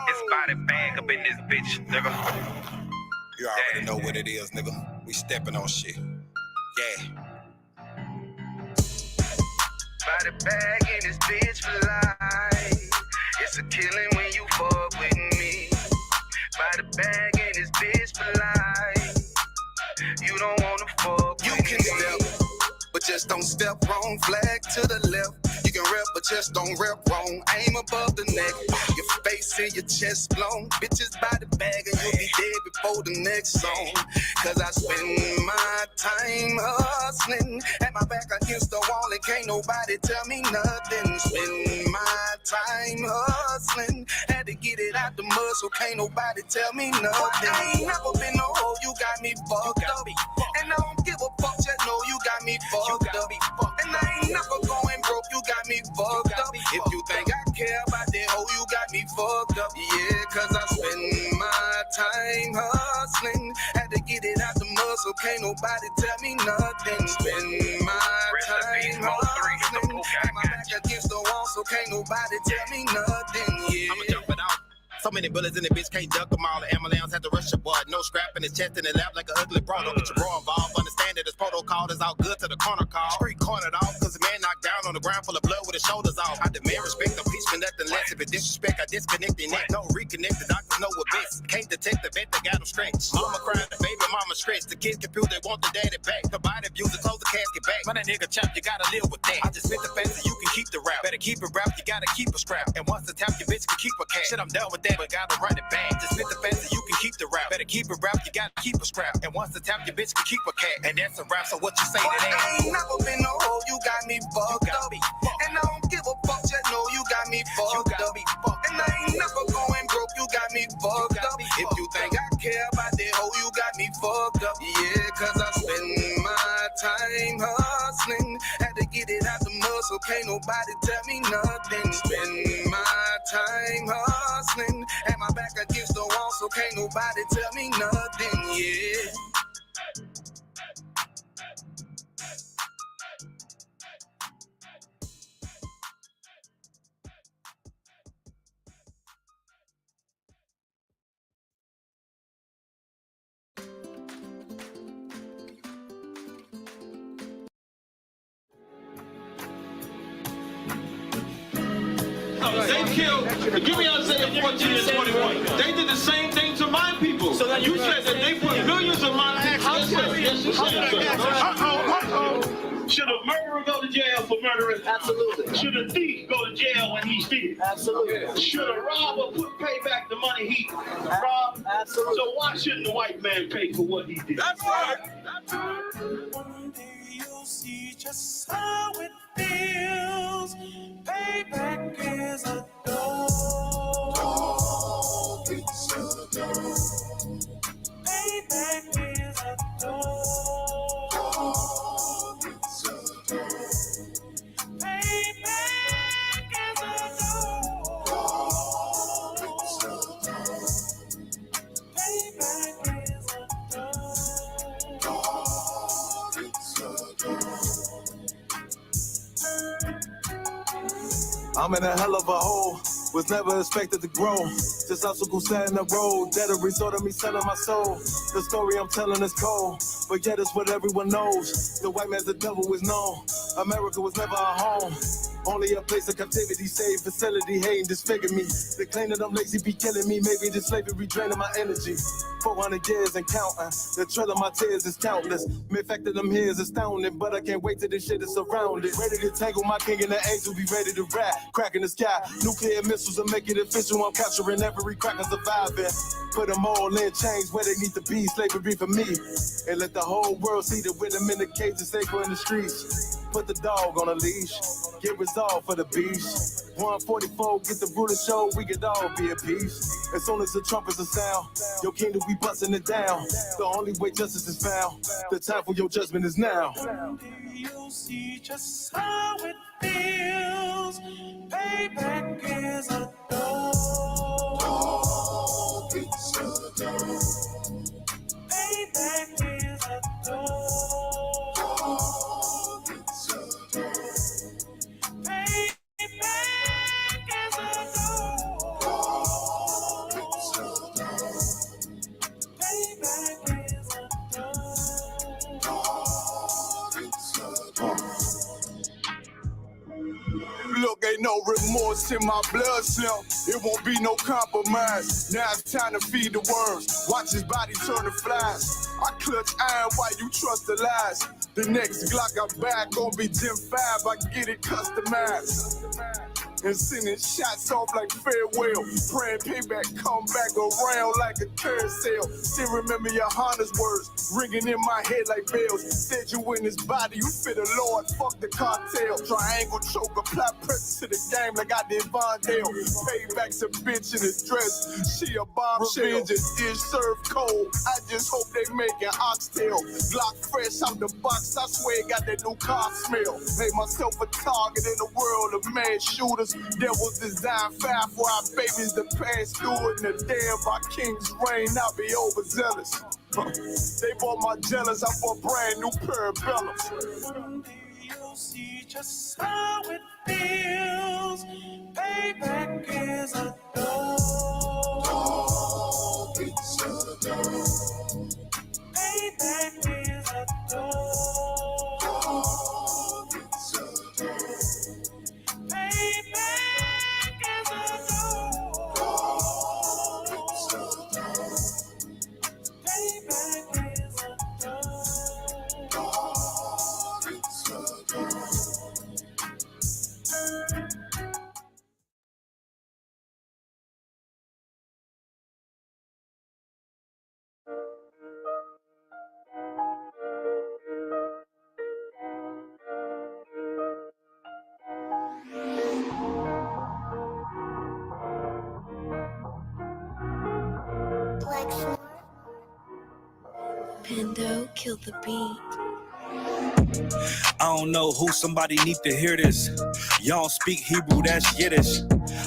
It's body bag up in this bitch, nigga. You already know what it is, nigga. We stepping on shit. Yeah. Body bag in this bitch for life. It's a killing when you fuck with me. Body bag in this bitch for life. You don't wanna fuck with me. You can step, but just don't step wrong. Flag to the left. You can rep, but just don't rep wrong. Aim above the neck. Your face and your chest blown. Bitches by the bag and you'll be dead before the next song. Cause I spend my time hustling. At my back against the wall and can't nobody tell me nothing. Spend my time hustling. Had to get it out the mud so can't nobody tell me nothing. I ain't never been no hoe, you got me fucked up. And I don't give a fuck, just know you got me fucked up. And I ain't never going broke, you got me fucked up. If you think I care about that hoe, you got me fucked up. Yeah, cause I spend my time hustling. Had to get it out the mud so can't nobody tell me nothing. Spend my time hustling. Had my back against the wall so can't nobody tell me nothing. Yeah. I'ma jump it out. So many bullets in the bitch, can't duck them all. The ambulance had to rush your boy. No scrap in his chest and it lap like an ugly bra. Don't get your bro involved. Understand that this protocol is all good to the corner call. Street cornered off, cause the man knocked down on the ground full of blood with his shoulders off. I demand respect, no peace for nothing less. If it disrespect, I disconnect the neck. No reconnect, the doctors know what best. Can't detect the vet that got him stretched. Mama crying, the baby mama stretched. The kids confused, they want the daddy back. The body abuser, close the casket back. When that nigga chop, you gotta live with that. I just spit the fancy, you can keep the rap. Better keep it rap, you gotta keep a scrap. And once the tap, your bitch can keep a cash. Shit, I'm done with that, but gotta run it back. Just spit the fancy, you can keep the rap. Better keep it rap, you gotta keep a scrap. And once the tap, your bitch can keep a cat. And that's a rap, so what you say to that? I ain't never been no hoe, you got me fucked up. And I don't give a fuck, just know you got me fucked up. And I ain't never going broke, you got me fucked up. If you think I care about that hoe, you got me fucked up. Yeah, cause I spend my time hustling. Had to get it out the mud so can't nobody tell me nothing. Spend my time hustling. At my back against the wall so can't nobody tell me nothing. Yeah. They killed, give me Isaiah 14 and 21. They did the same thing to my people. So that you said that they put millions of my houses. Should a murderer go to jail for murdering? Absolutely. Should a thief go to jail when he steals? Absolutely. Should a robber pay back the money he robbed? Absolutely. So why shouldn't the white man pay for what he did? That's right. One day you'll see just how it feels. Payback is a dog. It's a dog. Payback is a dog. It's a dog. Payback is a dog. It's a dog. Payback is a dog. It's a dog. I'm in a hell of a hole, was never expected to grow. This obstacle set in the road, that a result of me selling my soul. The story I'm telling is cold, but yet it's what everyone knows. The white man's the devil is known. America was never our home. Only a place of captivity, safe facility, hating disfigure me. They claim that I'm lazy, be killing me. Maybe this slavery draining my energy. 400 years and counting. The trail of my tears is countless. Main fact that I'm here is astounding, but I can't wait till this shit is surrounded. Ready to tangle my king and the angel, be ready to rap. Crack in the sky, nuclear missiles will make it official. I'm capturing every crack and surviving. Put them all in chains where they need to be. Slavery for me. And let the whole world see that with them in the cage and safer in the streets. Put the dog on a leash. Get resolved for the beast. 144, get the brutal show, we could all be at peace. As soon as the trumpets are sound, your kingdom we busting it down. The only way justice is found, the time for your judgment is now. One day you'll see just how it feels. Payback is a dog. It's a dog. Payback is a dog. no remorse in my blood slump. It won't be no compromise. Now it's time to feed the worms. Watch his body turn to flies. I clutch iron while you trust the lies. The next Glock I buy gon' be Gen 5. I get it customized. And sending shots off like farewell. Praying payback come back around like a carousel. Still remember your Honda's words ringing in my head like bells. Said you in his body, you fit the Lord, fuck the cartel. Triangle choke, apply pressure to the game like I did Vondale. Payback's a bitch in a dress, she a bombshell. Revenge is served cold, I just hope they make an oxtail. Glock fresh out the box, I swear it got that new car smell. Made myself a target in the world of mad shooters. There was design 5 for our babies to pass through in the damn by King's reign, I'll be overzealous. They bought my jealous, I bought brand new pair of bellows. You'll see just how it feels. Payback is a dog. It's a dog. Payback is a dog. It's a dog. Payback is a dog. It's a dog. Payback is a dog. It's a dog. Pando killed the beat. I don't know who somebody need to hear this. Y'all don't speak Hebrew, that's Yiddish.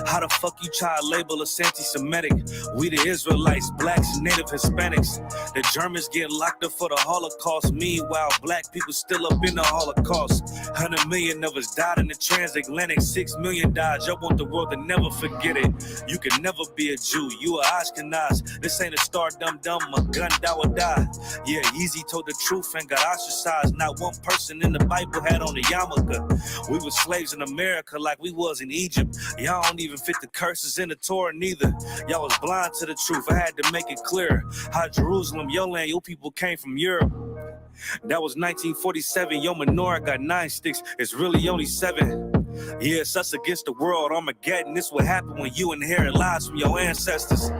How the fuck you try to label us anti-Semitic? We the Israelites, blacks, native Hispanics. The Germans get locked up for the Holocaust. Meanwhile, black people still up in the Holocaust. 100 million of us died in the transatlantic. 6 million died. Y'all want the world to never forget it. You can never be a Jew. You a Ashkenaz. This ain't a star dum-dum. A gun thou would die. Yeah, Yeezy told the truth and got ostracized. Not one person in the Bible had on a yarmulke. We were slaves in America like we was in Egypt. Y'all don't even fit the curses in the Torah neither. Y'all was blind to the truth. I had to make it clear how Jerusalem, your land, your people came from Europe. That was 1947. Your menorah got 9 sticks. It's really only 7. Yeah, it's us against the world. Armageddon. This what happened when you inherit lies from your ancestors.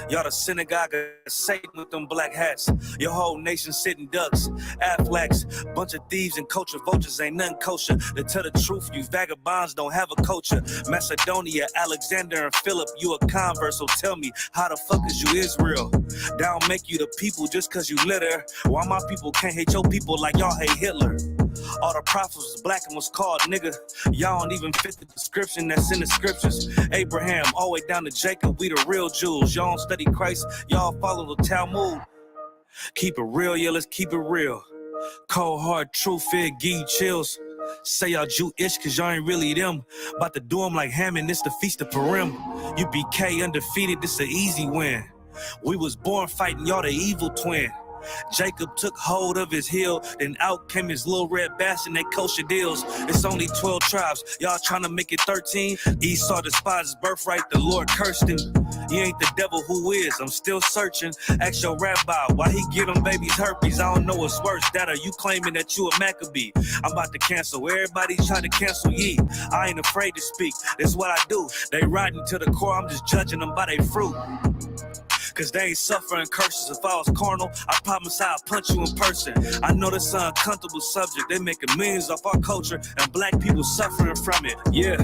Y'all the synagogue of Satan with them black hats. Your whole nation sitting ducks, Aflacs, bunch of thieves and culture vultures ain't nothing kosher. To tell the truth, you vagabonds don't have a culture. Macedonia, Alexander and Philip, you a convert, so tell me, how the fuck is you Israel? That don't make you the people just cause you litter. Why my people can't hate your people like y'all hate Hitler? All the prophets was black and was called nigga. Y'all don't even fit the description that's in the scriptures. Abraham, all the way down to Jacob, we the real Jews. Y'all don't study Christ, y'all follow the Talmud. Keep it real, yeah, let's keep it real. Cold hard truth, it give you chills. Say y'all Jewish cause y'all ain't really them. About to do them like Hammond, it's the Feast of Purim. You BK undefeated, this an easy win. We was born fighting, y'all the evil twin. Jacob took hold of his heel, then out came his little red bastard, they kosher deals. It's only 12 tribes, y'all trying to make it 13. Esau despised his birthright, the Lord cursed him. You ain't the devil, who is? I'm still searching. Ask your rabbi, why he give them babies herpes? I don't know what's worse, that or you claiming that you a Maccabee. I'm about to cancel, everybody trying to cancel ye. I ain't afraid to speak, that's what I do. They riding to the core, I'm just judging them by their fruit. Cause they ain't suffering curses. If I was carnal, I promise I'll punch you in person. I know this an uncomfortable subject. They making millions off our culture and black people suffering from it. Yeah,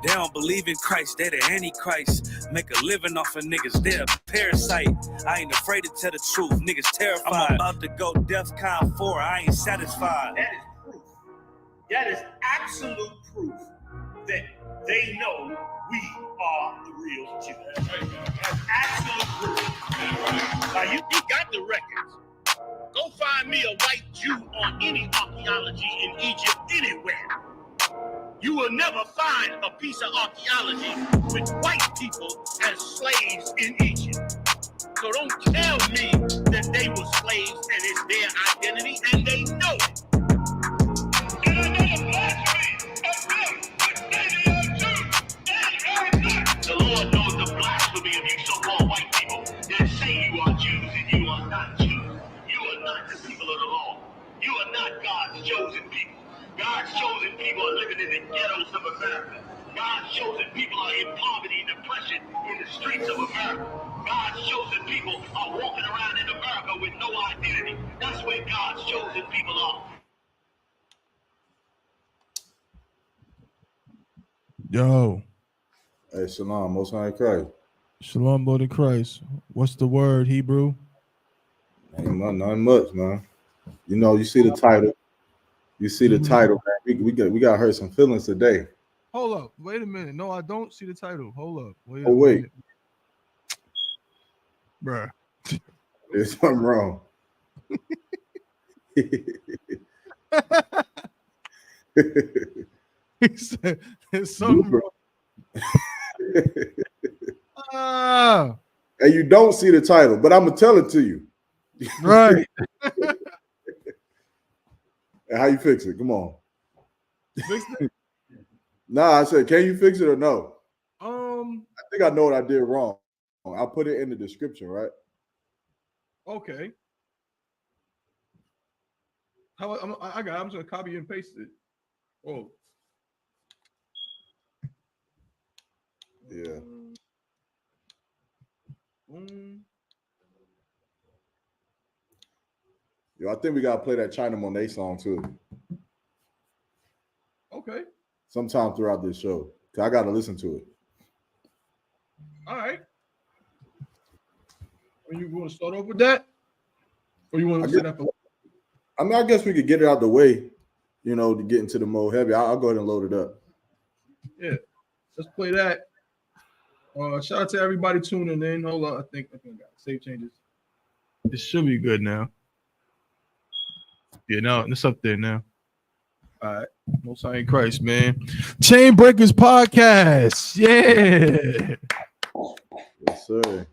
they don't believe in Christ. They the Antichrist. Make a living off of niggas. They're a parasite. I ain't afraid to tell the truth. Niggas terrified. I'm about to go DEFCON 4. I ain't satisfied. That is proof. That is absolute proof that they know we are the real Jews. That's absolute proof. Now you got the records. Go find me a white Jew on any archaeology in Egypt anywhere. You will never find a piece of archaeology with white people as slaves in Egypt. So don't tell me that they were slaves and it's their identity, and they know it. And I know the blasphemy of them, but they are Jews. in the ghettos of America. God's chosen people are in poverty and depression in the streets of America. God's chosen people are walking around in America with no identity. That's where God's chosen people are. Yo, Hey, Shalom, Most High Christ. Shalom, Lord of Christ. What's the word, Hebrew? Ain't nothing much, man. You know, you see the title. You see the title, man. We got hurt some feelings today. Hold up. Wait a minute. No, I don't see the title. Hold up. Wait. Oh, wait. Bruh. There's something wrong. He said there's something wrong. And you don't see the title, but I'm gonna tell it to you. Right. And how you fix it? Come on. Fix it? Nah, I said, can you fix it or no? I think I know what I did wrong. I'll put it in the description, right? Okay. I'm just gonna copy and paste it. Oh. Yeah. Yo, I think we gotta play that China Monet song too. Okay. Sometime throughout this show. Cause I gotta listen to it. All right. Are you going to start off with that? Or you want to set up a... I mean, I guess we could get it out the way, you know, to get into the mode heavy. I'll go ahead and load it up. Yeah. Let's play that. Shout out to everybody tuning in. Hold on. I think I got save changes. This should be good now. Yeah, no, it's up there now. All right. Most High in Christ, man. Chain Breakers Podcast. Yeah. Yes, sir.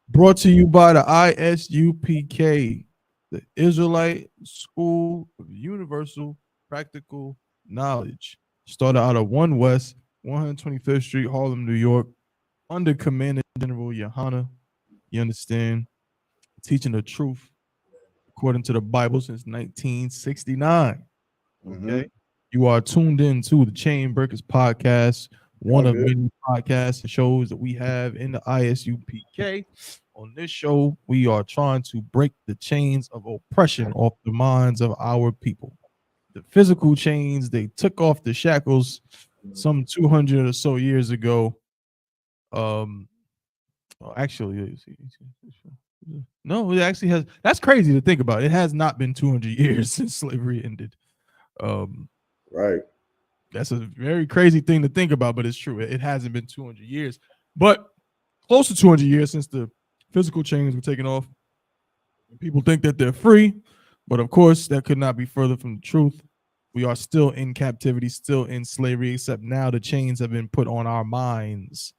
Brought to you by the ISUPK, the Israelite School of Universal Practical Knowledge. Started out of 1 West, 125th Street, Harlem, New York, under Commander General Yohana. You understand? Teaching the truth according to the Bible since 1969. Okay. You are tuned in to the Chain Breakers Podcast, one of many podcasts and shows that we have in the ISUPK. On this show, we are trying to break the chains of oppression off the minds of our people. The physical chains, they took off the shackles some 200 or so years ago. Actually, no, it actually has. That's crazy to think about. It has not been 200 years since slavery ended. Right. That's a very crazy thing to think about, but it's true. It hasn't been 200 years, but close to 200 years since the physical chains were taken off. People think that they're free, but of course, that could not be further from the truth. We are still in captivity, still in slavery, except now the chains have been put on our minds.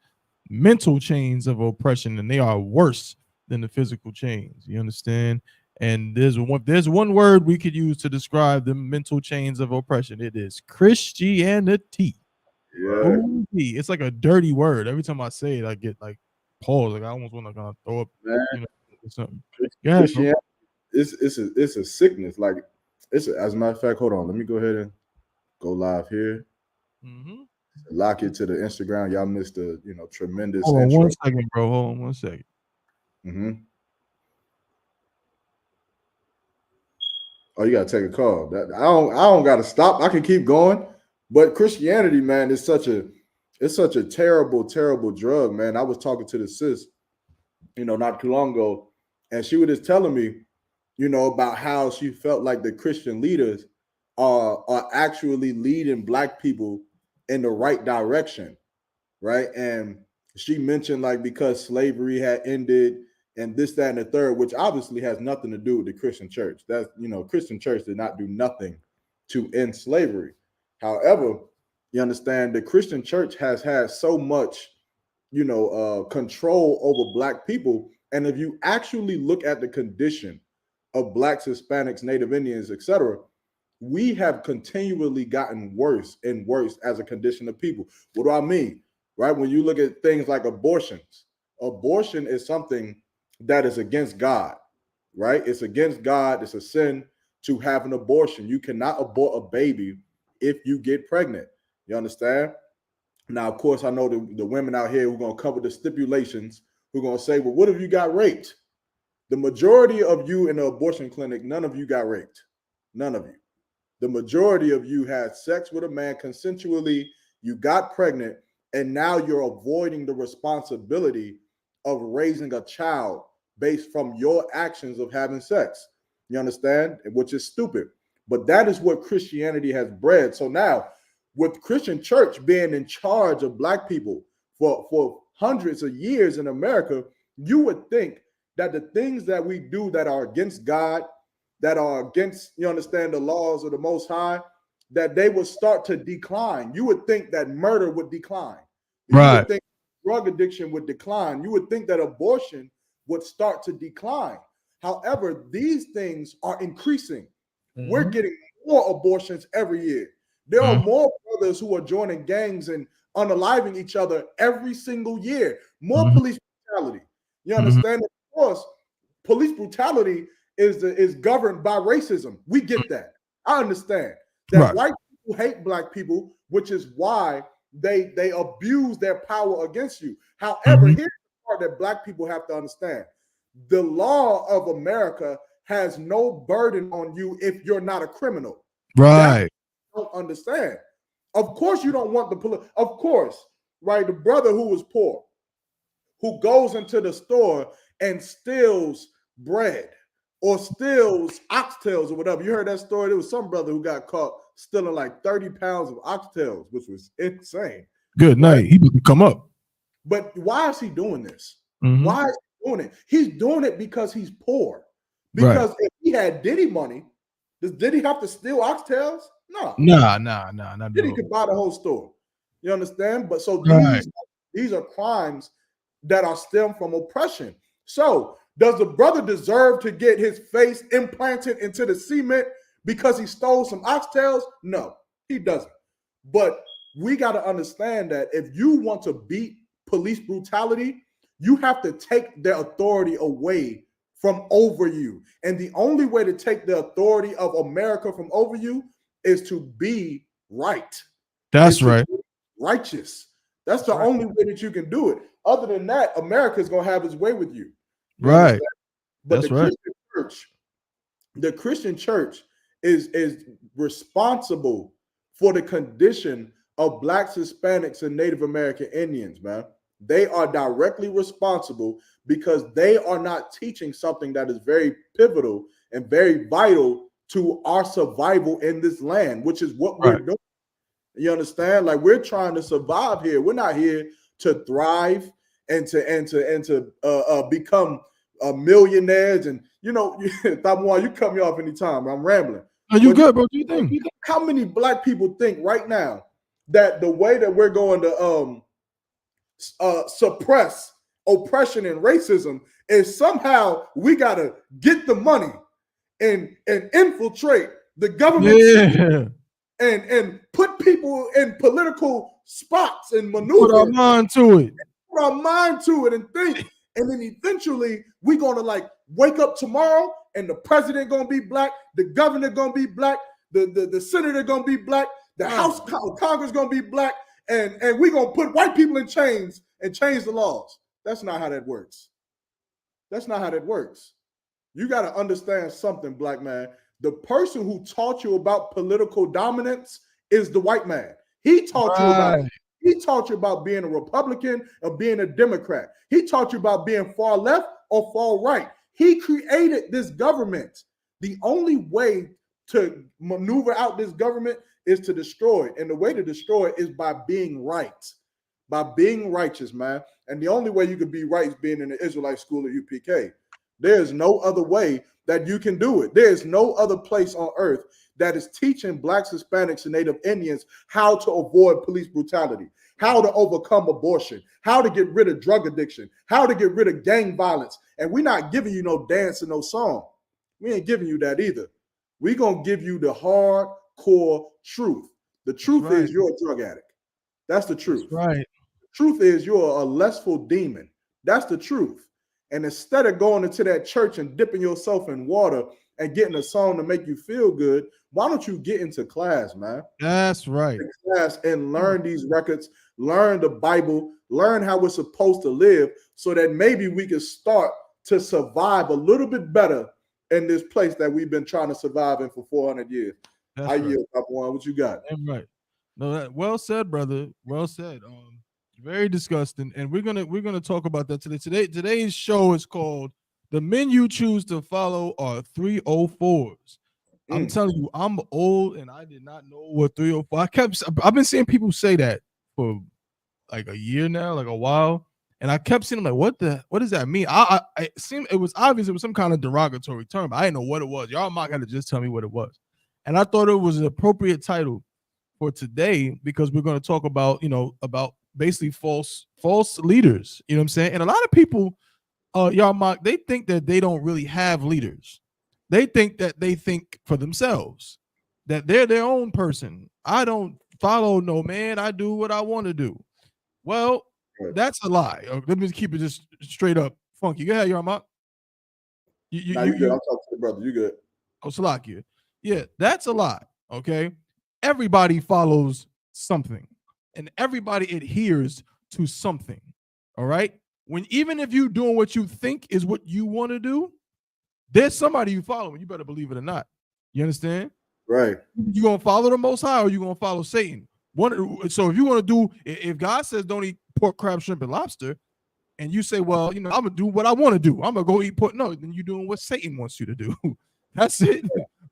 Mental chains of oppression, and they are worse than the physical chains. You understand? And there's one word we could use to describe the mental chains of oppression. It is Christianity. Yeah. It's like a dirty word. Every time I say it, I get like pause. Like I almost want to kind of throw up, you know, something. Yeah, Christianity, it's a sickness. Like as a matter of fact, hold on. Let me go ahead and go live here. Lock it to the Instagram. Y'all missed the tremendous. Hold on intro. 1 second, bro. Hold on 1 second. Oh, you gotta take a call. I don't gotta stop. I can keep going. But Christianity, man, is such a terrible, terrible drug, man. I was talking to the sis, not too long ago, and she was just telling me, about how she felt like the Christian leaders are actually leading Black people in the right direction, right? And she mentioned like because slavery had ended and this, that, and the third, which obviously has nothing to do with the Christian church. That's, Christian church did not do nothing to end slavery. However, you understand the Christian church has had so much, control over Black people. And if you actually look at the condition of Blacks, Hispanics, Native Indians, etc., we have continually gotten worse and worse as a condition of people. What do I mean? Right? When you look at things like abortions, abortion is something that is against God, right? It's against God. It's a sin to have an abortion. You cannot abort a baby if you get pregnant. You understand? Now, of course, I know the women out here who are going to cover the stipulations, who are going to say, well, what if you got raped? The majority of you in the abortion clinic, none of you got raped. None of you. The majority of you had sex with a man consensually, you got pregnant, and now you're avoiding the responsibility of raising a child based from your actions of having sex. You understand? Which is stupid. But that is what Christianity has bred. So now, with Christian church being in charge of black people for hundreds of years in America, you would think that the things that we do that are against God, that are against, you understand, the laws of the Most High, that they would start to decline. You would think that murder would decline. You would think drug addiction would decline. You would think that abortion would start to decline. However, these things are increasing. We're getting more abortions every year. There are more brothers who are joining gangs and unaliving each other every single year. More police brutality. You understand? Of course, police brutality is governed by racism. We get that. I understand that white people hate black people, which is why they abuse their power against you. However, here's the part that black people have to understand. The law of America has no burden on you if you're not a criminal. Right. Don't understand. Of course, you don't want of course, right? The brother who was poor, who goes into the store and steals bread or steals oxtails or whatever. You heard that story? There was some brother who got caught stealing like 30 pounds of oxtails, which was insane. Good night. He would come up. But why is he doing this? Why is he doing it? He's doing it because he's poor. Because if he had Diddy money, does Diddy have to steal oxtails? No. Nah. Diddy could buy the whole store. You understand? But so these are crimes that are stemmed from oppression. So does the brother deserve to get his face implanted into the cement because he stole some oxtails? No, he doesn't. But we got to understand that if you want to beat police brutality, you have to take their authority away from over you. And the only way to take the authority of America from over you is to be right. That's right. Righteous. That's the only way that you can do it. Other than that, America is going to have its way with you. Right. But that's right. The Christian church is responsible for the condition of Blacks, Hispanics, and Native American Indians, man. They are directly responsible because they are not teaching something that is very pivotal and very vital to our survival in this land, which is what we're doing. You understand? Like, we're trying to survive here. We're not here to thrive and to become millionaires. And Thamwa, you cut me off anytime. I'm rambling. Are you good, bro? Do you think? How many black people think right now that the way that we're going to suppress oppression and racism is somehow we got to get the money and infiltrate the government and put people in political spots and maneuver. Put our mind to it. Put our mind to it and think. And then eventually we're going to like wake up tomorrow and the president going to be black, the governor going to be black, the senator going to be black, the House Congress going to be black, and we're going to put white people in chains and change the laws. That's not how that works. That's not how that works. You got to understand something, black man. The person who taught you about political dominance is the white man. He taught you about it. He taught you about being a Republican or being a Democrat. He taught you about being far left or far right. He created this government. The only way to maneuver out this government is to destroy it. And the way to destroy it is by being right, by being righteous, man. And the only way you can be right is being in the Israelite school at UPK. There is no other way that you can do it. There is no other place on earth that is teaching Blacks, Hispanics, and Native Indians how to avoid police brutality, how to overcome abortion, how to get rid of drug addiction, how to get rid of gang violence. And we're not giving you no dance and no song. We ain't giving you that either. We're going to give you the hardcore truth. The truth is you're a drug addict. That's the truth. That's right. The truth is you're a lustful demon. That's the truth. And instead of going into that church and dipping yourself in water and getting a song to make you feel good, why don't you get into class, man? That's right. Class and learn these records, learn the Bible, learn how we're supposed to live, so that maybe we can start to survive a little bit better in this place that we've been trying to survive in for 400 years. That's I right. yield, Papa Juan. What you got? Damn right. No, well said, brother. Well said. Very disgusting, and we're gonna talk about that today. Today's show is called "The Men You Choose to Follow Are 304s." I'm telling you, I'm old, and I did not know what 304. I've been seeing people say that for like a year now, like a while, and I kept seeing them like, what does that mean? It seemed it was obvious it was some kind of derogatory term. But I didn't know what it was. Y'all might gotta just tell me what it was, and I thought it was an appropriate title for today because we're going to talk about basically false leaders. You know what I'm saying? And a lot of people, y'all mock, they think that they don't really have leaders. They think that they think for themselves, that they're their own person. I don't follow no man. I do what I want to do. Well, that's a lie. Let me keep it just straight up funky. Go ahead, y'all mock. You good. I'll talk to the brother. You good. Oh, Salakia. Yeah, that's a lie. Okay. Everybody follows something. And everybody adheres to something. All right. Even if you're doing what you think is what you want to do, there's somebody you follow, and you better believe it or not. You understand? Right. You gonna follow the Most High, or you gonna follow Satan? So if you want to do, if God says don't eat pork, crab, shrimp, and lobster, and you say, well, I'm gonna do what I want to do. I'm gonna go eat pork. No, then you're doing what Satan wants you to do. That's it.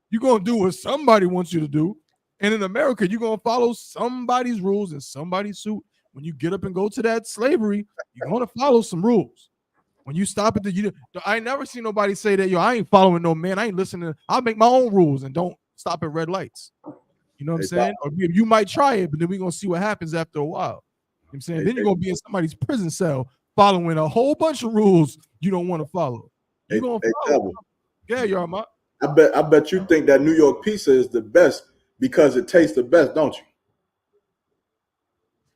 You're gonna do what somebody wants you to do. And in America, you're going to follow somebody's rules and somebody's suit. When you get up and go to that slavery, you're going to follow some rules. When you stop at I ain't never seen nobody say that, I ain't following no man. I ain't listening. I'll make my own rules and don't stop at red lights. You know what I'm saying? Or you might try it, but then we're going to see what happens after a while. You know what I'm saying? Then you're going to be in somebody's prison cell following a whole bunch of rules you don't want to follow. You're going to follow. Yeah, y'all, ma. I bet you think that New York pizza is the best because it tastes the best, don't you?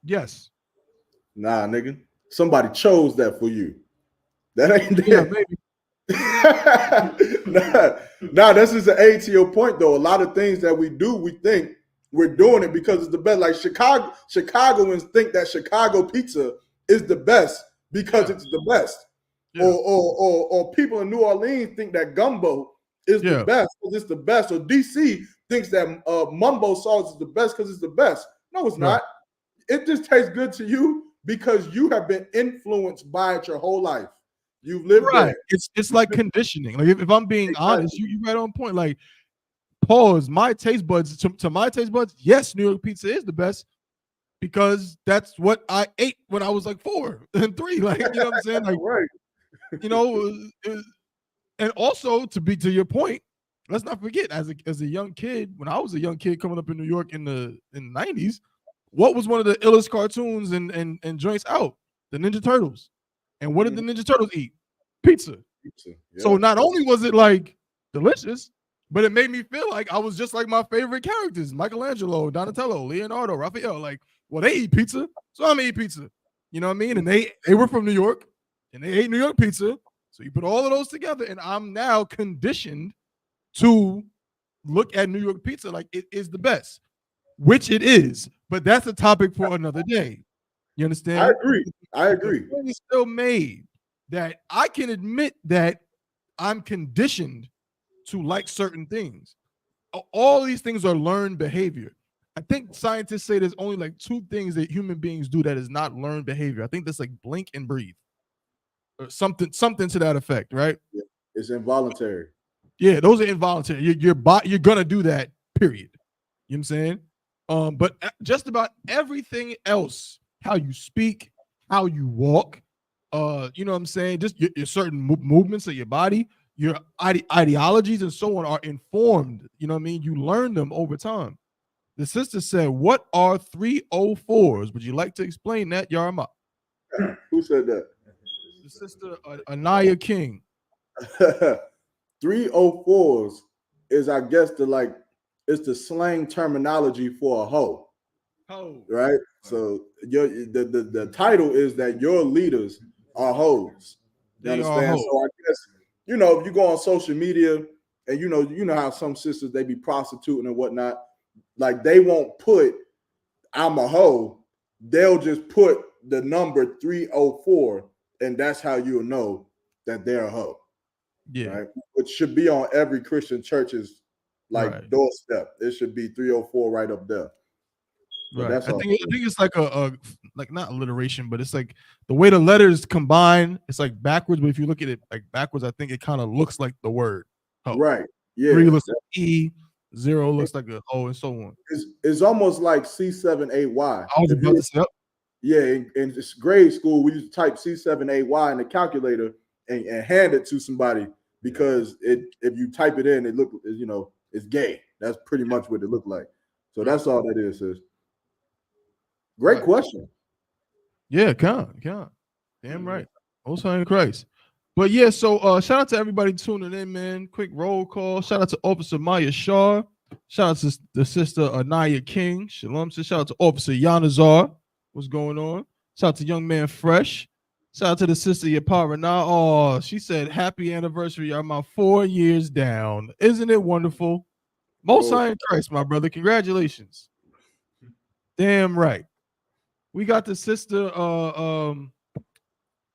Yes. Nah, nigga. Somebody chose that for you. That ain't that. Yeah, baby. Nah, this is an aid to your point, though. A lot of things that we do, we think we're doing it because it's the best. Like Chicagoans think that Chicago pizza is the best because it's the best. Yeah. Or people in New Orleans think that gumbo is the best because it's the best. Or DC thinks that mumbo sauce is the best because it's the best. No, it's not. It just tastes good to you because you have been influenced by it your whole life. You've lived there. It's like conditioning. Like if I'm being honest, you right on point. Like pause. My taste buds to my taste buds. Yes, New York pizza is the best because that's what I ate when I was like 4 and 3. Like you know what I'm saying? Like and also to your point. Let's not forget, as a young kid, when I was a young kid coming up in New York in the 90s, what was one of the illest cartoons and joints out? The Ninja Turtles. And what did the Ninja Turtles eat? Pizza. Yeah. So not only was it like delicious, but it made me feel like I was just like my favorite characters: Michelangelo, Donatello, Leonardo, Raphael. Like, well, they eat pizza, so I'm gonna eat pizza. You know what I mean? And they were from New York, and they ate New York pizza. So you put all of those together, and I'm now conditioned to look at New York pizza like it is the best, which it is, but that's a topic for another day. You understand? I agree. The point is still made that I can admit that I'm conditioned to like certain things. All these things are learned behavior. I think scientists say there's only like 2 things that human beings do that is not learned behavior. I think that's like blink and breathe, or something to that effect, right? Yeah, it's involuntary. Yeah, those are involuntary. You're gonna do that, period. You know what I'm saying? But just about everything else, how you speak, how you walk, you know what I'm saying? Just your certain movements of your body, your ideologies and so on are informed. You know what I mean? You learn them over time. The sister said, what are 304s? Would you like to explain that, Yarma? Who said that? The sister Anaya King. 304s is, I guess, it's the slang terminology for a hoe. Right? So the title is that your leaders are hoes. You understand? So I guess, if you go on social media and you know how some sisters they be prostituting and whatnot. Like they won't put I'm a hoe. They'll just put the number 304, and that's how you'll know that they're a hoe. Yeah. Right? Which should be on every Christian church's like doorstep. It should be 304 right up there. So Right. that's I all. think it's like a like not alliteration, but it's like the way the letters combine, it's like backwards. But if you look at it like backwards, I think it kind of looks like the word. Hoe. Right. Yeah. 3 looks like E, 0 looks like a O, and so on. It's almost like C7AY. I was about to say, yeah, in grade school, we used to type C7AY in the calculator and hand it to somebody because if you type it in, it look it's gay. That's pretty much what it looked like. So that's all that is. Great question. Yeah, count. Damn right. Most High in Christ. But yeah, so shout out to everybody tuning in, man. Quick roll call. Shout out to Officer Maya Shaw. Shout out to the sister Anaya King. Shalom. Shout out to Officer Yanazar. What's going on? Shout out to Young Man Fresh. Shout out to the sister Yapara. Now, oh, she said, happy anniversary. I'm my 4 years down. Isn't it wonderful? Most High in Christ, my brother. Congratulations. Damn right. We got the sister Shardina.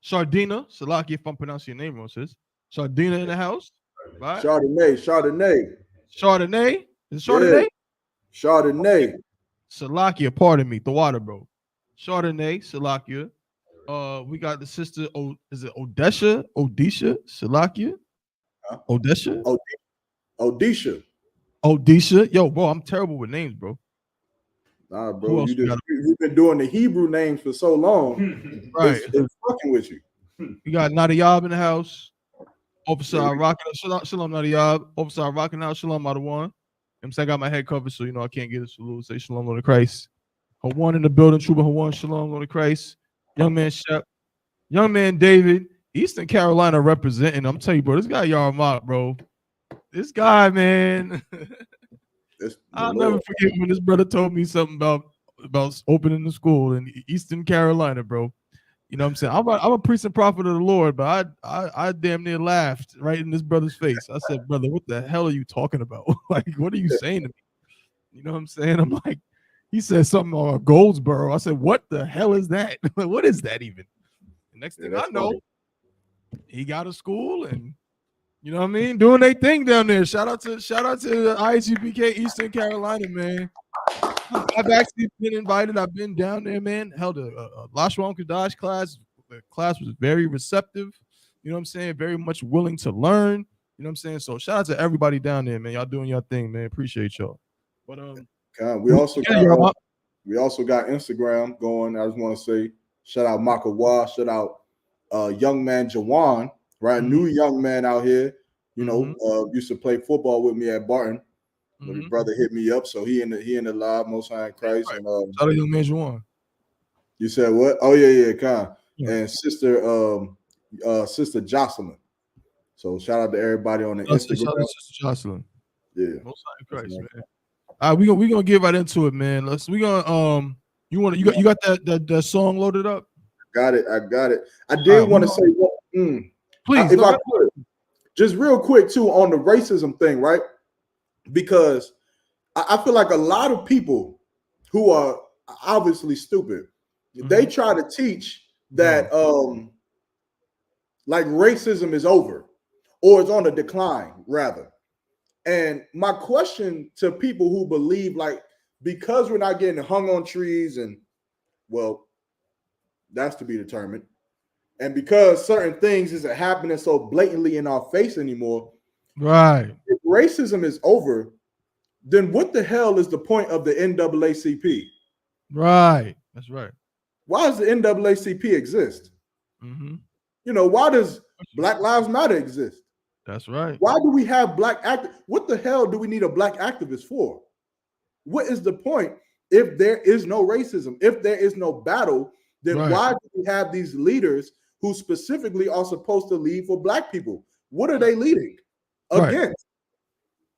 Salaki, if I'm pronouncing your name wrong, sis. Shardina in the house. Right? Chardonnay. Chardonnay? Is it Chardonnay? Yeah. Chardonnay. Salakia, pardon me. The water, bro. Chardonnay, Salakia. We got the sister, is it Odesha? Salakia? Odesha? Odesha. Yo, bro, I'm terrible with names, bro. Nah, bro, you've been doing the Hebrew names for so long. Right. It's fucking with you. We got Nadiyab in the house. Officer rocking out. Shalom, Nadiyab. Officer rocking out. Shalom, Adawan. I'm saying I got my head covered, so I can't get a salute. Say Shalom, Lord of Christ. Hawan in the building. Truba Hawan. Shalom, Lord of Christ. Young man Shep. Young man David. Eastern Carolina representing. I'm telling you, bro, this guy Yarmouth, bro. This guy, man. I'll never forget when this brother told me something about opening the school in Eastern Carolina, bro. You know what I'm saying? I'm a priest and prophet of the Lord, but I damn near laughed right in this brother's face. I said, brother, what the hell are you talking about? Like, what are you saying to me? You know what I'm saying? I'm like, he said something on Goldsboro. I said, what the hell is that? What is that even? The next thing I know, he got a school and you know what I mean? Doing their thing down there. Shout out to the ISUPK Eastern Carolina, man. I've actually been invited. I've been down there, man. Held a Lashwan Kadash class. The class was very receptive. You know what I'm saying? Very much willing to learn. You know what I'm saying? So shout out to everybody down there, man. Y'all doing your thing, man. Appreciate y'all. But we also got Instagram going. I just want to say shout out Makawa. Shout out young man Jawan. Right, new young man out here, used to play football with me at Barton. His brother hit me up, so he in the live, Most High in Christ. And shout out young man Juwan. You said what? Oh yeah, Con. And sister Jocelyn. So shout out to everybody on the Instagram. Shout out to Sister Jocelyn. Yeah, Most High in Christ, man. All right, we gonna get right into it, man. You got that song loaded up? I got it. I did want to say please, if I could, just real quick too on the racism thing, right? Because I feel like a lot of people who are obviously stupid, they try to teach that like racism is over or it's on a decline, rather. And my question to people who believe like because we're not getting hung on trees and well, that's to be determined. And because certain things isn't happening so blatantly in our face anymore, right? If racism is over, then what the hell is the point of the NAACP? Right, that's right. Why does the NAACP exist? Why does Black Lives Matter exist? That's right. Why do we have black activists? What the hell do we need a black activist for? What is the point if there is no racism? If there is no battle, then why do we have these leaders who specifically are supposed to lead for black people? What are they leading against?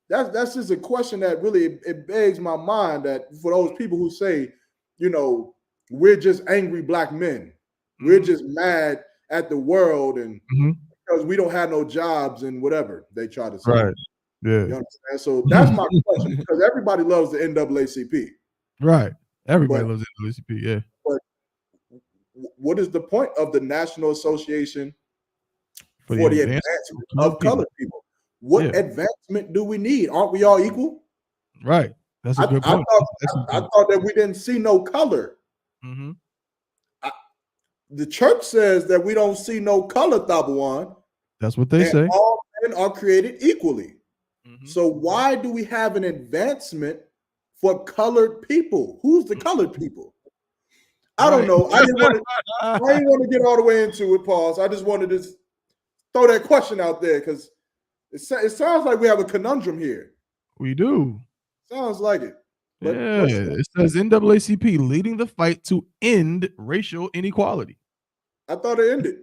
That's just a question that really it begs my mind that for those people who say, we're just angry black men, we're just mad at the world and because we don't have no jobs and whatever they try to say. Yeah. You understand? So that's my question, because everybody loves the NAACP. Right. Everybody But- loves NAACP. Yeah. What is the point of the National Association For for the advancement advancement of of colored people? What Yeah. advancement do we need? Aren't we all equal? Right. That's a I good point. thought that we didn't see no color. Mm-hmm. The church says that we don't see no color, Thabawan. That's what they say. All men are created equally. Mhm. So why do we have an advancement for colored people? Who's the colored people? I don't Right. know. I didn't want to get all the way into it, Pauls. I just wanted to throw that question out there because it sounds like we have a conundrum here. We do. Sounds like it. But Yeah. It says NAACP leading the fight to end racial inequality. I thought it ended.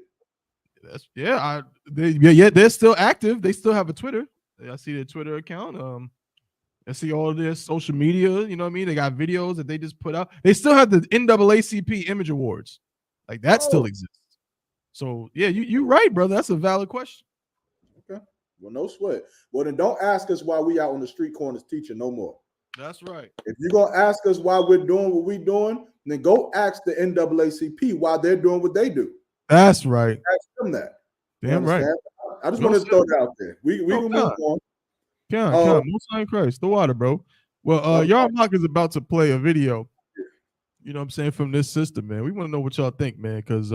They're still active. They still have a Twitter. I see their Twitter account. I see all their social media. You know what I mean? They got videos that they just put out. They still have the NAACP Image Awards. Like that still exists. So yeah, you're right, brother. That's a valid question. Okay. Well, no sweat. Well, then don't ask us why we out on the street corners teaching no more. That's right. If you're gonna ask us why we're doing what we're doing, then go ask the NAACP why they're doing what they do. That's right. Ask them that. You Damn right. understand? I just wanted to throw it out there. We can move on. Come, Most High in Christ, the water, bro. Well, y'all Mock is about to play a video. You know what I'm saying, from this sister, man. We want to know what y'all think, man, because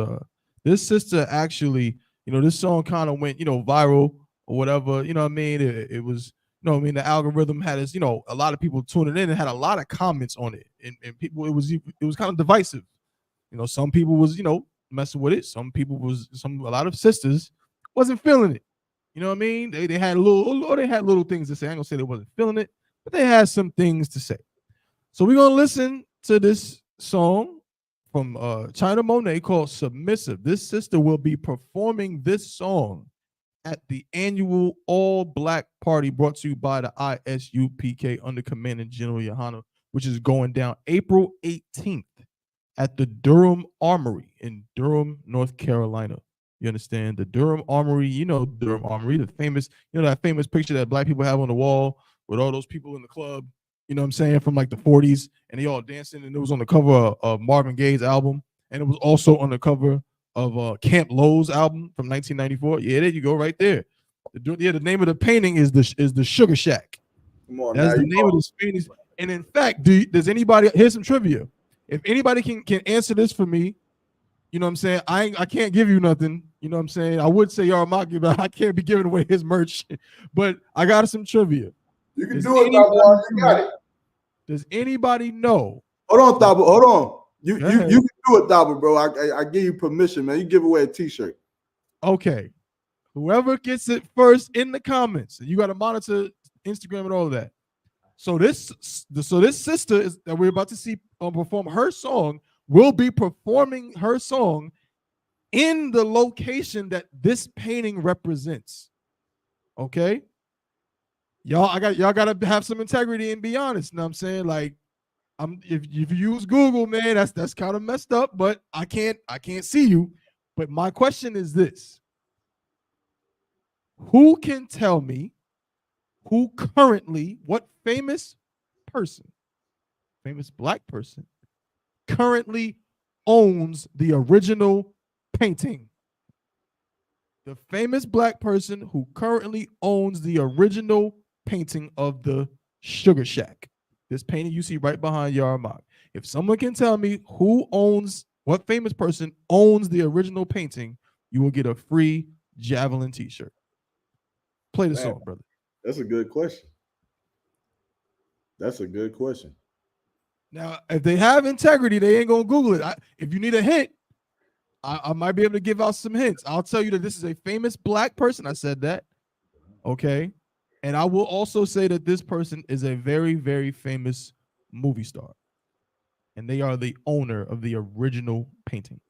this sister actually, this song kind of went, viral or whatever. You know what I mean? It was, the algorithm had us, a lot of people tuning in and had a lot of comments on it, and people, it was kind of divisive. Some people was, messing with it. Some people a lot of sisters wasn't feeling it. You know what I mean? They had little things to say. I ain't gonna say they wasn't feeling it, but they had some things to say. So we're gonna listen to this song from China Monet called "Submissive." This sister will be performing this song at the annual All Black Party brought to you by the ISUPK under Commanding General Yohana, which is going down April 18th at the Durham Armory in Durham, North Carolina. You understand? The Durham Armory, Durham Armory, the famous, that famous picture that black people have on the wall with all those people in the club, you know what I'm saying, from like the 40s, and they all dancing, and it was on the cover of Marvin Gaye's album, and it was also on the cover of Camp Lowe's album from 1994. Yeah, there you go, right there. The name of the painting is the Sugar Shack. Come on, that's the name of this painting. And in fact, does anybody, here's some trivia. If anybody can answer this for me, you know what I'm saying? I can't give you nothing. You know what I'm saying? I would say Yaramaki, but I can't be giving away his merch. But I got some trivia. You can do it, Thabo. You got it. Does anybody know? Hold on, Thabo. Hold on. You can do it, Thabo, bro. I give you permission, man. You give away a t-shirt. Okay. Whoever gets it first in the comments, and you got to monitor Instagram and all of that. So this sister is that we're about to see perform her song will be performing her song in the location that this painting represents. Okay, y'all gotta have some integrity and be honest. You know what I'm saying? Like, if you use Google, man, that's kind of messed up, but I can't see you. But my question is this: who can tell me what famous black person currently owns the original painting? The famous black person who currently owns the original painting of the Sugar Shack. This painting you see right behind Yaramok. If someone can tell me what famous person owns the original painting, you will get a free Javelin t-shirt. Play the song, brother. That's a good question. That's a good question. Now, if they have integrity, they ain't gonna Google it. If you need a hint, I might be able to give out some hints. I'll tell you that this is a famous black person. I said that. Okay. And I will also say that this person is a very, very famous movie star. And they are the owner of the original painting.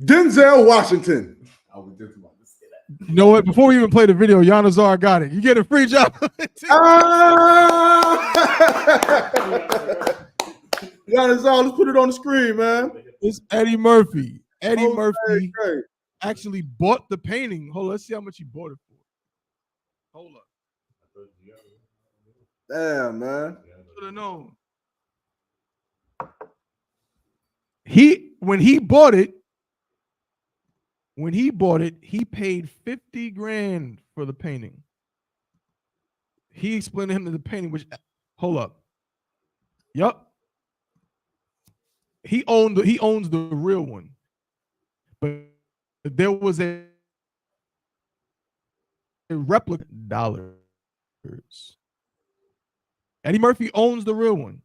Denzel Washington. I was just about to say that. You know what? Before we even play the video, Yanazar got it. You get a free job. Yanazar, let's put it on the screen, man. It's Eddie Murphy. Eddie Murphy actually bought the painting. Hold on, let's see how much he bought it for. Hold up. Damn, man. Should have known. When he bought it, he paid 50 grand for the painting. He explained to him that the painting, which, hold up. Yup. He owns the real one. But there was a replica dollars. Eddie Murphy owns the real one.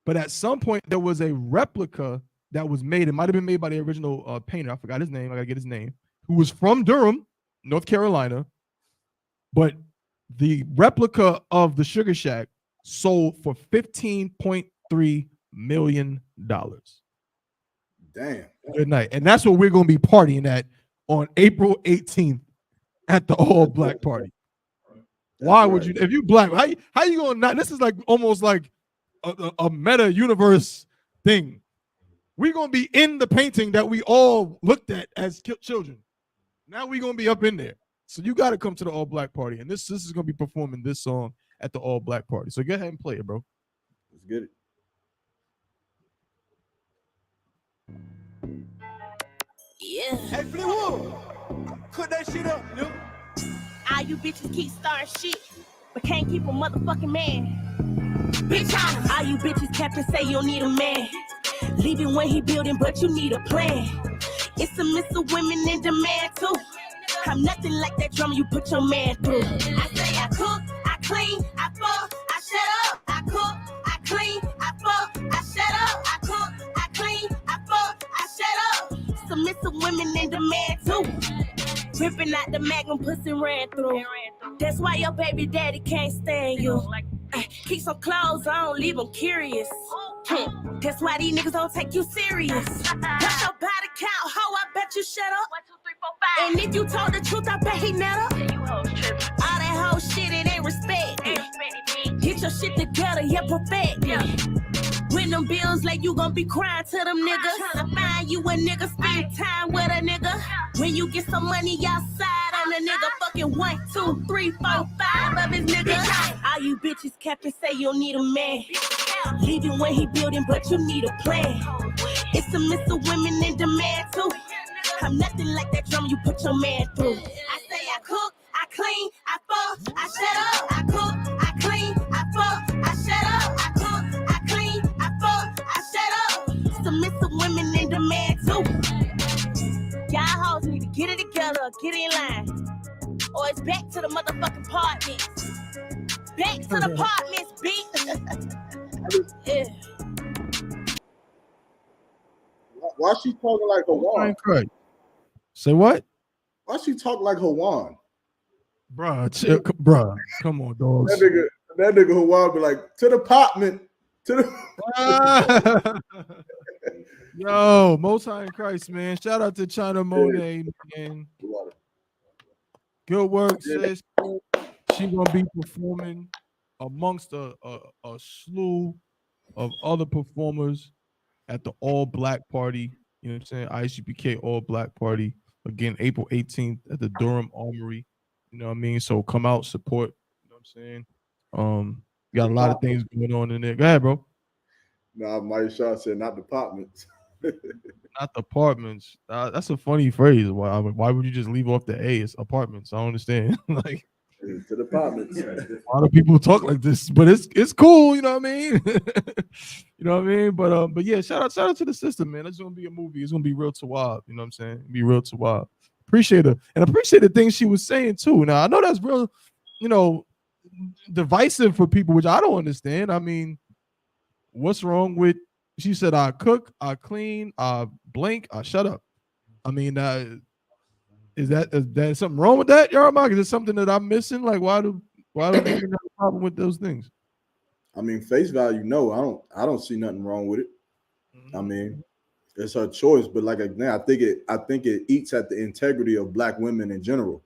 But at some point, there was a replica that was made. It might have been made by the original painter. I forgot his name. I got to get his name. Who was from Durham, North Carolina. But the replica of the Sugar Shack sold for $15.3 million. Damn. Good night. And that's what we're going to be partying at on April 18th at the All Black Party. Why would you, if you black, how you going to not? This is like almost like a meta universe thing. We're going to be in the painting that we all looked at as children. Now we're going to be up in there. So you got to come to the All Black Party. And this is going to be performing this song at the All Black Party. So go ahead and play it, bro. Let's get it. Yeah. Hey, Fleetwood, cut that shit up, yo. All you bitches keep starting shit, but can't keep a motherfucking man. Bitch, all you bitches kept and say you don't need a man. Leave it when he building, but you need a plan. It's a miss of women in demand too. I'm nothing like that drama you put your man through. I say I cook, I clean, I fuck, I shut up. I cook, I clean, I fuck, I shut up. I cook, I clean, I fuck, I shut up. Submissive women in demand too. Ripping out the magnum, pussy ran through. That's why your baby daddy can't stand you. Keep some clothes on, leave them curious. That's why these niggas don't take you serious. What's your body count, ho? I bet you shut up. 1, 2, 3, 4, 5. And if you told the truth, I bet he never. All that whole shit, it ain't respect. Get your shit together, yeah, perfect. When them bills like you gon' be crying to them niggas. Tryna find you a nigga, spend time with a nigga. When you get some money outside on a nigga, fucking 1, 2, 3, 4, 5 of his niggas. All you bitches kept and say you don't need a man. Leave it when he building, but you need a plan. It's a miss of women in demand too. I'm nothing like that drama you put your man through. I say I cook, I clean, I fuck, I shut up. I cook, I clean, I fuck, I shut up. I cook, I clean, I fuck, I shut up. Submissive women in demand too. Y'all hoes need to get it together, get in line. Or it's back to the motherfucking apartments. Back to the apartments, bitch. Yeah. Why she talking like Hawan? Say what? Why she talk like Hawan? Bruh, come on, dogs. That nigga Hawan be like, to the apartment, to the Yo, Most High in Christ, man. Shout out to China Monet, man. Good work, sis. She gonna be performing amongst a slew of other performers at the All Black Party. You know what I'm saying? ISUPK All Black Party. Again, April 18th at the Durham Armory. You know what I mean? So come out, support. You know what I'm saying? Got a lot of things going on in there. Go ahead, bro. Nah, Mike Shaw said not departments. Not the apartments. That's a funny phrase. Why would you just leave off the A? It's apartments. I don't understand. Like, to the apartments. A lot of people talk like this, but it's cool. You know what I mean? You know what I mean? But yeah, shout out to the system, man. It's gonna be a movie. It's gonna be real Tawab. You know what I'm saying? Be real Tawab. Appreciate her and appreciate the things she was saying too. Now I know that's real, you know, divisive for people, which I don't understand. I mean, what's wrong with? She said, I cook, I clean, I blink, I shut up. I mean, is that something wrong with that, Yaramag? Is it something that I'm missing? Like, why do women have a problem with those things? I mean, face value, no, I don't see nothing wrong with it. I mean, it's her choice, but like again, I think it eats at the integrity of Black women in general.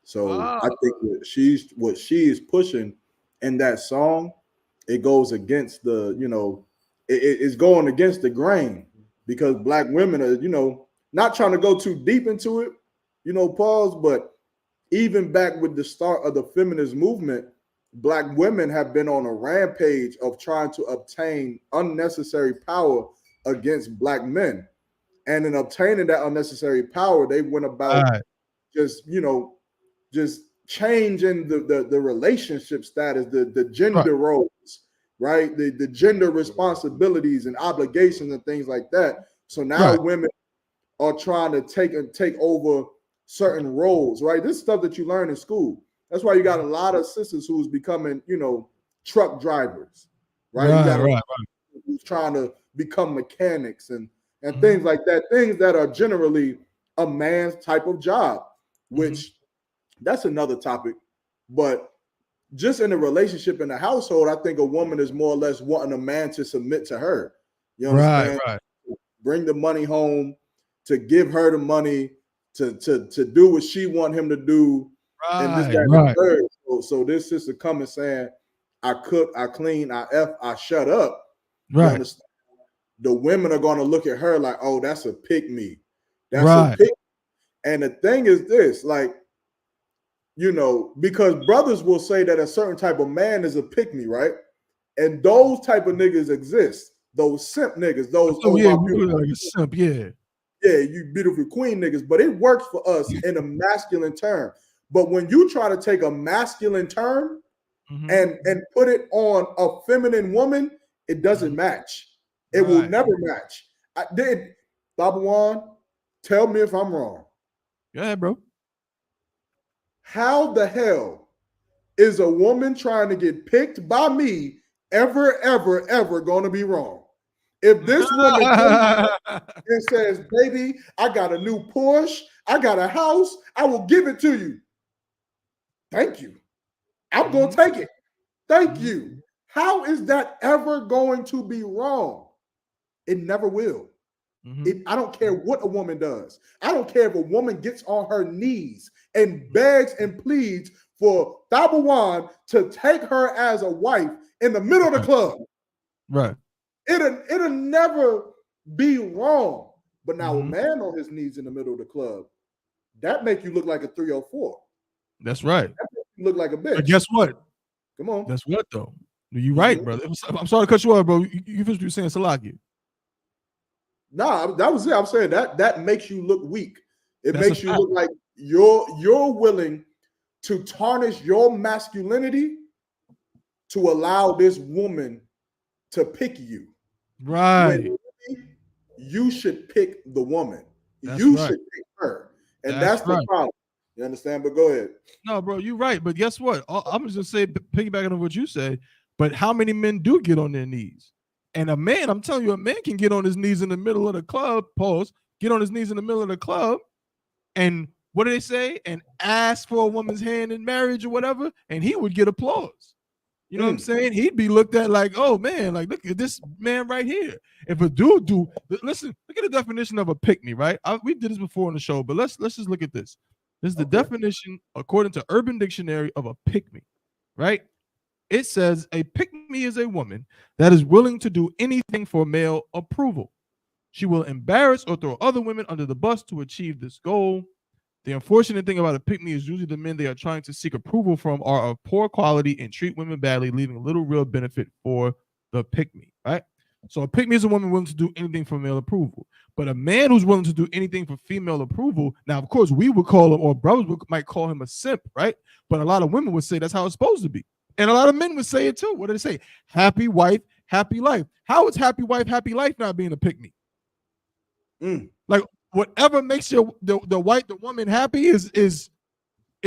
So I think what she is pushing in that song, it goes against the, you know, it's going against the grain because Black women are, you know, not trying to go too deep into it, pause. But even back with the start of the feminist movement, Black women have been on a rampage of trying to obtain unnecessary power against Black men. And in obtaining that unnecessary power, they went about just changing the relationship status, the gender roles, right? The gender responsibilities and obligations and things like that. So now women are trying to take over certain roles, right? This is stuff that you learn in school. That's why you got a lot of sisters who's becoming, truck drivers, right? You got who's trying to become mechanics and things like that, things that are generally a man's type of job, which that's another topic. But just in a relationship in the household, I think a woman is more or less wanting a man to submit to her. You understand? Right. Bring the money home, to give her the money, to do what she want him to do. And this, that, and the third. So this sister coming saying, I cook, I clean, I shut up. Right. The women are going to look at her like, oh, that's a pick me. That's a pick. And the thing is this, like, because brothers will say that a certain type of man is a pick me, right? And those type of niggas exist. Those simp niggas, those simp, yeah, you beautiful queen niggas. But it works for us in a masculine term. But when you try to take a masculine term and put it on a feminine woman, it doesn't match. It will never match. Babawan, tell me if I'm wrong. Go ahead, bro. How the hell is a woman trying to get picked by me ever going to be wrong? If this woman comes and says, baby, I got a new Porsche, I got a house, I will give it to you. Thank you. I'm going to take it. Thank you. How is that ever going to be wrong? It never will. I don't care what a woman does. I don't care if a woman gets on her knees and begs and pleads for Tabawan to take her as a wife in the middle of the club. Right. It'll never be wrong. But now a man on his knees in the middle of the club, that make you look like a 304. That's right. That makes you look like a bitch. But guess what? Come on. That's what though. You right, brother. I'm sorry to cut you off, bro. You finished you saying Salaki. Nah, that was it. I'm saying that makes you look weak. That's makes you look like you're willing to tarnish your masculinity to allow this woman to pick you. Right. You should pick the woman. That's you right. should pick her. And that's the problem. You understand? But go ahead. No, bro, you're right. But guess what? I'm just gonna say, piggybacking on what you said, but how many men do get on their knees? And a man, I'm telling you, a man can get on his knees in the middle of the club, get on his knees in the middle of the club, and what do they say? And ask for a woman's hand in marriage or whatever, and he would get applause. You know what I'm saying? He'd be looked at like, oh man, like look at this man right here. If a dude listen, look at the definition of a pick-me, right? We did this before on the show, but let's just look at this. This is the definition according to Urban Dictionary of a pick-me, right? It says a pick-me is a woman that is willing to do anything for male approval. She will embarrass or throw other women under the bus to achieve this goal. The unfortunate thing about a pick-me is usually the men they are trying to seek approval from are of poor quality and treat women badly, leaving little real benefit for the pick-me, right? So a pick-me is a woman willing to do anything for male approval. But a man who's willing to do anything for female approval, now, of course, we would call him, or brothers might call him a simp, right? But a lot of women would say that's how it's supposed to be. And a lot of men would say it too. What do they say? Happy wife, happy life. How is happy wife, happy life not being a pick-me? Like whatever makes the woman happy is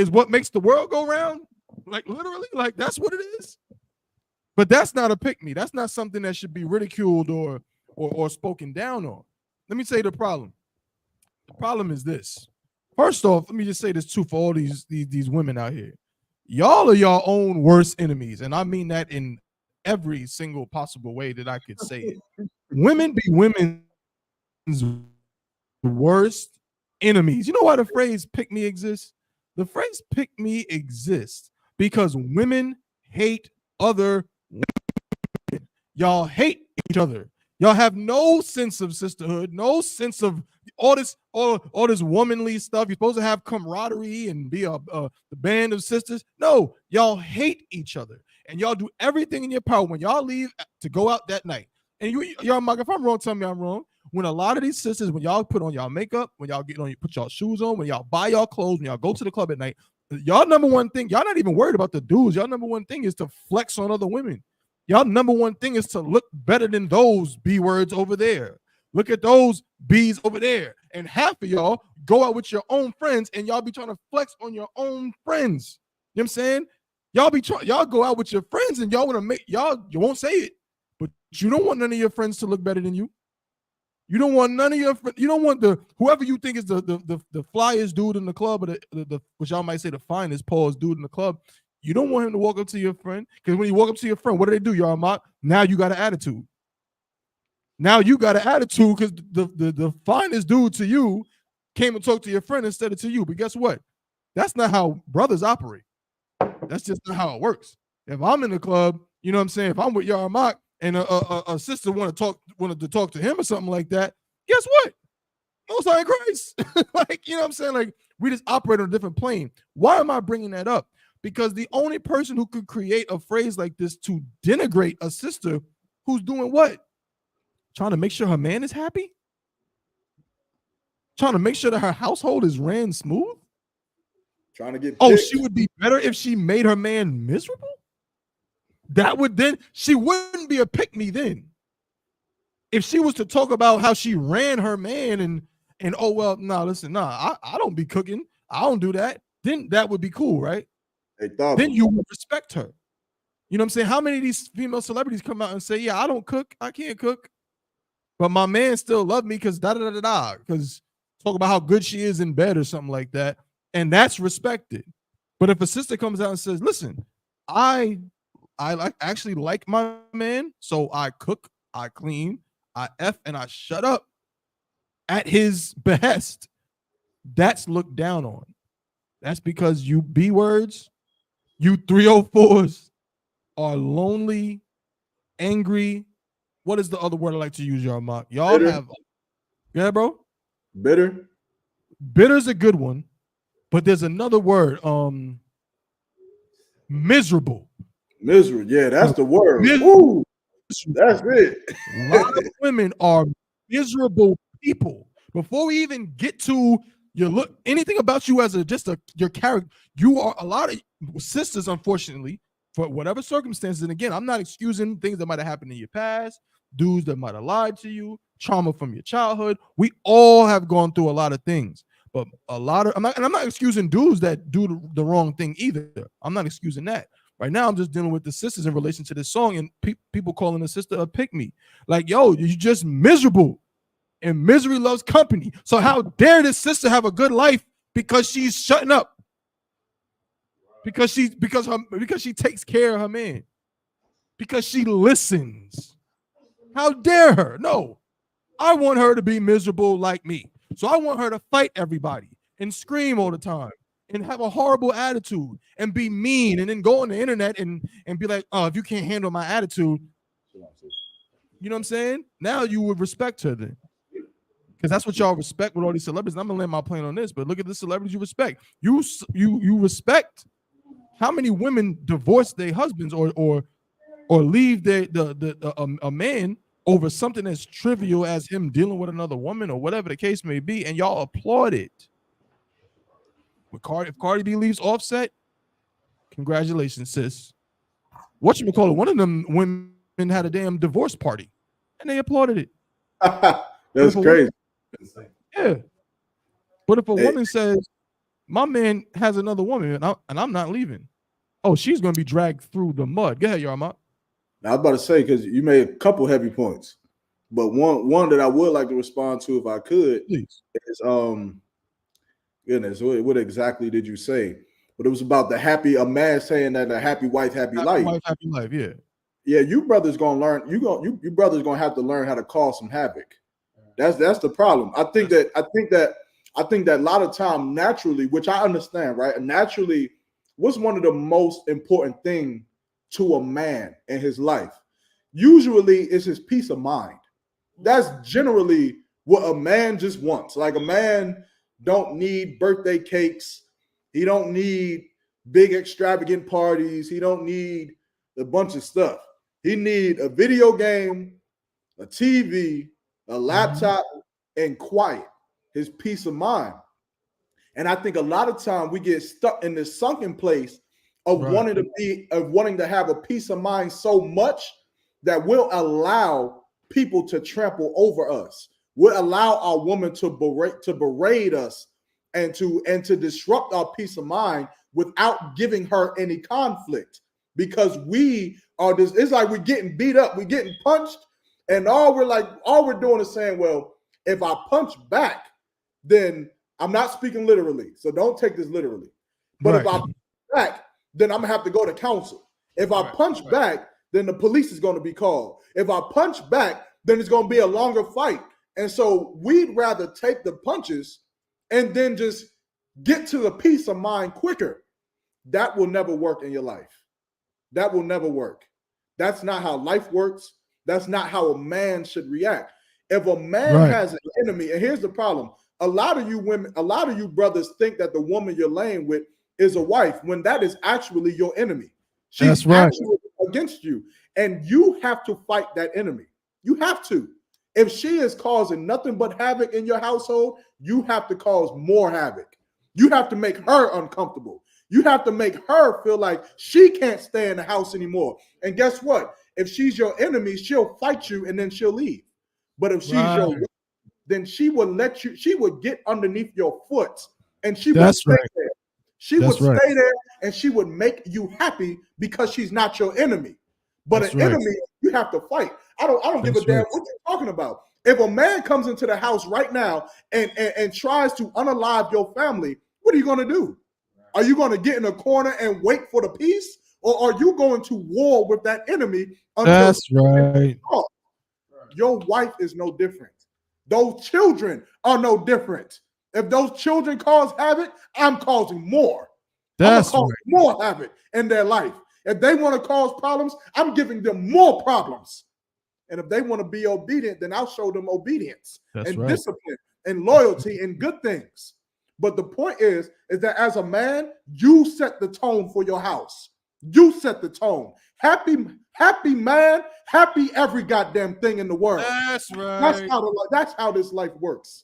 what makes the world go round. Like literally, like that's what it is. But that's not a pick-me. That's not something that should be ridiculed or spoken down on. Let me tell you the problem. The problem is this. First off, let me just say this too for all these women out here. Y'all are your own worst enemies, and I mean that in every single possible way that I could say it. Women be women's worst enemies. You know why the phrase pick me exists? The phrase pick me exists because women hate other women. Y'all hate each other. Y'all have no sense of sisterhood, no sense of all this womanly stuff. You're supposed to have camaraderie and be the band of sisters. No, y'all hate each other, and y'all do everything in your power when y'all leave to go out that night. And y'all, Mike, if I'm wrong, tell me I'm wrong. When a lot of these sisters, when y'all put on y'all makeup, when y'all get on, you put y'all shoes on, when y'all buy y'all clothes, when y'all go to the club at night, y'all number one thing, y'all not even worried about the dudes. Y'all number one thing is to flex on other women. Y'all number one thing is to look better than those B words over there. Look at those B's over there. And half of y'all go out with your own friends and y'all be trying to flex on your own friends. You know what I'm saying? Y'all go out with your friends and y'all want to make you won't say it, but you don't want none of your friends to look better than you. You don't want none of your you don't want whoever you think is the flyest dude in the club, or the which y'all might say the finest pause dude in the club. You don't want him to walk up to your friend, because when you walk up to your friend, what do? Y'all mock? Now you got an attitude. Now you got an attitude because the finest dude to you came and talked to your friend instead of to you. But guess what? That's not how brothers operate. That's just not how it works. If I'm in the club, you know what I'm saying? If I'm with Yarmak and a sister wanted to talk to him or something like that, guess what? Most High Christ. Like, you know what I'm saying? Like, we just operate on a different plane. Why am I bringing that up? Because the only person who could create a phrase like this to denigrate a sister who's doing what? Trying to make sure her man is happy? Trying to make sure that her household is ran smooth? Trying to get Oh, picked. she would be better if she made her man miserable? That would then, she wouldn't be a pick-me then. If she was to talk about how she ran her man and oh, well, I don't be cooking. I don't do that. Then that would be cool, right? Then you would respect her. You know what I'm saying? How many of these female celebrities come out and say, yeah, I don't cook. I can't cook. But my man still love me because da-da-da-da-da. Because talk about how good she is in bed or something like that. And that's respected. But if a sister comes out and says, listen, I actually like my man, so I cook, I clean, I F, and I shut up at his behest, that's looked down on. That's because you B words, you 304s are lonely, angry. What is the other word I like to use, y'all, Mark? Y'all Bitter. have, yeah, bro? Bitter. Bitter's a good one, but there's another word, miserable. Miserable, yeah, that's the word. Ooh, that's it. A lot of women are miserable people. Before we even get to your look, anything about you as your character, you are a lot of sisters, unfortunately, for whatever circumstances. And again, I'm not excusing things that might have happened in your past, dudes that might have lied to you, trauma from your childhood. We all have gone through a lot of things, but I'm not excusing dudes that do the wrong thing either. I'm not excusing that. Right now, I'm just dealing with the sisters in relation to this song and people calling a sister a pick-me. Like, yo, you're just miserable. And misery loves company. So how dare this sister have a good life because she's shutting up? Because she takes care of her man. Because she listens. How dare her? No. I want her to be miserable like me. So I want her to fight everybody and scream all the time and have a horrible attitude and be mean and then go on the internet and be like, oh, if you can't handle my attitude, you know what I'm saying? Now you would respect her then. Because that's what y'all respect with all these celebrities. And I'm gonna land my plane on this, but look at the celebrities you respect. You respect how many women divorce their husbands or leave a man over something as trivial as him dealing with another woman or whatever the case may be, and y'all applaud it. If Cardi B leaves Offset, congratulations, sis. Whatchamacallit, one of them women had a damn divorce party, and they applauded it. That's crazy. Yeah. But if a woman says, my man has another woman and I'm not leaving, oh, she's going to be dragged through the mud. Go ahead, Yarma. Now, I was about to say, because you made a couple heavy points, but one that I would like to respond to if I could is, goodness, what exactly did you say? But it was about a man saying that a happy wife, happy life. Happy life, yeah. Yeah, you brothers gonna learn. You brothers gonna have to learn how to cause some havoc. That's the problem. I think that a lot of time naturally, which I understand, right? Naturally, what's one of the most important thing to a man in his life? Usually, it's his peace of mind. That's generally what a man just wants. Like a man don't need birthday cakes. He don't need big extravagant parties. He don't need a bunch of stuff. He need a video game, a TV, a laptop, and quiet. His peace of mind. And I think a lot of time we get stuck in this sunken place of wanting to have a peace of mind so much that we'll allow people to trample over us. We'll allow our woman to berate us and to disrupt our peace of mind without giving her any conflict, because we are this. It's like we're getting beat up, we're getting punched, and all we're doing is saying, well, if I punch back, then I'm not speaking literally, so don't take this literally. But if I punch back, then I'm gonna have to go to counsel. If I punch back, then the police is gonna be called. If I punch back, then it's gonna be a longer fight. And so we'd rather take the punches and then just get to the peace of mind quicker. That will never work in your life. That will never work. That's not how life works. That's not how a man should react. If a man has an enemy, and here's the problem. A lot of you women, a lot of you brothers think that the woman you're laying with is a wife when that is actually your enemy. She's actually against you. And you have to fight that enemy. You have to. If she is causing nothing but havoc in your household, you have to cause more havoc. You have to make her uncomfortable. You have to make her feel like she can't stay in the house anymore. And guess what? If she's your enemy, she'll fight you and then she'll leave. But if she's your, then she will let you, she would get underneath your foot and she would stay there. She would stay there and she would make you happy because she's not your enemy. But an enemy, you have to fight. I don't give a damn what you're talking about. If a man comes into the house right now and tries to unalive your family, what are you going to do? Are you going to get in a corner and wait for the peace? Or are you going to war with that enemy? Until your wife is no different. Those children are no different. If those children cause havoc, I'm causing more. That's I'm causing more havoc in their life. If they want to cause problems, I'm giving them more problems. And if they want to be obedient, then I'll show them obedience and discipline and loyalty and good things. But the point is that as a man, you set the tone for your house. You set the tone. Happy man, happy every goddamn thing in the world. That's right. That's how this life works.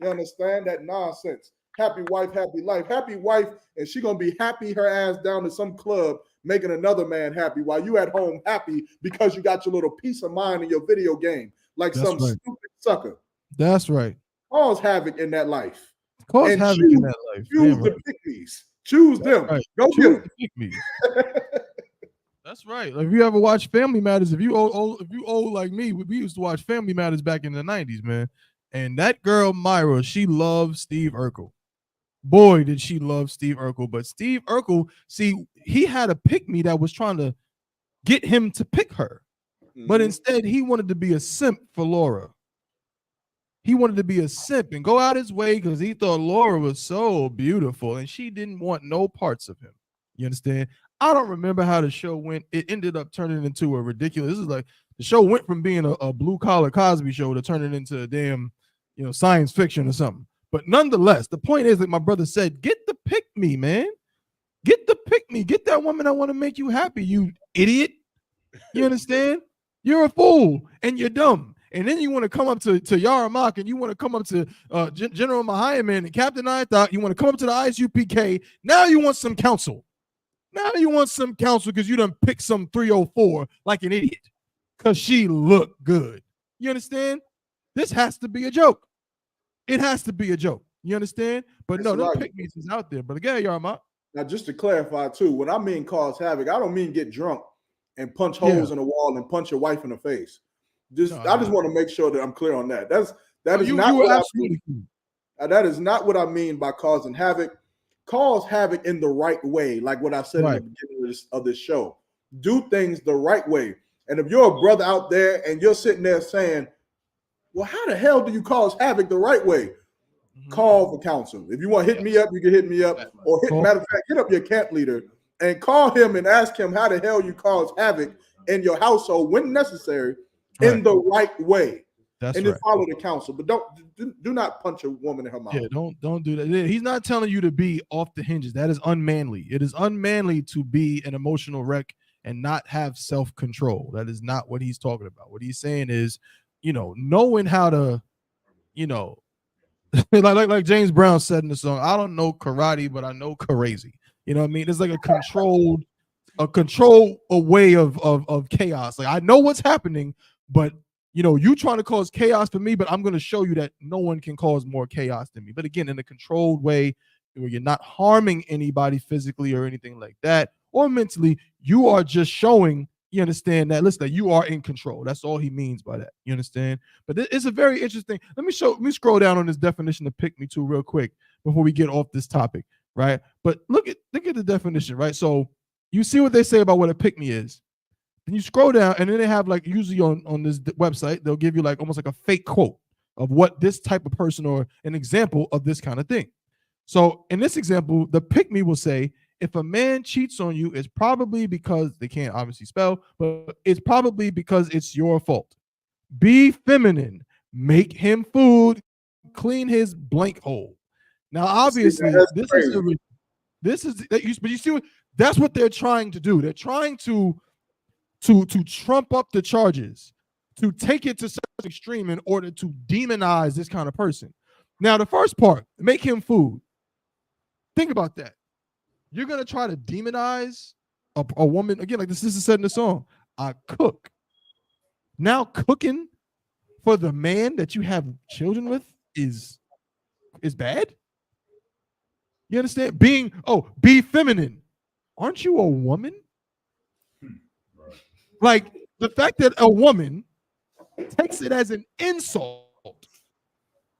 You understand that nonsense? Happy wife, happy life. Happy wife, and she gonna be happy her ass down to some club making another man happy while you at home happy because you got your little peace of mind in your video game like stupid sucker. That's right. Cause havoc in that life. Cause havoc in that life. Choose the pick-me's. Choose them. Go get them. That's right. Like if you ever watch Family Matters, if you old like me, we used to watch Family Matters back in the 90s, man. And that girl Myra, she loved Steve Urkel. Boy, did she love Steve Urkel. But Steve Urkel, see, he had a pick-me that was trying to get him to pick her. But instead, he wanted to be a simp for Laura. He wanted to be a simp and go out his way because he thought Laura was so beautiful and she didn't want no parts of him. You understand? I don't remember how the show went. It ended up turning into a ridiculous. This is like the show went from being a blue-collar Cosby show to turning into a damn, science fiction or something. But nonetheless, the point is that my brother said, get the pick-me, man. Get the pick-me. Get that woman that want to make you happy, you idiot. You understand? You're a fool and you're dumb. And then you want to come up to Yarmak and you want to come up to General Mahiaman and Captain I Thought. You want to come up to the ISUPK. Now you want some counsel. Now you want some counsel because you done picked some 304 like an idiot because she looked good. You understand? This has to be a joke. It has to be a joke. You understand? But no, the pick-me's is out there. But again, Yarmak. Now, just to clarify too, when I mean cause havoc, I don't mean get drunk and punch holes in the wall and punch your wife in the face. I just want to make sure that I'm clear on that. That is not what I mean by causing havoc. Cause havoc in the right way, like what I said in the beginning of this show. Do things the right way. And if you're a brother out there and you're sitting there saying, well, how the hell do you cause havoc the right way? Call for counsel. If you want to hit me up, you can hit me up. Or matter of fact, hit up your camp leader and call him and ask him how the hell you cause havoc in your household when necessary in the right way. That's and right. then follow the counsel. But do not punch a woman in her mouth. Yeah, don't do that. He's not telling you to be off the hinges. That is unmanly. It is unmanly to be an emotional wreck and not have self-control. That is not what he's talking about. What he's saying is, knowing how to, like James Brown said in the song, I don't know karate, but I know crazy. You know what I mean? It's like a controlled way of chaos. Like, I know what's happening, but you trying to cause chaos for me, but I'm going to show you that no one can cause more chaos than me. But again, in a controlled way where you're not harming anybody physically or anything like that, or mentally, you are just showing, you understand that, listen, that you are in control. That's all he means by that. You understand? But it's a very interesting. Let me scroll down on this definition of pick me too real quick before we get off this topic, right? But look at the definition, right? So you see what they say about what a pick me is. And you scroll down, and then they have, like, usually on this website, they'll give you like almost like a fake quote of what this type of person, or an example of this kind of thing. So in this example, the pick me will say, if a man cheats on you, it's probably because they can't obviously spell, but it's probably because it's your fault. Be feminine, make him food, clean his blank hole. Now, obviously, but you see what that's what they're trying to do. They're trying to trump up the charges, to take it to such an extreme in order to demonize this kind of person. Now, the first part, make him food. Think about that. You're going to try to demonize a woman. Again, like this is said in the song, I cook. Now cooking for the man that you have children with is bad? You understand? Be feminine. Aren't you a woman? Like, the fact that a woman takes it as an insult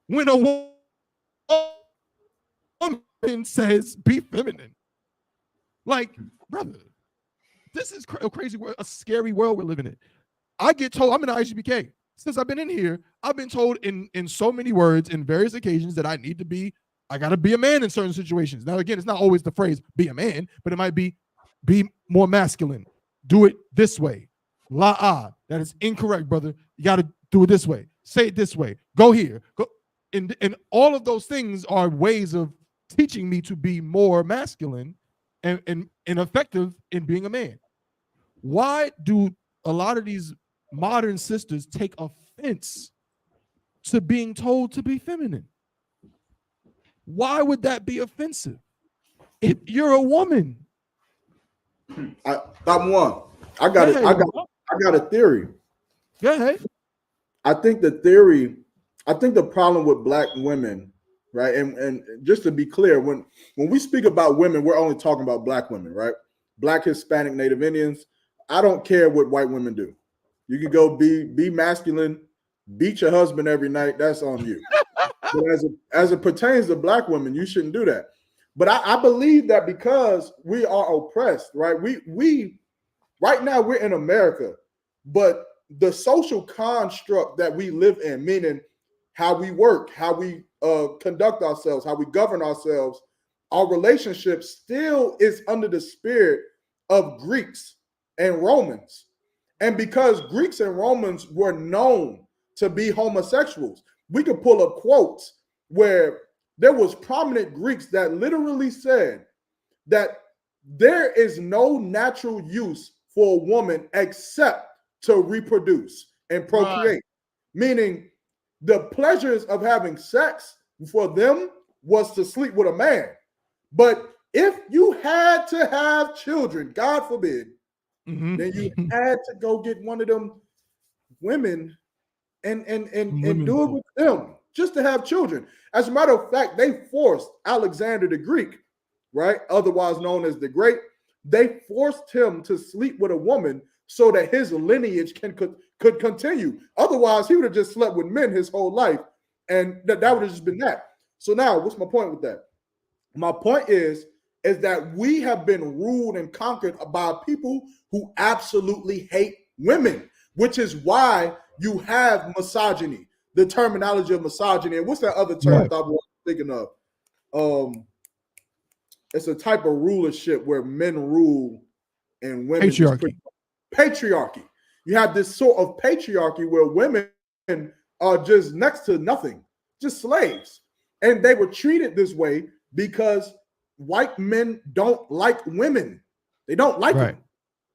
when a woman says be feminine. Like, brother, this is a crazy world, a scary world we're living in. I get told, I'm in the IGBK. Since I've been in here, I've been told in so many words, in various occasions, that I got to be a man in certain situations. Now, again, it's not always the phrase be a man, but it might be more masculine. Do it this way. That is incorrect, brother. You got to do it this way. Say it this way. Go here. Go. And all of those things are ways of teaching me to be more masculine and effective in being a man. Why do a lot of these modern sisters take offense to being told to be feminine? Why would that be offensive? If you're a woman. I got a theory. Go ahead. I think the problem with black women, right? And just to be clear, when we speak about women, we're only talking about black women, right? Black, Hispanic, Native Indians. I don't care what white women do. You can go be masculine, beat your husband every night. That's on you. But as it pertains to black women, you shouldn't do that. But I believe that because we are oppressed, right? We right now we're in America, but the social construct that we live in, meaning how we work, how we conduct ourselves, how we govern ourselves, our relationship still is under the spirit of Greeks and Romans. And because Greeks and Romans were known to be homosexuals, we could pull up quotes where there was prominent Greeks that literally said that there is no natural use for a woman except to reproduce and procreate. Right. Meaning the pleasures of having sex for them was to sleep with a man. But if you had to have children, God forbid, then you had to go get one of them women and do it with them just to have children. As a matter of fact, they forced Alexander the Greek, right, otherwise known as the Great, they forced him to sleep with a woman so that his lineage could continue. Otherwise, he would have just slept with men his whole life, and that would have just been that. So now, what's my point with that? My point is that we have been ruled and conquered by people who absolutely hate women, which is why you have misogyny, the terminology of misogyny. And what's that other term I was thinking of? It's a type of rulership where men rule and women patriarchy. Patriarchy. You have this sort of patriarchy where women just next to nothing, just slaves. And they were treated this way because white men don't like women. They don't like them.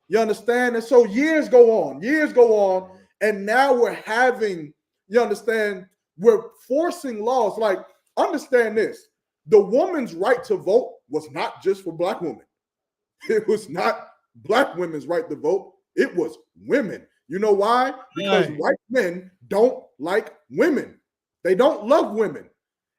You understand? And so years go on, and now we're having, you understand, we're forcing laws. Like, understand this. The woman's right to vote was not just for black women. It was not black women's right to vote. It was women. You know why? Because white men don't like women. They don't love women.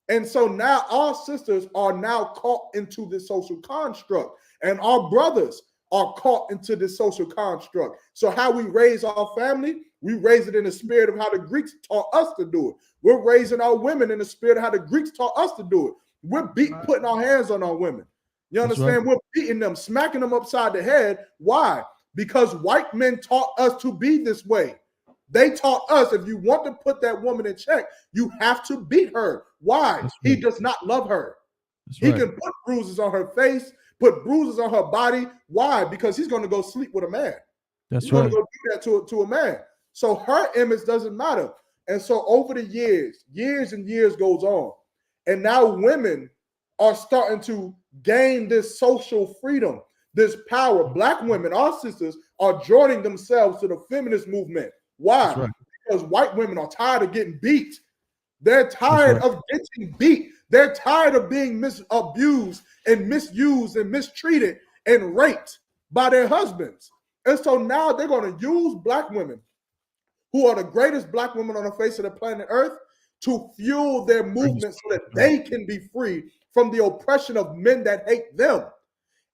And so now our sisters are now caught into this social construct, and our brothers are caught into this social construct. So how we raise our family, we raise it in the spirit of how the Greeks taught us to do it. We're raising our women in the spirit of how the Greeks taught us to do it. We're putting our hands on our women. You understand? We're beating them, smacking them upside the head. Why? Because white men taught us to be this way. They taught us, if you want to put that woman in check, you have to beat her. Why? He does not love her. He can put bruises on her face, put bruises on her body. Why? Because he's going to go sleep with a man. He's going to go do that to a man. So her image doesn't matter. And so over the years and years goes on. And now women are starting to gain this social freedom, this power. Black women, our sisters, are joining themselves to the feminist movement. Why? Because white women are tired of getting beat. They're tired of getting beat. They're tired of being abused and misused and mistreated and raped by their husbands. And so now they're going to use black women, who are the greatest black women on the face of the planet Earth, to fuel their movement so that they can be free from the oppression of men that hate them.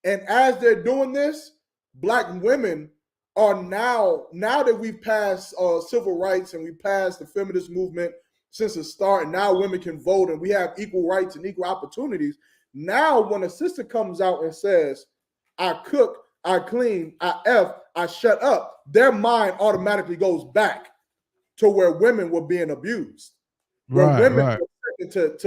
And as they're doing this, black women are now that we've passed civil rights and we passed the feminist movement since the start, and now women can vote and we have equal rights and equal opportunities. Now, when a sister comes out and says, I cook, I clean, I shut up, their mind automatically goes back to where women were being abused, where women were taken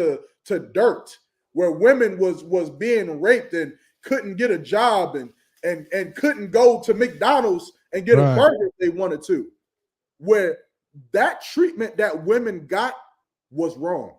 to dirt, where women was being raped and couldn't get a job and couldn't go to McDonald's and get a burger if they wanted to, where that treatment that women got was wrong.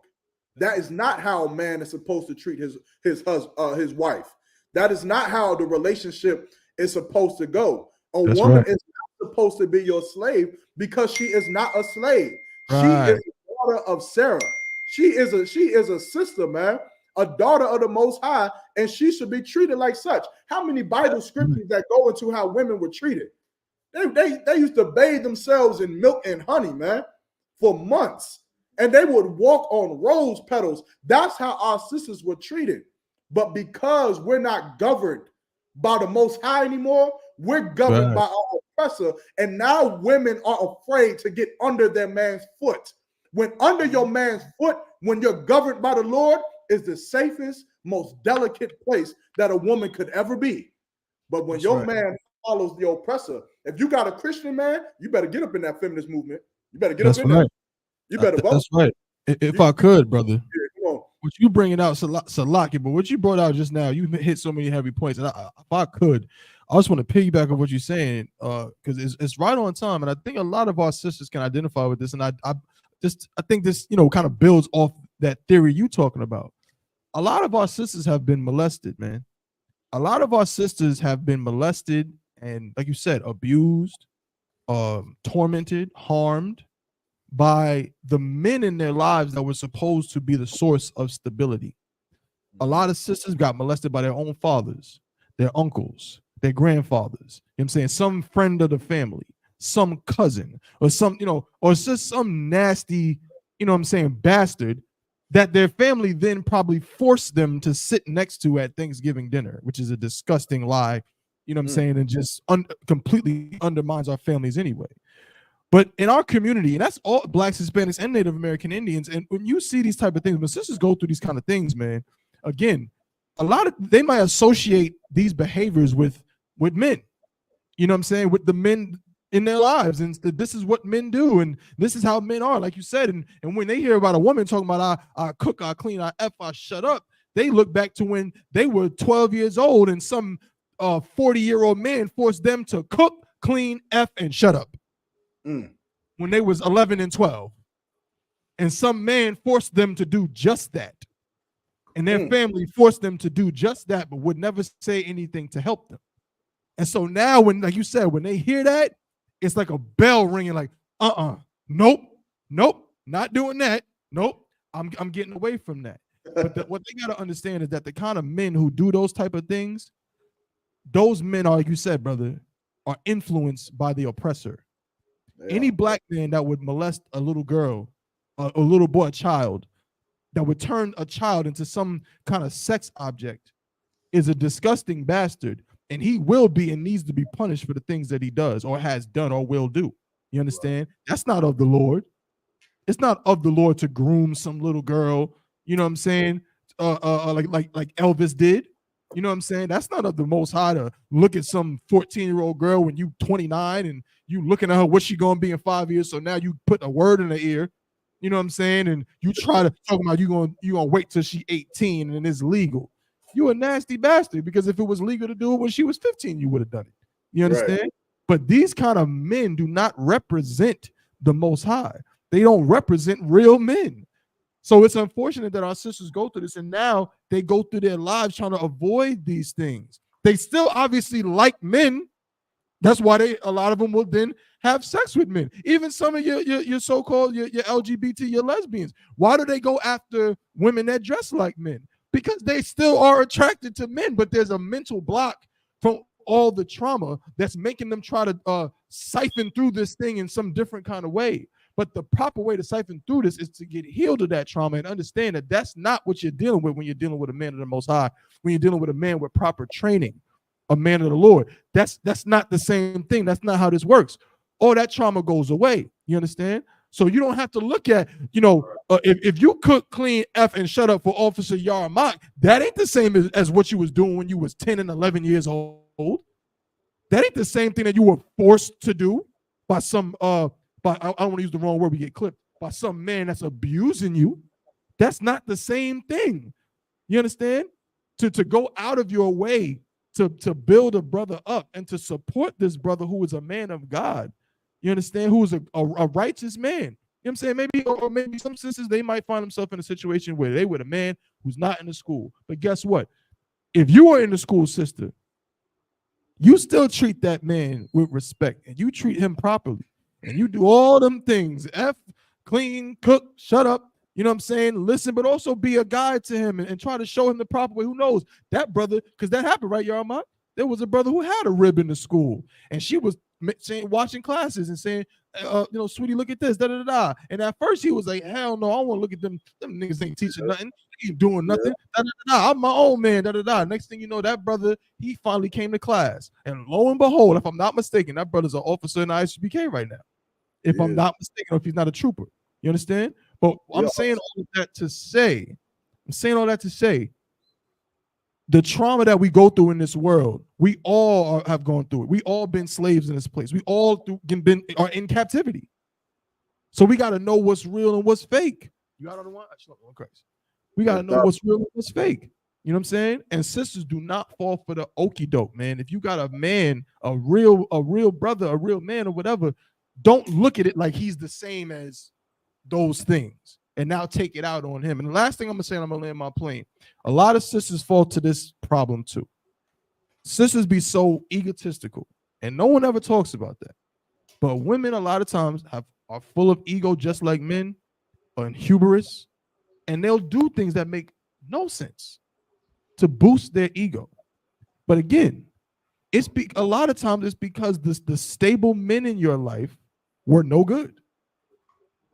That is not how a man is supposed to treat his wife. That is not how the relationship is supposed to go. A woman is not supposed to be your slave because she is not a slave. She is the daughter of Sarah. She is a sister, man, a daughter of the Most High, and she should be treated like such. How many Bible scriptures that go into how women were treated? They used to bathe themselves in milk and honey, man, for months. And they would walk on rose petals. That's how our sisters were treated. But because we're not governed by the Most High anymore, we're governed by our oppressor. And now women are afraid to get under their man's foot. When under your man's foot, when you're governed by the Lord, is the safest, most delicate place that a woman could ever be. But when your man follows the oppressor, if you got a Christian man, you better get up in that feminist movement. You better get up in there. You better vote. That's right. If I could, brother, what you bringing out, Salaki, but what you brought out just now, you hit so many heavy points. And if I could, I just want to piggyback on what you're saying, because it's right on time. And I think a lot of our sisters can identify with this. And I think this, kind of builds off that theory you talking about. A lot of our sisters have been molested, man. A lot of our sisters have been molested and, like you said, abused, tormented, harmed by the men in their lives that were supposed to be the source of stability. A lot of sisters got molested by their own fathers, their uncles, their grandfathers. You know what I'm saying? Some friend of the family, some cousin, or some, or just some nasty, bastard that their family then probably forced them to sit next to at Thanksgiving dinner, which is a disgusting lie, and just completely undermines our families anyway. But in our community, and that's all Blacks, Hispanics, and Native American Indians, and when you see these type of things, when sisters go through these kind of things, man, again, they might associate these behaviors with men, with the men in their lives, and this is what men do, and this is how men are, like you said. And when they hear about a woman talking about I cook, I clean, I shut up, they look back to when they were 12 years old and some 40-year-old man forced them to cook, clean, and shut up when they was 11 and 12. And some man forced them to do just that. And their family forced them to do just that, but would never say anything to help them. And so now when, like you said, when they hear that, it's like a bell ringing, like, nope, not doing that. Nope, I'm getting away from that. But what they got to understand is that the kind of men who do those type of things, those men are, like you said, brother, are influenced by the oppressor. Any black man that would molest a little girl, a little boy, a child, that would turn a child into some kind of sex object is a disgusting bastard, and he will be and needs to be punished for the things that he does or has done or will do. You understand? That's not of the Lord. It's not of the Lord to groom some little girl, you know what I'm saying? Like Elvis did. You know what I'm saying? That's not of the Most High to look at some 14-year-old girl when you 29 and you looking at her, what's she gonna be in 5 years? So now you put a word in her ear, you know what I'm saying? And you try to talk about you gonna wait till she 18 and it's legal. You a nasty bastard, because if it was legal to do it when she was 15, you would have done it. You understand? Right. But these kind of men do not represent the Most High. They don't represent real men. So it's unfortunate that our sisters go through this, and now they go through their lives trying to avoid these things. They still obviously like men. That's why a lot of them will then have sex with men. Even some of your so-called your LGBT, your lesbians. Why do they go after women that dress like men? Because they still are attracted to men, but there's a mental block from all the trauma that's making them try to siphon through this thing in some different kind of way. But the proper way to siphon through this is to get healed of that trauma and understand that that's not what you're dealing with when you're dealing with a man of the Most High, when you're dealing with a man with proper training, a man of the Lord. That's not the same thing. That's not how this works. All that trauma goes away. You understand? So you don't have to look at, if you cook, clean, F, and shut up for Officer Yarmak, that ain't the same as what you was doing when you was 10 and 11 years old. That ain't the same thing that you were forced to do by some, I don't want to use the wrong word, we get clipped, by some man that's abusing you. That's not the same thing. You understand? To go out of your way to build a brother up and to support this brother who is a man of God. You understand? Who is a righteous man. You know what I'm saying? Maybe some sisters, they might find themselves in a situation where they with a man who's not in the school. But guess what? If you are in the school, sister, you still treat that man with respect and you treat him properly. And you do all them things, F, clean, cook, shut up, you know what I'm saying? Listen, but also be a guide to him and try to show him the proper way. Who knows? That brother, because that happened, right, Yarmak? There was a brother who had a rib in the school, and she was watching classes and saying, sweetie, look at this, da-da-da-da. And at first he was like, hell no, I want to look at them. Them niggas ain't teaching nothing. They ain't doing nothing. Da-da-da-da. I'm my own man, da-da-da. Next thing you know, that brother, he finally came to class. And lo and behold, if I'm not mistaken, that brother's an officer in the ISBK right now. If I'm not mistaken, if he's not a trooper. You understand? But I'm saying all of that to say, the trauma that we go through in this world, we all have gone through it. We all been slaves in this place. We all are in captivity. So we got to know what's real and what's fake. You got on the one? We got to know what's real and what's fake. You know what I'm saying? And sisters, do not fall for the okie doke, man. If you got a man, a real brother, a real man or whatever, don't look at it like he's the same as those things and now take it out on him. And the last thing I'm gonna say, and I'm gonna land my plane. A lot of sisters fall to this problem too. Sisters be so egotistical, and no one ever talks about that. But women a lot of times are full of ego, just like men, and hubris, and they'll do things that make no sense to boost their ego. But again, a lot of times it's because the stable men in your life were no good.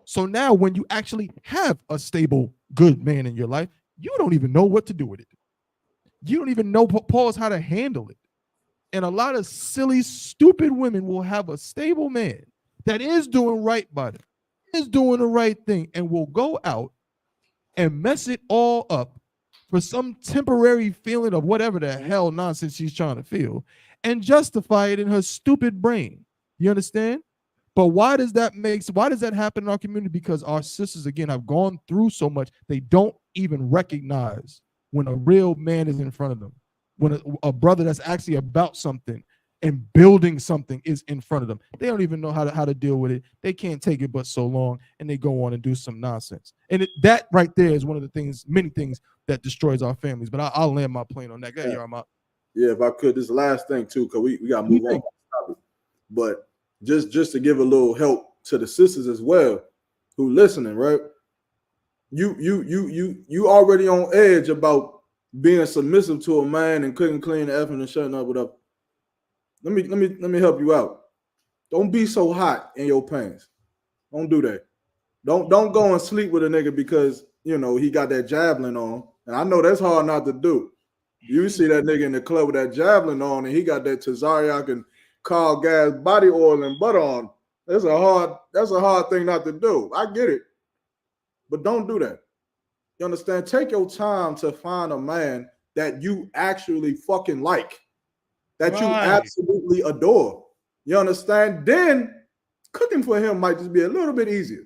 So now when you actually have a stable, good man in your life, you don't even know what to do with it. You don't even know, pause, how to handle it. And a lot of silly, stupid women will have a stable man that is doing right by them, is doing the right thing, and will go out and mess it all up for some temporary feeling of whatever the hell nonsense she's trying to feel and justify it in her stupid brain. You understand? But why does that happen in our community? Because our sisters, again, have gone through so much, they don't even recognize when a real man is in front of them, when a brother that's actually about something and building something is in front of them. They don't even know how to deal with it. They can't take it but so long, and they go on and do some nonsense. And that right there is one of the things, many things that destroys our families. But I'll land my plane on that. Go ahead, Yarmouth. Yeah, if I could, this last thing too, because we got to move on. But just to give a little help to the sisters as well who listening, right? You already on edge about being submissive to a man and couldn't clean the effing and shutting up without. Let me help you out. Don't be so hot in your pants. Don't do that. Don't go and sleep with a nigga because he got that javelin on. And I know that's hard not to do. You see that nigga in the club with that javelin on, and he got that Tazariak and Carl Gas body oil and butter on. That's a hard thing not to do. I get it. But don't do that. You understand? Take your time to find a man that you actually fucking like, that you absolutely adore. You understand? Then cooking for him might just be a little bit easier.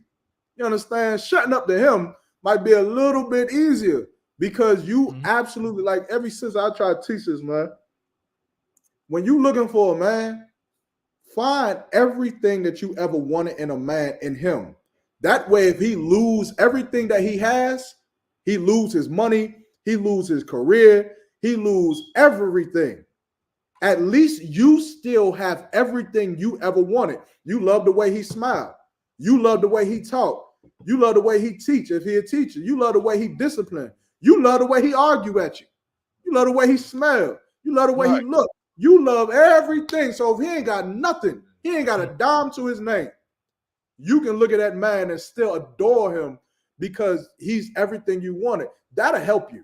You understand? Shutting up to him might be a little bit easier because you absolutely, like ever since I tried to teach this, man, when you looking for a man, find everything that you ever wanted in a man in him. That way, if he lose everything that he has, he lose his money, he lose his career, he lose everything. At least you still have everything you ever wanted. You love the way he smiled. You love the way he talked. You love the way he teach if he a teacher. You love the way he disciplined. You love the way he argue at you. You love the way he smelled. You love the way he looked. You love everything. So if he ain't got nothing, he ain't got a dime to his name, you can look at that man and still adore him because he's everything you wanted. That'll help you.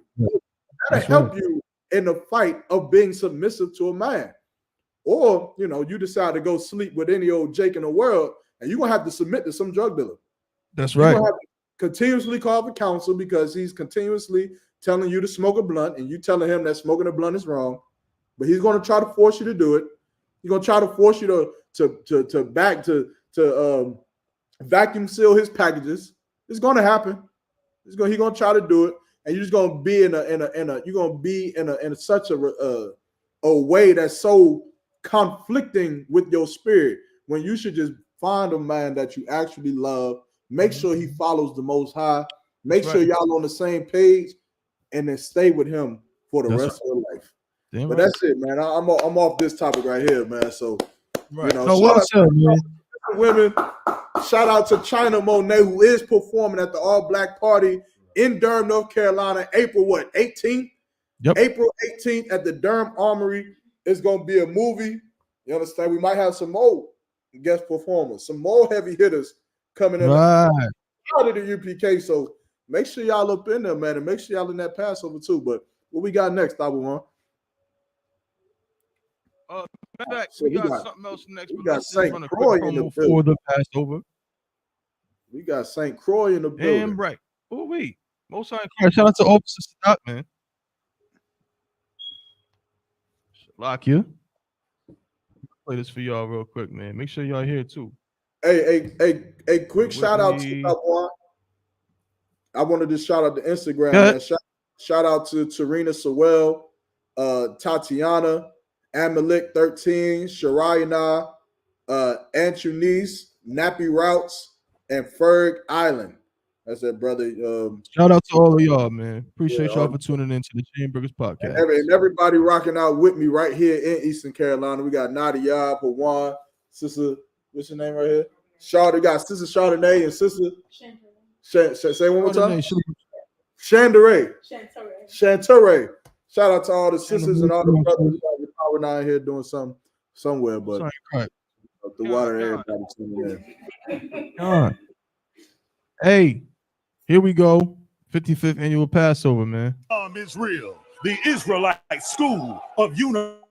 That'll help you in the fight of being submissive to a man. Or, you decide to go sleep with any old Jake in the world, and you're going to have to submit to some drug dealer. That's right. You're going to have to continuously call for counsel because he's continuously telling you to smoke a blunt, and you telling him that smoking a blunt is wrong. But he's going to try to force you to do it. He's going to try to force you to vacuum seal his packages. It's going to happen. He's going to try to do it, and you're just going to be in such a way that's so conflicting with your spirit when you should just find a man that you actually love. Make sure he follows the Most High. Make sure y'all on the same page, and then stay with him for the rest of your life. But that's it, man. I'm off this topic right here, man. So, what's up, man? Women, shout out to China Monet, who is performing at the All Black Party in Durham, North Carolina, April 18th? Yep. April 18th at the Durham Armory. It's going to be a movie. You understand? We might have some more guest performers, some more heavy hitters coming in out of the UPK. So make sure y'all up in there, man, and make sure y'all in that Passover too. But what we got next, One? So we got something else next. We got St. Croix in the building. For the Passover. We got St. Croix in the building. Damn right. Oh, wait. Most shout out to Officer Scott, man. Lock you. Play this for y'all real quick, man. Make sure y'all here too. Hey, quick shout out to One. I wanted to shout out to Instagram, man. Shout out to Tarina Sewell, Tatiana, Amalek 13, Sharayana, Antunice, Nappy Routes, and Ferg Island. That's that brother. Shout out to all of y'all, man. Appreciate y'all for tuning into the Chainburgers podcast. And everybody rocking out with me right here in Eastern Carolina. We got Nadia, Pawan, Sister, what's your name right here? We got Sister Chardonnay and Sister say one more time. Chandere. Shout out to all the sisters and all the brothers. We're not here doing something somewhere, but the water, everybody tuning in. Hey, here we go. 55th annual Passover, man. Israel, the Israelite School of Universal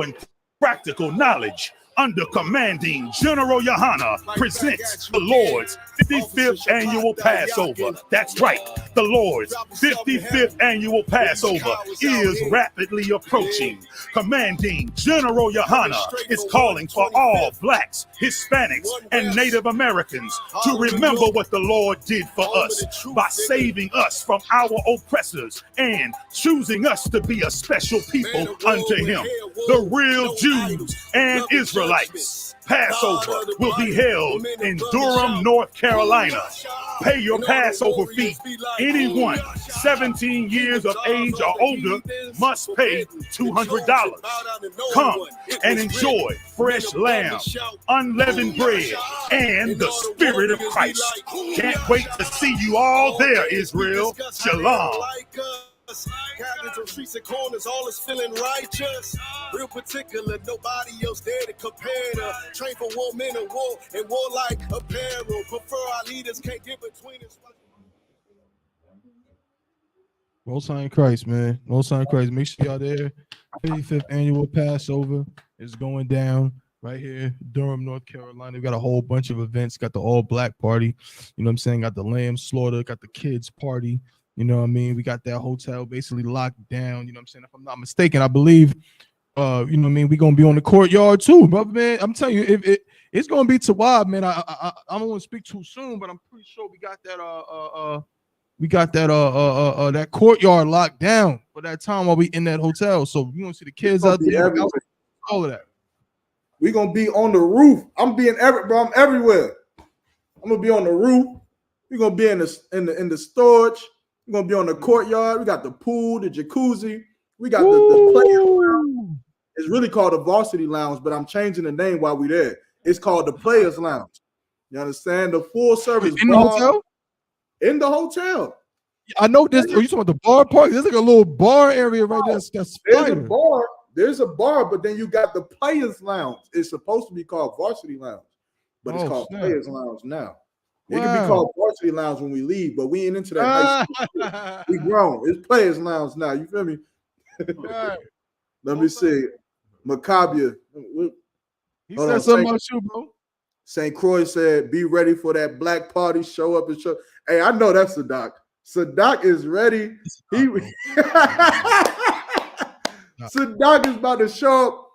and Practical Knowledge, under commanding General Yohana, presents the Lord's 55th annual Passover. That's right, the Lord's 55th annual Passover is rapidly approaching. Commanding General Yohana is calling for all blacks, Hispanics, and Native Americans to remember what the Lord did for us by saving us from our oppressors and choosing us to be a special people unto him. The real Jews and Israelites. Passover will be held in Durham, North Carolina. Pay your Passover fee. Anyone 17 years of age or older must pay $200. Come and enjoy fresh lamb, unleavened bread, and the Spirit of Christ. Can't wait to see you all there, Israel. Shalom. Cabins on streets and corners, all is feeling righteous. Real particular, nobody else there to compare to. Train for war, men of war, and warlike apparel. Prefer our leaders, can't get between us. Most High in Christ, man. Most High in Christ. Make sure y'all there. 55th annual Passover is going down right here, Durham, North Carolina. We got a whole bunch of events. Got the all black party. You know what I'm saying? Got the lamb slaughter. Got the kids party. You know what I mean? We got that hotel basically locked down. You know what I'm saying? If I'm not mistaken, I believe, you know what I mean? We're going to be on the courtyard too, brother, man. I'm telling you, it's going to be Tawab, man. I don't want to speak too soon, but I'm pretty sure we got that, that courtyard locked down for that time while we in that hotel. So you're going to see the kids out there. All of that. We're going to be on the roof. I'm everywhere. I'm going to be on the roof. We're going to be in the storage. We're gonna be on the courtyard. We got the pool, the jacuzzi. We got the Players Lounge. It's really called the Varsity Lounge, but I'm changing the name while we're there. It's called the Players Lounge. You understand? The full service in the hotel. In the hotel. I know this. Are you talking about the bar park? There's like a little bar area right there. That's there's a bar. There's a bar, but then you got the Players Lounge. It's supposed to be called Varsity Lounge, but it's called Players Lounge now. It can be called Varsity Lounge when we leave, but we ain't into that high school. We grown. It's Players Lounge now. You feel me? Right. Let me see. Macabre. He said something about you, bro. St. Croix said, be ready for that black party. Show up and show. Hey, I know that's Sadak. Sadak is ready. Sadak is about to show up.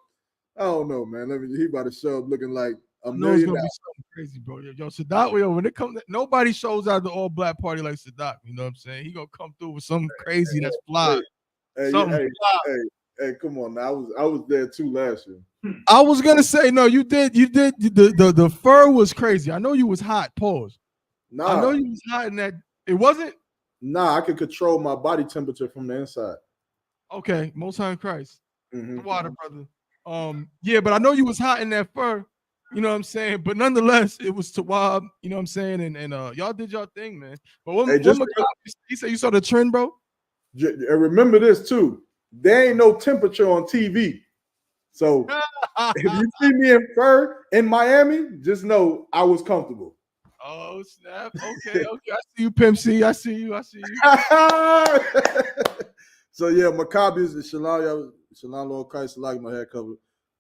I don't know, man. He about to show up looking like $1 million. It's gonna be something crazy, bro. Yo, Sadat, when it comes, nobody shows out the all black party like Sadat. You know what I'm saying? He gonna come through with something crazy that's fly. Hey, come on now. I was there too last year. I was gonna say no. You did. The fur was crazy. I know you was hot. Pause. Nah, I know you was hot in that. It wasn't. Nah, I could control my body temperature from the inside. Okay, Most High in Christ. The water, brother. Yeah, but I know you was hot in that fur. You know what I'm saying? But nonetheless, it was Tawab, you know what I'm saying? And y'all did y'all thing, man. But he said you saw the trend, bro? And remember this too. There ain't no temperature on TV. So if you see me in fur in Miami, just know I was comfortable. Oh, snap. Okay. I see you, Pimp C. I see you. So yeah, Macabre is Shalom, Lord Christ, like my hair covered.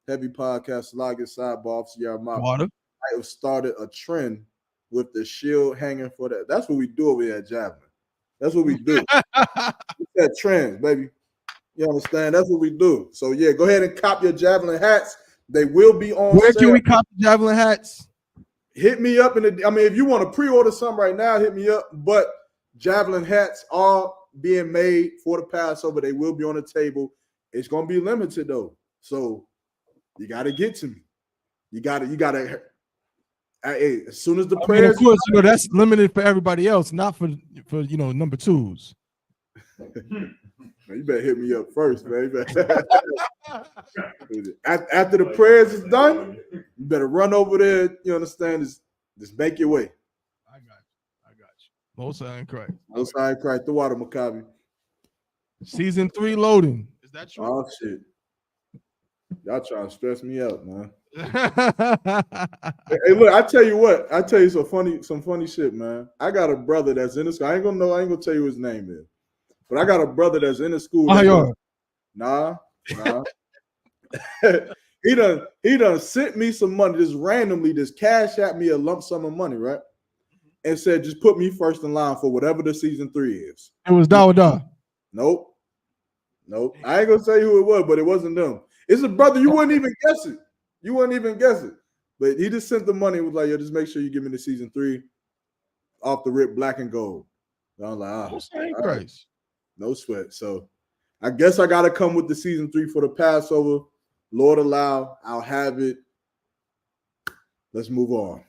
Heavy podcast, Slaget Sidebar, Yarmouth. I have started a trend with the shield hanging for that. That's what we do over here at Javelin. That's what we do. That trend, baby. You understand? That's what we do. So yeah, go ahead and cop your Javelin hats. They will be on Where sale. can we cop the Javelin hats? Hit me up if you want to pre-order some right now, hit me up. But Javelin hats are being made for the Passover. They will be on the table. It's gonna be limited though. So you got to get to me. You got to. Hey, as soon as the prayers, of course, that's limited for everybody else, not for number twos. You better hit me up first, man. After the prayers is done, you better run over there. You understand? Just make your way. I got you. Most High in Christ. Most High in Christ. The water, Macabre. Season 3 loading. Is that true? Oh shit. Y'all trying to stress me out, man. Hey, look, I tell you what. I tell you some funny shit, man. I got a brother that's in the school. I ain't gonna tell you his name is, but I got a brother that's in the school. Nah. He done sent me some money, just randomly, just cash at me a lump sum of money, right? And said, just put me first in line for whatever the season 3 is. It was Don. Nope. I ain't gonna say who it was, but it wasn't them. It's a brother. You wouldn't even guess it. But he just sent the money. Was like, yo, just make sure you give me the season 3 off the rip, black and gold. And I was like, all right. No sweat. So I guess I gotta come with the season 3 for the Passover. Lord allow, I'll have it. Let's move on.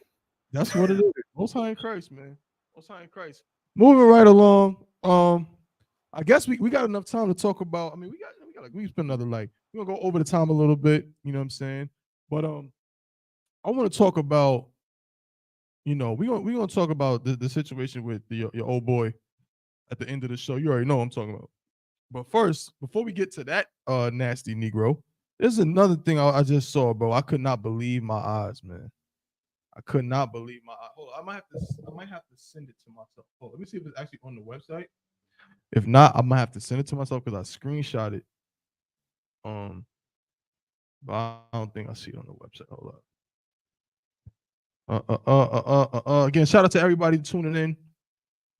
That's what it is. Most High in Christ, man. Most High in Christ. Moving right along. I guess we got enough time to talk about. I mean, we spend another we're gonna go over the time a little bit. You know what I'm saying? But I want to talk about. We're gonna talk about the situation with your old boy at the end of the show. You already know what I'm talking about. But first, before we get to that nasty Negro, there's another thing I just saw, bro. I could not believe my eyes, man. I could not believe my eyes. Hold on, I might have to send it to myself. Hold on, let me see if it's actually on the website. If not, I might have to send it to myself because I screenshot it. But I don't think I see it on the website. Hold up. Again, shout out to everybody tuning in.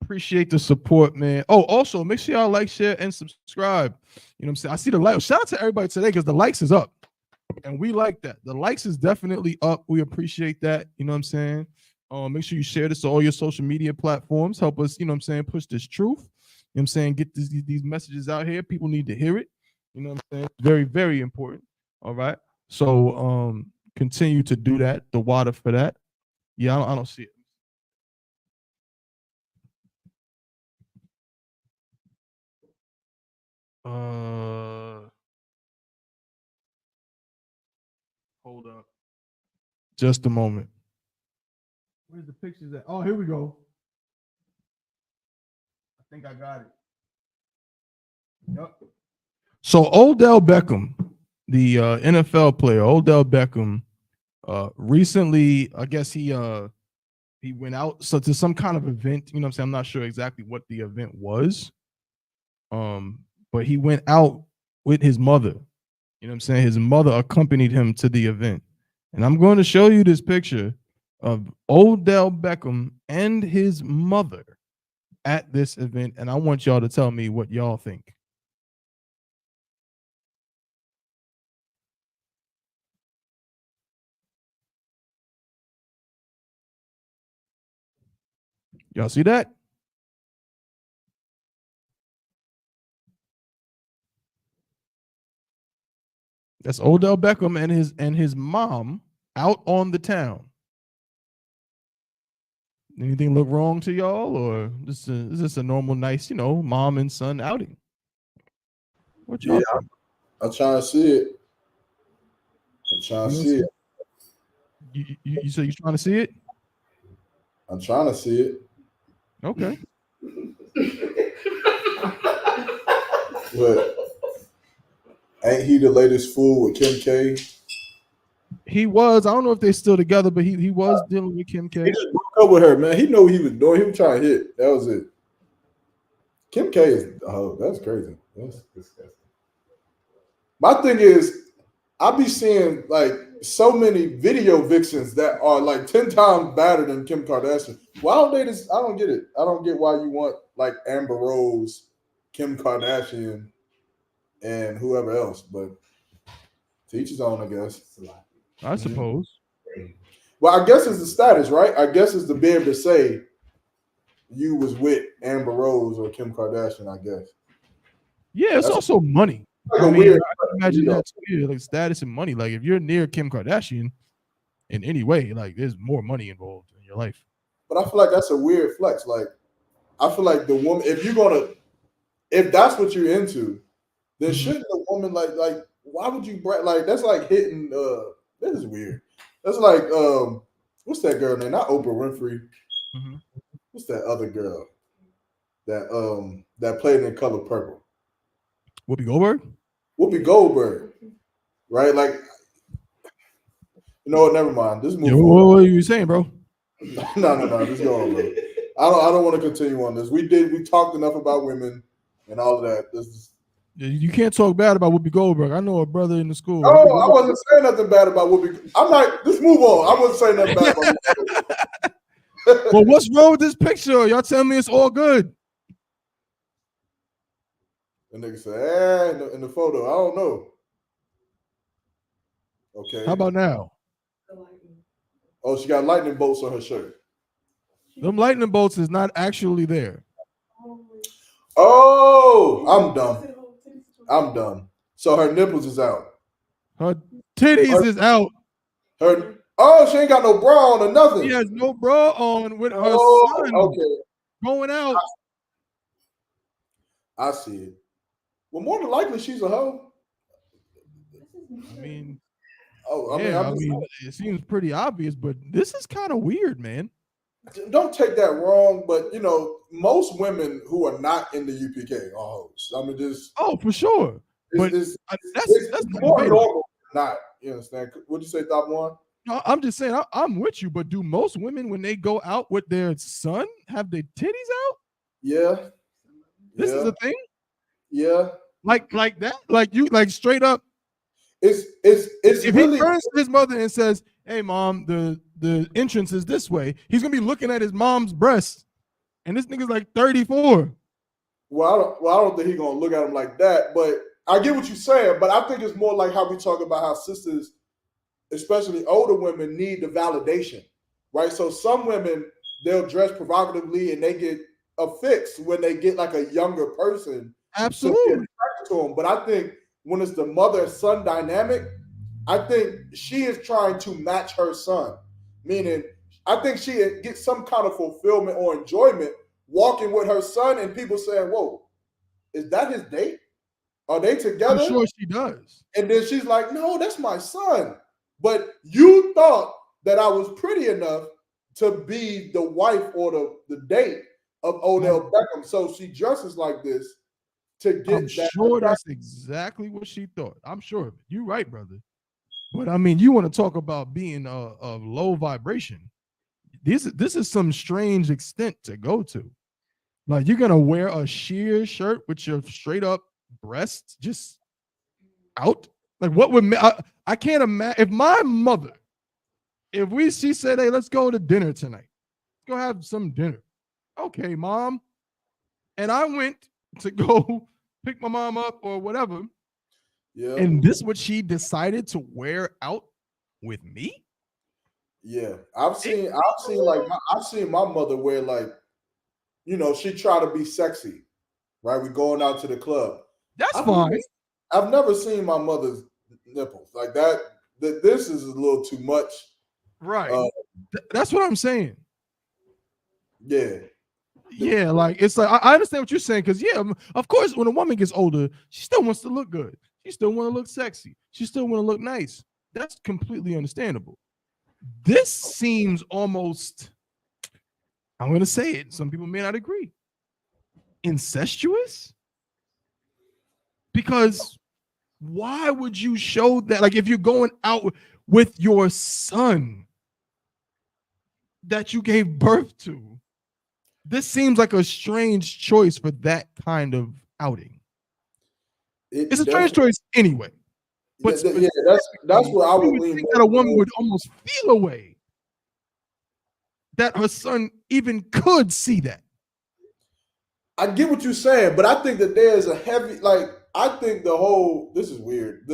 Appreciate the support, man. Oh, also make sure y'all like, share, and subscribe. You know what I'm saying? I see the like. Shout out to everybody today because the likes is up. And we like that. The likes is definitely up. We appreciate that. You know what I'm saying? Make sure you share this to all your social media platforms. Help us, you know what I'm saying, push this truth. You know what I'm saying? Get these messages out here. People need to hear it. You know what I'm saying? Very, very important. All right. So continue to do that. The water for that. Yeah, I don't see it. Hold up. Just a moment. Where's the pictures at? Oh, here we go. I think I got it. Yep. So Odell Beckham, the NFL player, Odell Beckham, recently, I guess he went out to some kind of event. You know what I'm saying? I'm not sure exactly what the event was. But he went out with his mother. You know what I'm saying? His mother accompanied him to the event. And I'm going to show you this picture of Odell Beckham and his mother at this event. And I want y'all to tell me what y'all think. Y'all see that? That's Odell Beckham and his mom out on the town. Anything look wrong to y'all, or is this a normal, nice, mom and son outing? What y'all? Yeah, I'm trying to see it. I'm trying to see it. You say you're trying to see it? I'm trying to see it. Okay. But ain't he the latest fool with Kim K? He was. I don't know if they're still together, but he was dealing with Kim K. He just broke up with her, man. He knew what he was doing. He was trying to hit. That was it. Kim K is that's crazy. That's disgusting. My thing is, I be seeing like so many video vixens that are like 10 times better than Kim Kardashian. Why don't they just? I don't get it. I don't get why you want like Amber Rose, Kim Kardashian, and whoever else. But to each his own, I guess. I suppose. Well, I guess it's the status, right? I guess it's to be able to say you was with Amber Rose or Kim Kardashian, I guess. Yeah, it's also money. Like I weird, imagine that too, like status and money. Like if you're near Kim Kardashian in any way, like there's more money involved in your life. But I feel like that's a weird flex. Like I feel like the woman, if that's what you're into, then shouldn't the woman like why would you like that's like hitting this is weird. That's like what's that girl name? Not Oprah Winfrey. Mm-hmm. What's that other girl that played in Color Purple? Whoopi Goldberg? Whoopi Goldberg. Right? Like you know what, never mind. This movie. What are you saying, bro? No. Just go on, bro. I don't want to continue on this. We talked enough about women and all of that. You can't talk bad about Whoopi Goldberg. I know a brother in the school. No, I wasn't saying nothing bad about Whoopi. I'm like, just move on. I wasn't saying nothing bad about Whoopi. Well, what's wrong with this picture? Y'all tell me it's all good. The nigga said, in the photo, I don't know. Okay. How about now? Oh, she got lightning bolts on her shirt. Them lightning bolts is not actually there. Oh, I'm dumb. So her nipples is out. Her titties is out. She ain't got no bra on or nothing. She has no bra on with her son going out. I see it. Well, more than likely, she's a hoe. I mean, it seems pretty obvious, but this is kind of weird, man. Don't take that wrong, but you know, most women who are not in the UPK are hoes. I mean, for sure. But that's more normal than not. You understand? What'd you say, Top One? No, I'm just saying I'm with you, but do most women when they go out with their son have their titties out? Yeah. This is a thing? Yeah. Like that? Like straight up. It's if really, he turns to his mother and says, "Hey mom, the entrance is this way," he's gonna be looking at his mom's breast. And this nigga's like 34. Well, I don't think he's gonna look at him like that, but I get what you're saying. But I think it's more like how we talk about how sisters, especially older women, need the validation, right? So some women, they'll dress provocatively and they get a fix when they get like a younger person. Absolutely. To them. But I think when it's the mother-son dynamic, I think she is trying to match her son. Meaning, I think she gets some kind of fulfillment or enjoyment walking with her son and people saying, whoa, is that his date? Are they together? I'm sure she does. And then she's like, no, that's my son. But you thought that I was pretty enough to be the wife or the date of Odell Beckham. So she dresses like this to get I'm sure that's exactly what she thought. I'm sure of it. You're right, brother. But I mean, you want to talk about being of low vibration. This is some strange extent to go to. Like, you're gonna wear a sheer shirt with your straight up breasts just out. Like, what would I can't imagine if my mother, she said, "Hey, let's go to dinner tonight. Let's go have some dinner." Okay, mom. And I went to go pick my mom up or whatever. Yeah. And this what she decided to wear out with me? Yeah. I've seen my mother wear, like, you know, she try to be sexy, right? We going out to the club. That's fine. I've never seen my mother's nipples like that. This is a little too much. Right. That's what I'm saying. Yeah. Yeah, like it's like I understand what you're saying, because of course, when a woman gets older, she still wants to look good. She still want to look sexy. She still want to look nice. That's completely understandable. This seems almost, I'm going to say it, some people may not agree, incestuous. Because why would you show that? Like, if you're going out with your son that you gave birth to, this seems like a strange choice for that kind of outing. It's a strange choice anyway. But yeah, that's what I would lean think that a woman would almost feel a way that her son even could see that. I get what you're saying, but I think that there's a heavy, like, I think the whole, this is weird.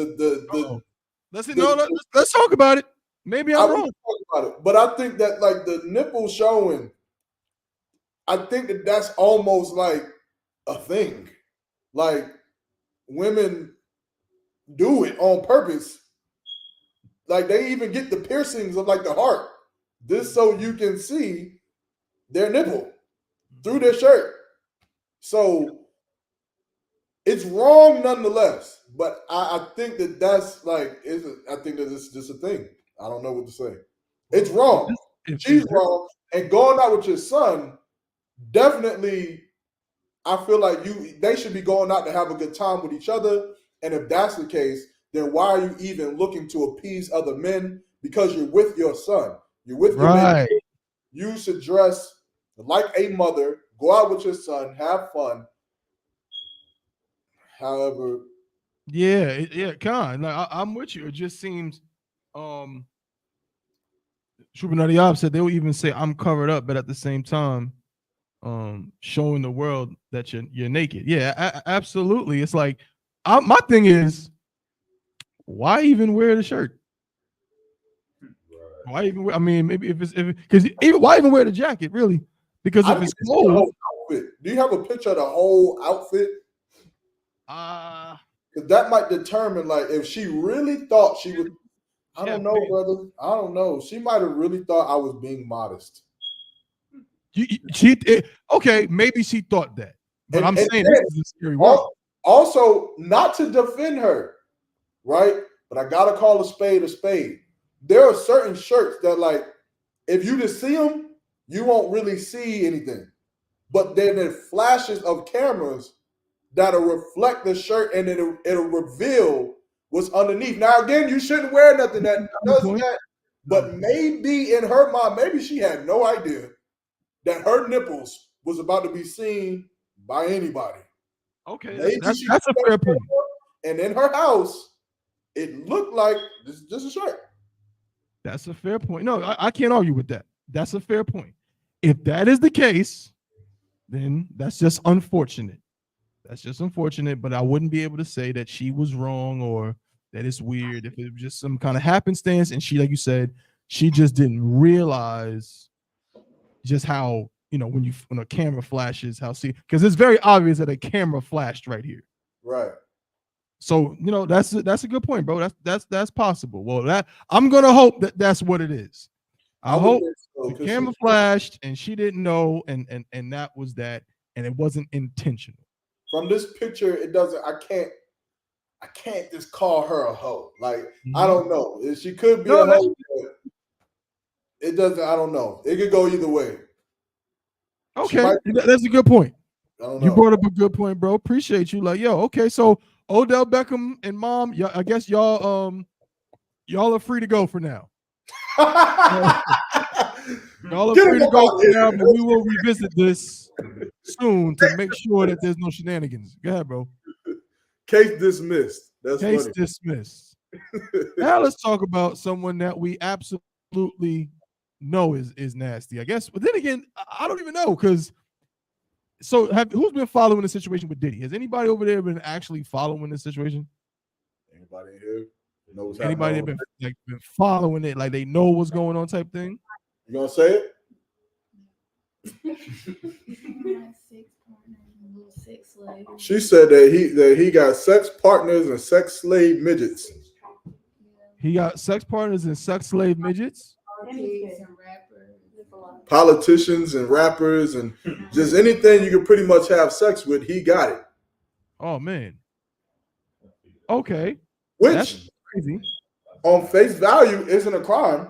Let's talk about it. Maybe I'm wrong. Talk about it, but I think that, like, the nipple showing, I think that that's almost like a thing. Like, women do it on purpose. Like, they even get the piercings of, like, the heart, this so you can see their nipple through their shirt. So it's wrong nonetheless. But I think that that's like, I think that it's just a thing. I don't know what to say. It's wrong. She's wrong. And going out with your son, definitely, I feel like they should be going out to have a good time with each other. And if that's the case, then why are you even looking to appease other men? Because you're with your son. You're with your man. You should dress like a mother, go out with your son, have fun, However, yeah, kind. Like I'm with you. It just seems, Shubha Diab said they will even say I'm covered up, but at the same time, showing the world that you're naked. Yeah, absolutely. It's like my thing is, why even wear the shirt? Why even wear, I mean, maybe because even why even wear the jacket, really? Because if it's cold. Do you have a picture of the whole outfit? Because that might determine, like, if she really thought she would. I don't know, brother. I don't know. She might have really thought I was being modest. Okay, maybe she thought that, but I'm saying this is a scary world. Also, not to defend her, right? But I gotta call a spade a spade. There are certain shirts that, like, if you just see them, you won't really see anything. But then there are flashes of cameras that'll reflect the shirt, and then it'll reveal what's underneath. Now, again, you shouldn't wear nothing that does that. But maybe in her mind, maybe she had no idea that her nipples was about to be seen by anybody. Okay, that's a fair point. And in her house, it looked like just a shirt. That's a fair point. No, I can't argue with that. That's a fair point. If that is the case, then that's just unfortunate. That's just unfortunate, but I wouldn't be able to say that she was wrong or that it's weird if it was just some kind of happenstance and she, like you said, she just didn't realize just how, when a camera flashes, because it's very obvious that a camera flashed right here. Right. So, that's a good point, bro. That's possible. Well, I'm gonna hope that that's what it is. I hope the camera flashed and she didn't know, and that was that, and it wasn't intentional. From this picture, it doesn't. I can't just call her a hoe. Like, I don't know. She could be a hoe. It doesn't. I don't know. It could go either way. Okay, that's a good point. You brought up a good point, bro. Appreciate you. Like, okay, so Odell Beckham and mom, I guess y'all are free to go for now. Y'all are free to go for now, but we will revisit this soon to make sure that there's no shenanigans. Go ahead, bro. Case dismissed. That's case funny. Dismissed. Now let's talk about someone that we absolutely know is nasty, I guess. But then again, I don't even know, because who's been following the situation with Diddy? Has anybody over there been actually following this situation? Anybody here knows? Anybody been following it, like they know what's going on, type thing? You gonna say it? She said that he got sex partners and sex slave midgets. He got sex partners and sex slave midgets. Politicians and rappers and just anything you can pretty much have sex with, he got it. Oh man. Okay. Which that's crazy. On face value isn't a crime,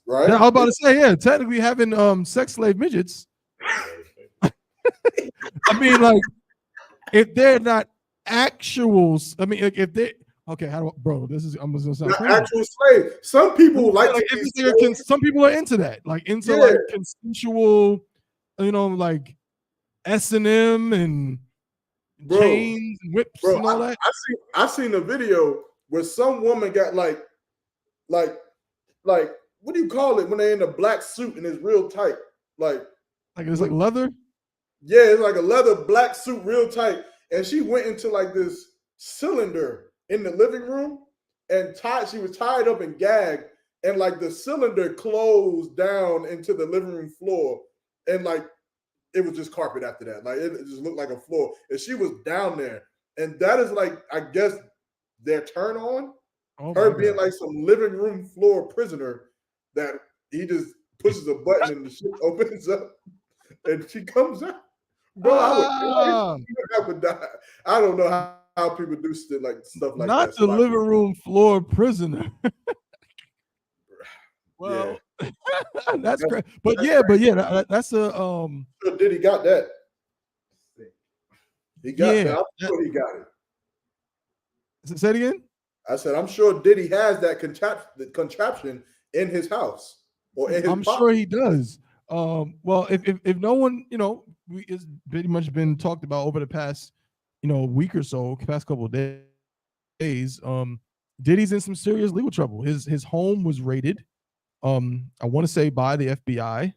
right? I was about to say, yeah, technically having sex slave midgets. I mean, like, if they're not actuals, I mean, like, if they bro, this is I'm gonna sound crazy. Actual slave. Some people some people are into that, like like consensual, like S&M and chains and whips and all that. I seen a video where some woman got like what do you call it when they're in a black suit and it's real tight, like it's like leather. Yeah, it's like a leather black suit, real tight, and she went into like this cylinder in the living room and she was tied up and gagged, and like the cylinder closed down into the living room floor, and like it was just carpet after that. Like it just looked like a floor, and she was down there, and that is like, I guess, their turn on. Her being like some living room floor prisoner that he just pushes a button and the shit opens up and she comes out. Bro, I would die. I don't know how people do stuff like that. Not the living room floor prisoner. Well, yeah. That's great. But that's a So Diddy got that. He got that. I'm sure he got it. Say it again. I said, I'm sure Diddy has that contraption in his house or in his I'm sure he does. Well, if no one, it's pretty much been talked about over the past, week or so, past couple of days, Diddy's in some serious legal trouble. His home was raided. I want to say by the FBI.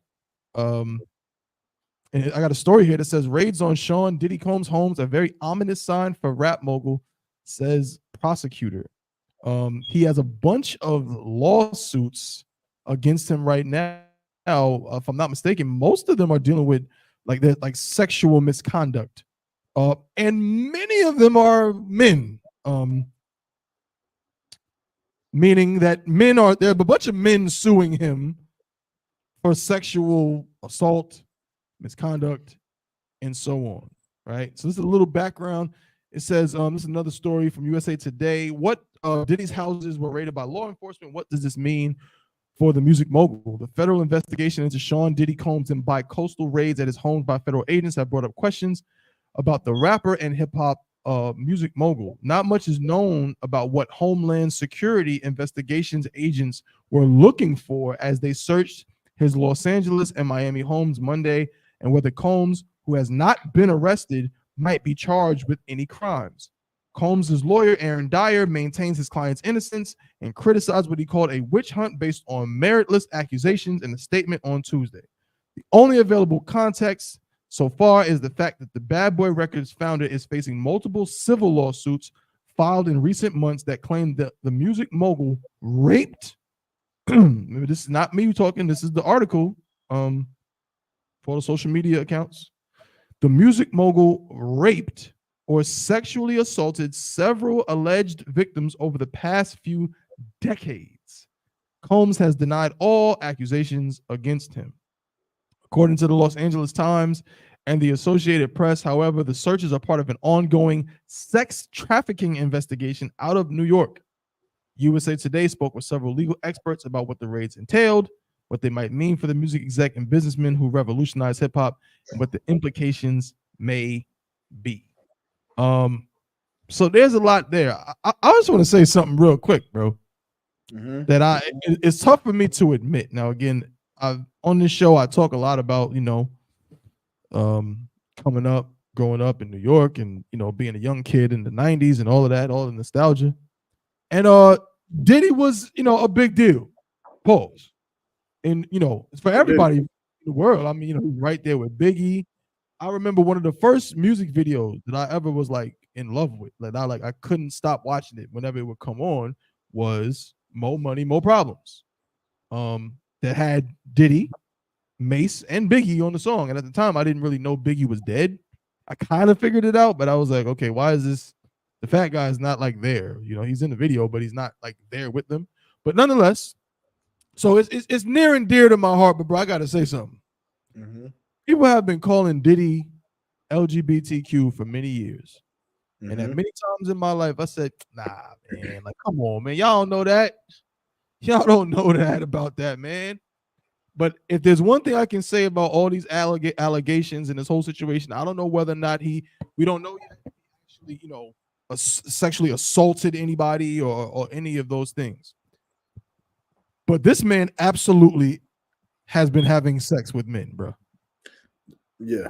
And I got a story here that says raids on Sean Diddy Combs' homes, a very ominous sign for rap mogul, says prosecutor. He has a bunch of lawsuits against him right now. If I'm not mistaken, most of them are dealing with like sexual misconduct. And many of them are men. Meaning that there are a bunch of men suing him for sexual assault, misconduct, and so on, right? So this is a little background. It says, this is another story from USA Today. What Diddy's houses were raided by law enforcement. What does this mean for the music mogul? The federal investigation into Sean Diddy Combs and bi-coastal raids at his homes by federal agents have brought up questions about the rapper and hip-hop music mogul. Not much is known about what Homeland Security investigations agents were looking for as they searched his Los Angeles and Miami homes Monday, and whether Combs, who has not been arrested, might be charged with any crimes. Combs' lawyer, Aaron Dyer, maintains his client's innocence and criticized what he called a witch hunt based on meritless accusations in a statement on Tuesday. The only available context so far is the fact that the Bad Boy Records founder is facing multiple civil lawsuits filed in recent months that claim that the music mogul raped. This is not me talking. This is the article for the social media accounts. The music mogul raped or sexually assaulted several alleged victims over the past few decades. Combs has denied all accusations against him. According to the Los Angeles Times and the Associated Press, however, the searches are part of an ongoing sex trafficking investigation out of New York. USA Today spoke with several legal experts about what the raids entailed, what they might mean for the music exec and businessmen who revolutionized hip-hop, and what the implications may be. So there's a lot there. I just want to say something real quick, bro. That it's tough for me to admit. Now, again, on this show, I talk a lot about, coming up, growing up in New York and, being a young kid in the 90s and all of that, all the nostalgia. And Diddy was, a big deal. Pause. And, for everybody in the world, I mean, he's right there with Biggie. I remember one of the first music videos that I ever was like in love with, I couldn't stop watching it whenever it would come on, was Mo Money, Mo Problems. That had Diddy, Mace, and Biggie on the song. And at the time, I didn't really know Biggie was dead. I kind of figured it out, but I was like, okay, why is this? The fat guy is not like there. He's in the video, but he's not like there with them. But nonetheless, so it's near and dear to my heart. But bro, I gotta say something. People have been calling Diddy LGBTQ for many years. And at many times in my life, I said, nah, man, come on, man. Y'all don't know that. Y'all don't know that about that, man. But if there's one thing I can say about all these allegations and this whole situation, I don't know whether or not we don't know yet if he actually, sexually assaulted anybody or any of those things. But this man absolutely has been having sex with men, bro. Yeah.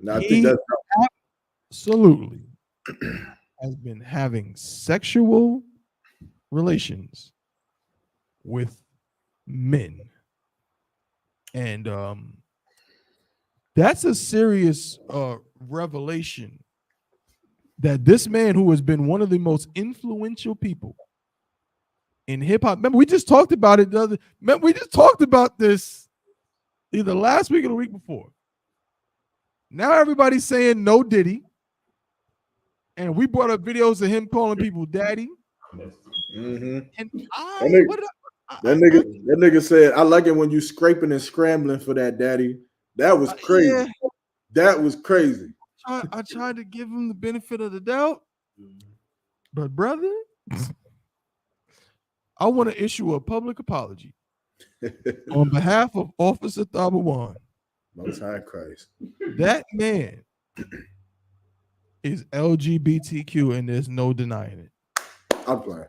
No, I think that's absolutely has been having sexual relations with men. And that's a serious revelation that this man, who has been one of the most influential people in hip-hop, remember we just talked about it we just talked about this either last week or the week before. Now everybody's saying no Diddy, and we brought up videos of him calling people daddy. And that nigga said, I like it when you scraping and scrambling for that, daddy. That was crazy. Yeah. That was crazy. I tried to give him the benefit of the doubt, but brother, I want to issue a public apology on behalf of Officer Thabawan. Most High Christ. That man is LGBTQ, and there's no denying it. I'm playing.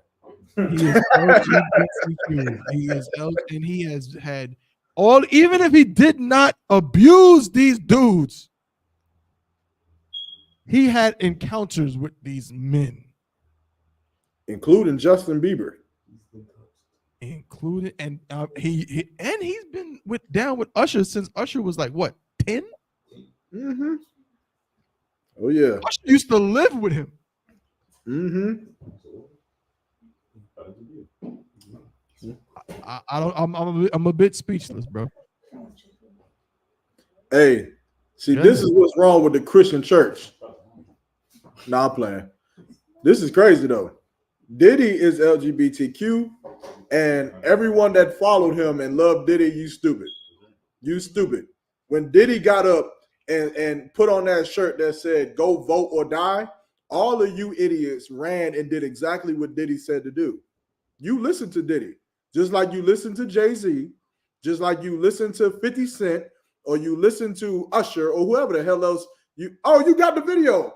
He is LGBTQ. And he has had all, even if he did not abuse these dudes, he had encounters with these men, including Justin Bieber. including and he's been down with Usher since Usher was like what 10? Mm-hmm. Oh yeah. Usher used to live with him. Mm-hmm. I'm a bit speechless, bro. Hey, see, this is what's wrong with the Christian church. Nah, I'm playing. This is crazy though. Diddy is LGBTQ, and everyone that followed him and loved Diddy, you stupid. You stupid. When Diddy got up and put on that shirt that said "Go vote or die," all of you idiots ran and did exactly what Diddy said to do. You listened to Diddy, just like you listened to Jay-Z, just like you listened to 50 Cent, or you listened to Usher, or whoever the hell else you. Oh, you got the video.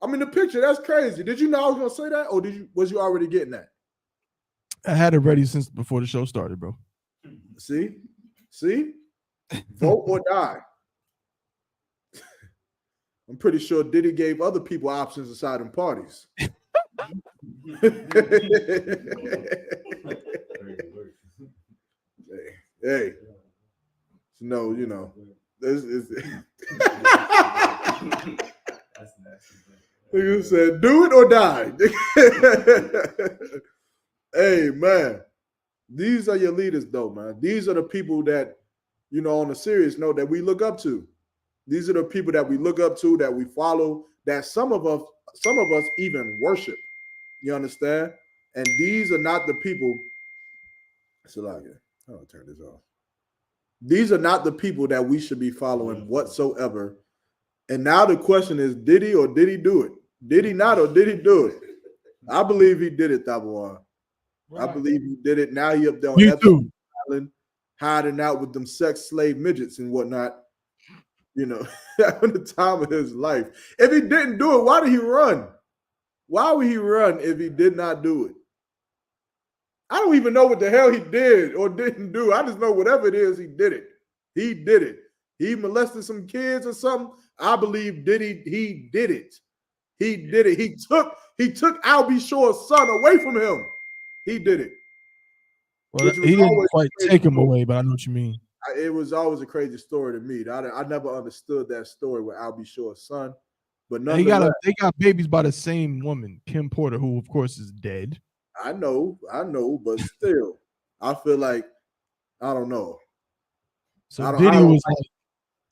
I mean, the picture. That's crazy. Did you know I was gonna say that, or was you already getting that? I had it ready since before the show started, bro. See, vote or die. I'm pretty sure Diddy gave other people options aside in parties. hey, no, you know, this is. You said, "Do it or die." Hey, man, these are your leaders, though, man. These are the people that, you know, on a serious note, that we look up to. These are the people that we look up to, that we follow, that some of us even worship. You understand? And these are not the people. I'll turn this off. These are not the people that we should be following whatsoever. And now the question is, did he or did he do it? Did he not or did he do it? I believe he did it, Tabawan. Right. I believe he did it. Now he up there on Epstein Island, hiding out with them sex slave midgets and whatnot. You know, having the time of his life. If he didn't do it, why did he run? Why would he run if he did not do it? I don't even know what the hell he did or didn't do. I just know whatever it is, he did it. He did it. He molested some kids or something. I believe he did it. He did it. He took Al B. Shore's son away from him. He did it. Well, he didn't quite take him away, but I know what you mean. It was always a crazy story to me. I never understood that story with Al B. Shore's son. But they got babies by the same woman, Kim Porter, who of course is dead. I know, but still, I feel like I don't know. So Diddy was like,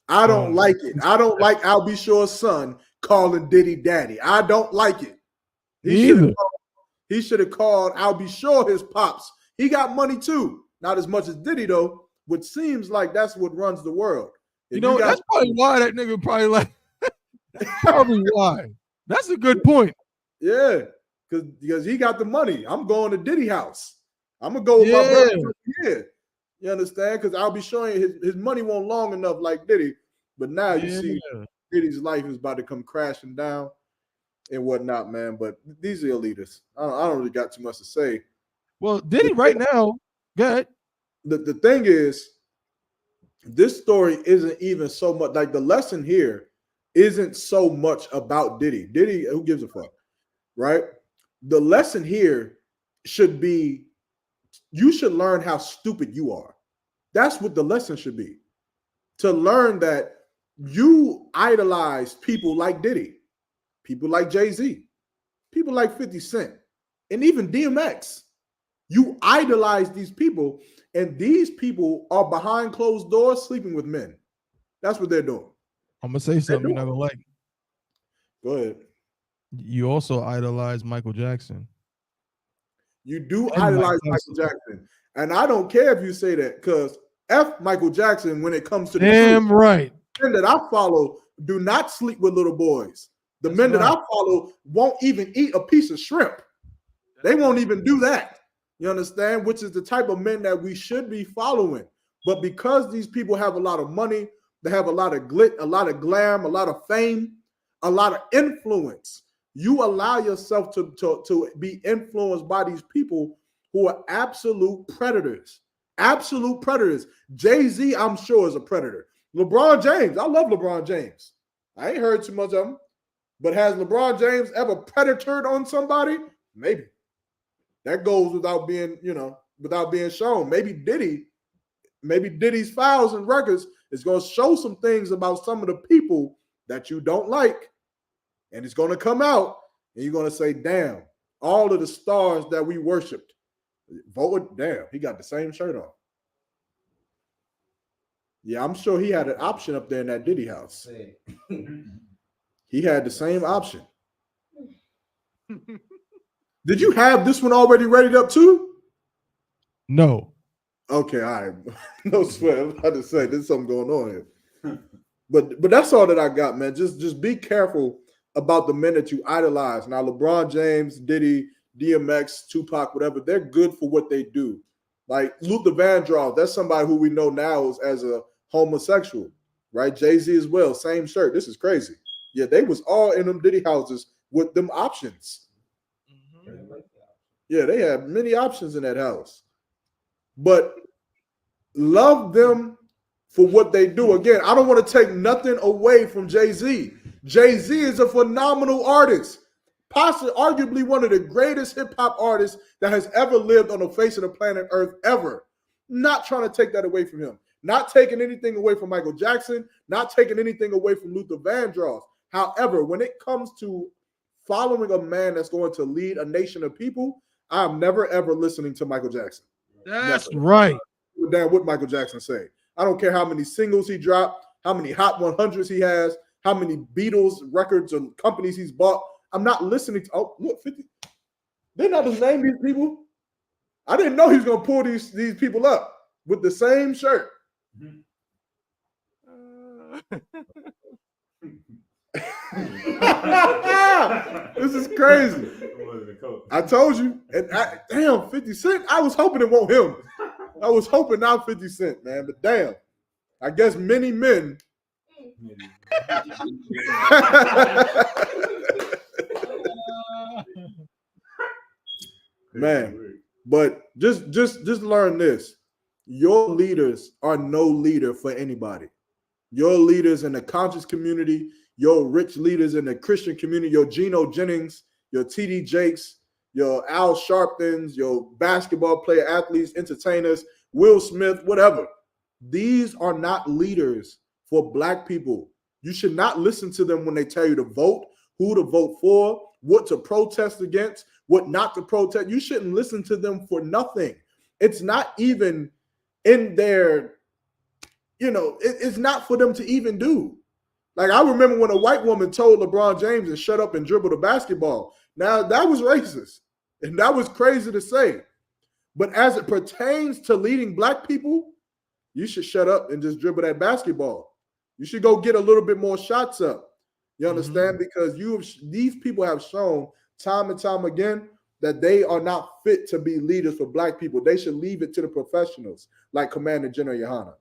I don't like it. I don't like Al B. Shore's son calling Diddy daddy. I don't like it. He should have called Al B. Shore his pops. He got money too. Not as much as Diddy though, which seems like that's what runs the world. That's probably why that nigga probably like. That's probably why. That's a good point. Yeah, because he got the money. I'm going to Diddy house. I'm gonna go with my brother. Yeah. You understand? Because I'll be showing you his money won't long enough like Diddy. But now you see Diddy's life is about to come crashing down and whatnot, man. But these are your leaders. I don't really got too much to say. Well, Diddy right now, good. The thing is, this story isn't even so much like the lesson here isn't so much about Diddy. Diddy, who gives a fuck, right? The lesson here should be you should learn how stupid you are. That's what the lesson should be. To learn that you idolize people like Diddy, people like Jay-Z, people like 50 Cent, and even DMX. You idolize these people, and these people are behind closed doors sleeping with men. That's what they're doing. I'm going to say something you're not going to like. Go ahead. You also idolize Michael Jackson. You do idolize Michael Jackson. And I don't care if you say that, because F Michael Jackson when it comes to the damn truth. Right. The men that I follow do not sleep with little boys. The men that I follow won't even eat a piece of shrimp. They won't even do that. You understand? Which is the type of men that we should be following. But because these people have a lot of money, they have a lot of glit, a lot of glam, a lot of fame, a lot of influence, you allow yourself to be influenced by these people who are absolute predators. Absolute predators. Jay-Z, I'm sure, is a predator. LeBron James, I love LeBron James. I ain't heard too much of him. But has LeBron James ever predatored on somebody? Maybe. That goes without being, without being shown. Maybe Diddy's files and records is going to show some things about some of the people that you don't like. And it's going to come out and you're going to say, damn, all of the stars that we worshiped voted, damn, he got the same shirt on. Yeah, I'm sure he had an option up there in that Diddy house. He had the same option. Did you have this one already readied up too? No. Okay, all right. No sweat. I'm about to say there's something going on here. But that's all that I got, man. Just be careful about the men that you idolize. Now, LeBron James, Diddy, DMX, Tupac, whatever, they're good for what they do. Like Luther Vandross, that's somebody who we know now as a homosexual, right? Jay-Z as well, same shirt. This is crazy. Yeah, they was all in them Diddy houses with them options. Yeah, they had many options in that house. But love them for what they do. Again, I don't want to take nothing away from Jay-Z. Jay-Z is a phenomenal artist, possibly arguably one of the greatest hip-hop artists that has ever lived on the face of the planet Earth ever. Not trying to take that away from him. Not taking anything away from Michael Jackson, not taking anything away from Luther Vandross. However, when it comes to following a man that's going to lead a nation of people, I'm never, ever listening to Michael Jackson. That's right. Damn what Michael Jackson say. I don't care how many singles he dropped, how many Hot 100s he has, how many Beatles records and companies he's bought. I'm not listening to, oh, look, 50. They're not just name these people. I didn't know he was going to pull these people up with the same shirt. This is crazy. I told you. And damn, 50 Cent. I was hoping it won't him. I was hoping not 50 Cent, man. But damn, I guess many men. Man, but just learn this. Your leaders are no leader for anybody. Your leaders in the conscious community, your rich leaders in the Christian community, your Geno Jennings, your TD Jakes, your Al Sharptons, your basketball player athletes, entertainers, Will Smith, whatever. These are not leaders for Black people. You should not listen to them when they tell you to vote, who to vote for, what to protest against, what not to protest. You shouldn't listen to them for nothing. It's not even in their, it's not for them to even do. Like, I remember when a white woman told LeBron James to shut up and dribble the basketball. Now, that was racist, and that was crazy to say. But as it pertains to leading Black people, you should shut up and just dribble that basketball. You should go get a little bit more shots up. You understand? Because these people have shown time and time again that they are not fit to be leaders for Black people. They should leave it to the professionals like Commander General Yohana.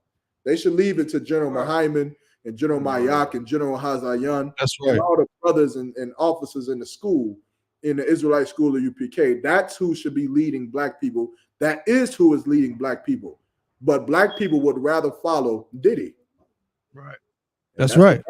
They should leave it to General Mahayman and General Mayak and General Hazayan. That's right. And all the brothers and officers in the school, in the Israelite school of UPK. That's who should be leading Black people. That is who is leading Black people. But Black people would rather follow Diddy. Right. That's right.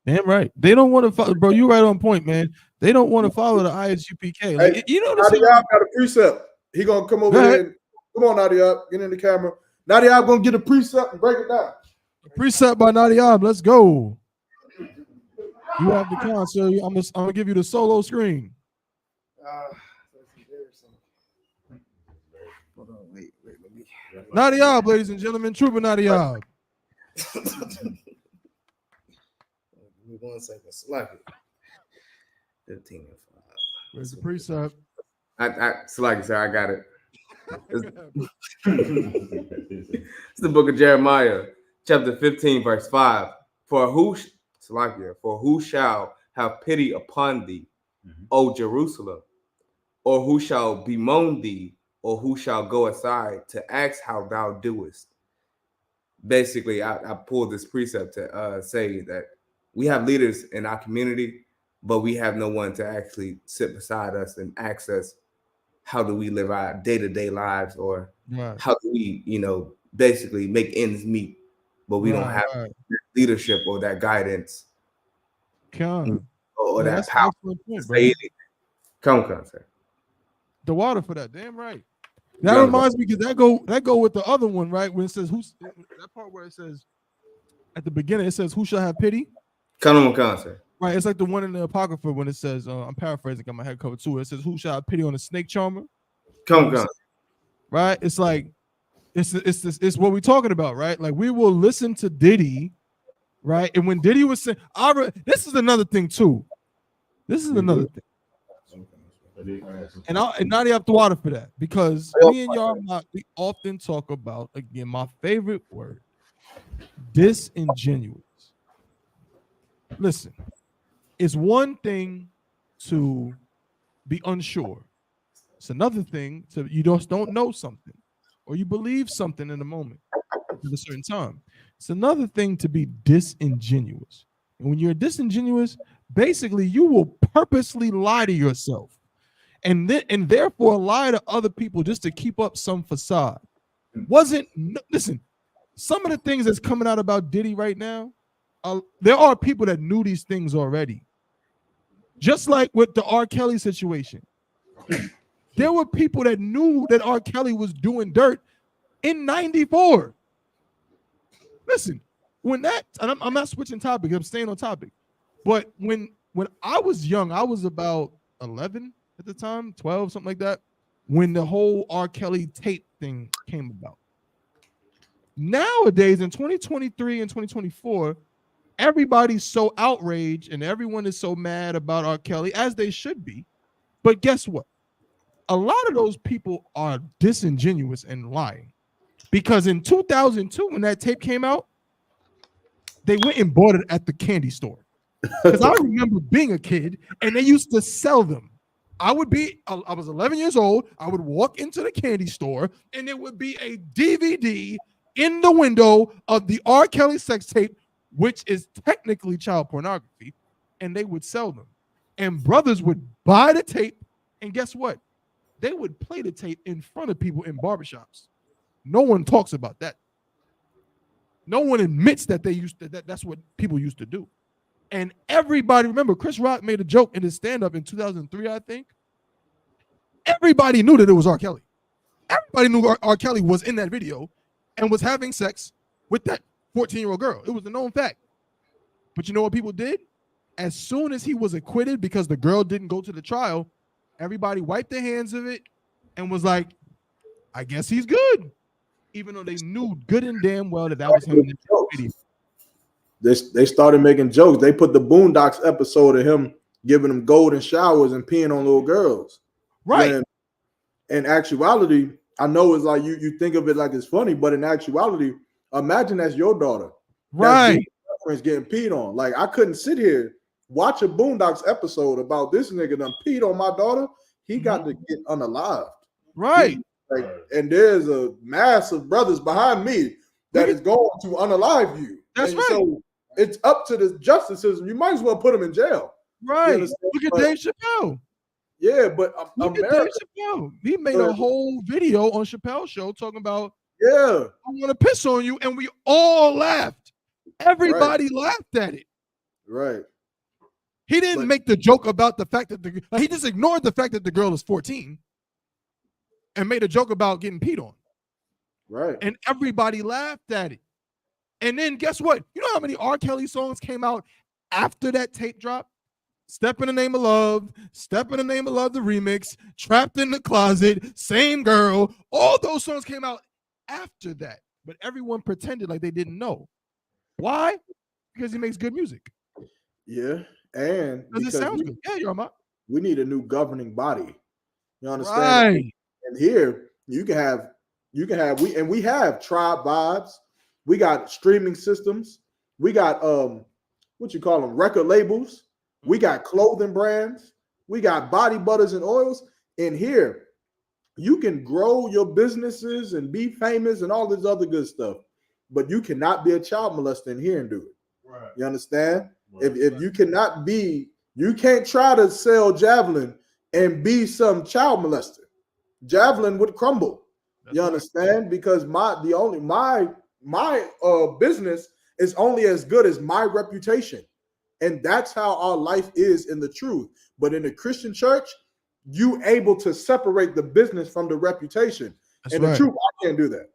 Damn right. They don't want to follow, bro. You right on point, man. They don't want to follow the ISUPK. Like, Hey, you know, Nadia got a precept. He gonna come over here. And, come on, Nadia, get in the camera. Nadia, I'm gonna get a precept and break it down. Precept by Nadia. Let's go. You have the count, so I'm gonna give you the solo screen. Hold on, wait, let me. Nadia, ladies and gentlemen, Trooper Nadia. Give me 1 second. Slack it. 15 and 5. Where's the precept? Slack it, sir. I got it. It's the book of Jeremiah, chapter 15, verse 5. For who shall have pity upon thee, O Jerusalem? Or who shall bemoan thee, or who shall go aside to ask how thou doest? Basically, I pulled this precept to say that we have leaders in our community, but we have no one to actually sit beside us and ask us, how do we live our day-to-day lives, or how do we, basically make ends meet, but we don't have that leadership or that guidance Con. or Yeah, that that's an power excellent to point, say bro. anything. Come, sir. The water for that. Damn right. That Young reminds me because that go with the other one, right? When it says who's that part where it says at the beginning, it says who shall have pity? Come, sir. Right. It's like the one in the Apocrypha when it says, I'm paraphrasing, got my head covered too. It says, who shall have pity on a snake charmer? Come. Right? It's like it's what we're talking about, right? Like we will listen to Diddy, right? And when Diddy was saying, this is another thing too. This is another thing. And Nadi have to water for that because me and y'all, we often talk about, again, my favorite word, disingenuous. Listen, it's one thing to be unsure. It's another thing to you just don't know something or you believe something in a moment at a certain time. It's another thing to be disingenuous. And when you're disingenuous, basically you will purposely lie to yourself. And therefore lie to other people just to keep up some facade. Listen, some of the things that's coming out about Diddy right now, there are people that knew these things already. Just like with the R. Kelly situation. There were people that knew that R. Kelly was doing dirt in 94. Listen, when that, and I'm not switching topics, I'm staying on topic. But when I was young, I was about 11 at the time, 12, something like that, when the whole R. Kelly tape thing came about. Nowadays, in 2023 and 2024, everybody's so outraged and everyone is so mad about R. Kelly, as they should be. But guess what? A lot of those people are disingenuous and lying. Because in 2002, when that tape came out, they went and bought it at the candy store. Because I remember being a kid and they used to sell them. I was 11 years old. I would walk into the candy store and there would be a DVD in the window of the R. Kelly sex tape, which is technically child pornography, and they would sell them. And brothers would buy the tape, and guess what? They would play the tape in front of people in barbershops. No one talks about that. No one admits that that's what people used to do. And everybody, remember, Chris Rock made a joke in his stand-up in 2003, I think. Everybody knew that it was R. Kelly. Everybody knew R. Kelly was in that video and was having sex with that 14-year-old girl. It was a known fact. But you know what people did? As soon as he was acquitted because the girl didn't go to the trial, everybody wiped their hands of it and was like, I guess he's good. Even though they knew good and damn well that was him in the video. They started making jokes. They put the Boondocks episode of him giving them golden showers and peeing on little girls. Right. And in actuality, I know it's like you think of it like it's funny, but in actuality, imagine that's your daughter. Right. That's getting peed on. Like I couldn't sit here, watch a Boondocks episode about this nigga done peed on my daughter. He got to get unalived. Right. And there's a mass of brothers behind me that is going to unalive you. That's right. So it's up to the justice system. You might as well put him in jail. Right. Look at Dave Chappelle. Yeah, but look at Dave Chappelle. He made a whole video on Chappelle's show talking about, I want to piss on you, and we all laughed. Everybody laughed at it. Right. He didn't make the joke about the fact that he just ignored the fact that the girl is 14 and made a joke about getting peed on. Right. And everybody laughed at it. And then guess what? You know how many R. Kelly songs came out after that tape drop? Step in the Name of Love, Step in the Name of Love, the remix, Trapped in the Closet, Same Girl. All those songs came out after that. But everyone pretended like they didn't know. Why? Because he makes good music. Yeah. And because it sounds good. Yeah, we need a new governing body. You understand? Right. And here we have tribe vibes. We got streaming systems. We got what you call them, record labels. We got clothing brands. We got body butters and oils. And here you can grow your businesses and be famous and all this other good stuff. But you cannot be a child molester in here and do it. Right. You understand? Right. If you cannot be, you can't try to sell Javelin and be some child molester. Javelin would crumble. You understand? Because my business is only as good as my reputation. And that's how our life is in the truth. But in the Christian church, you able to separate the business from the reputation. That's and right. the truth, I can't do that.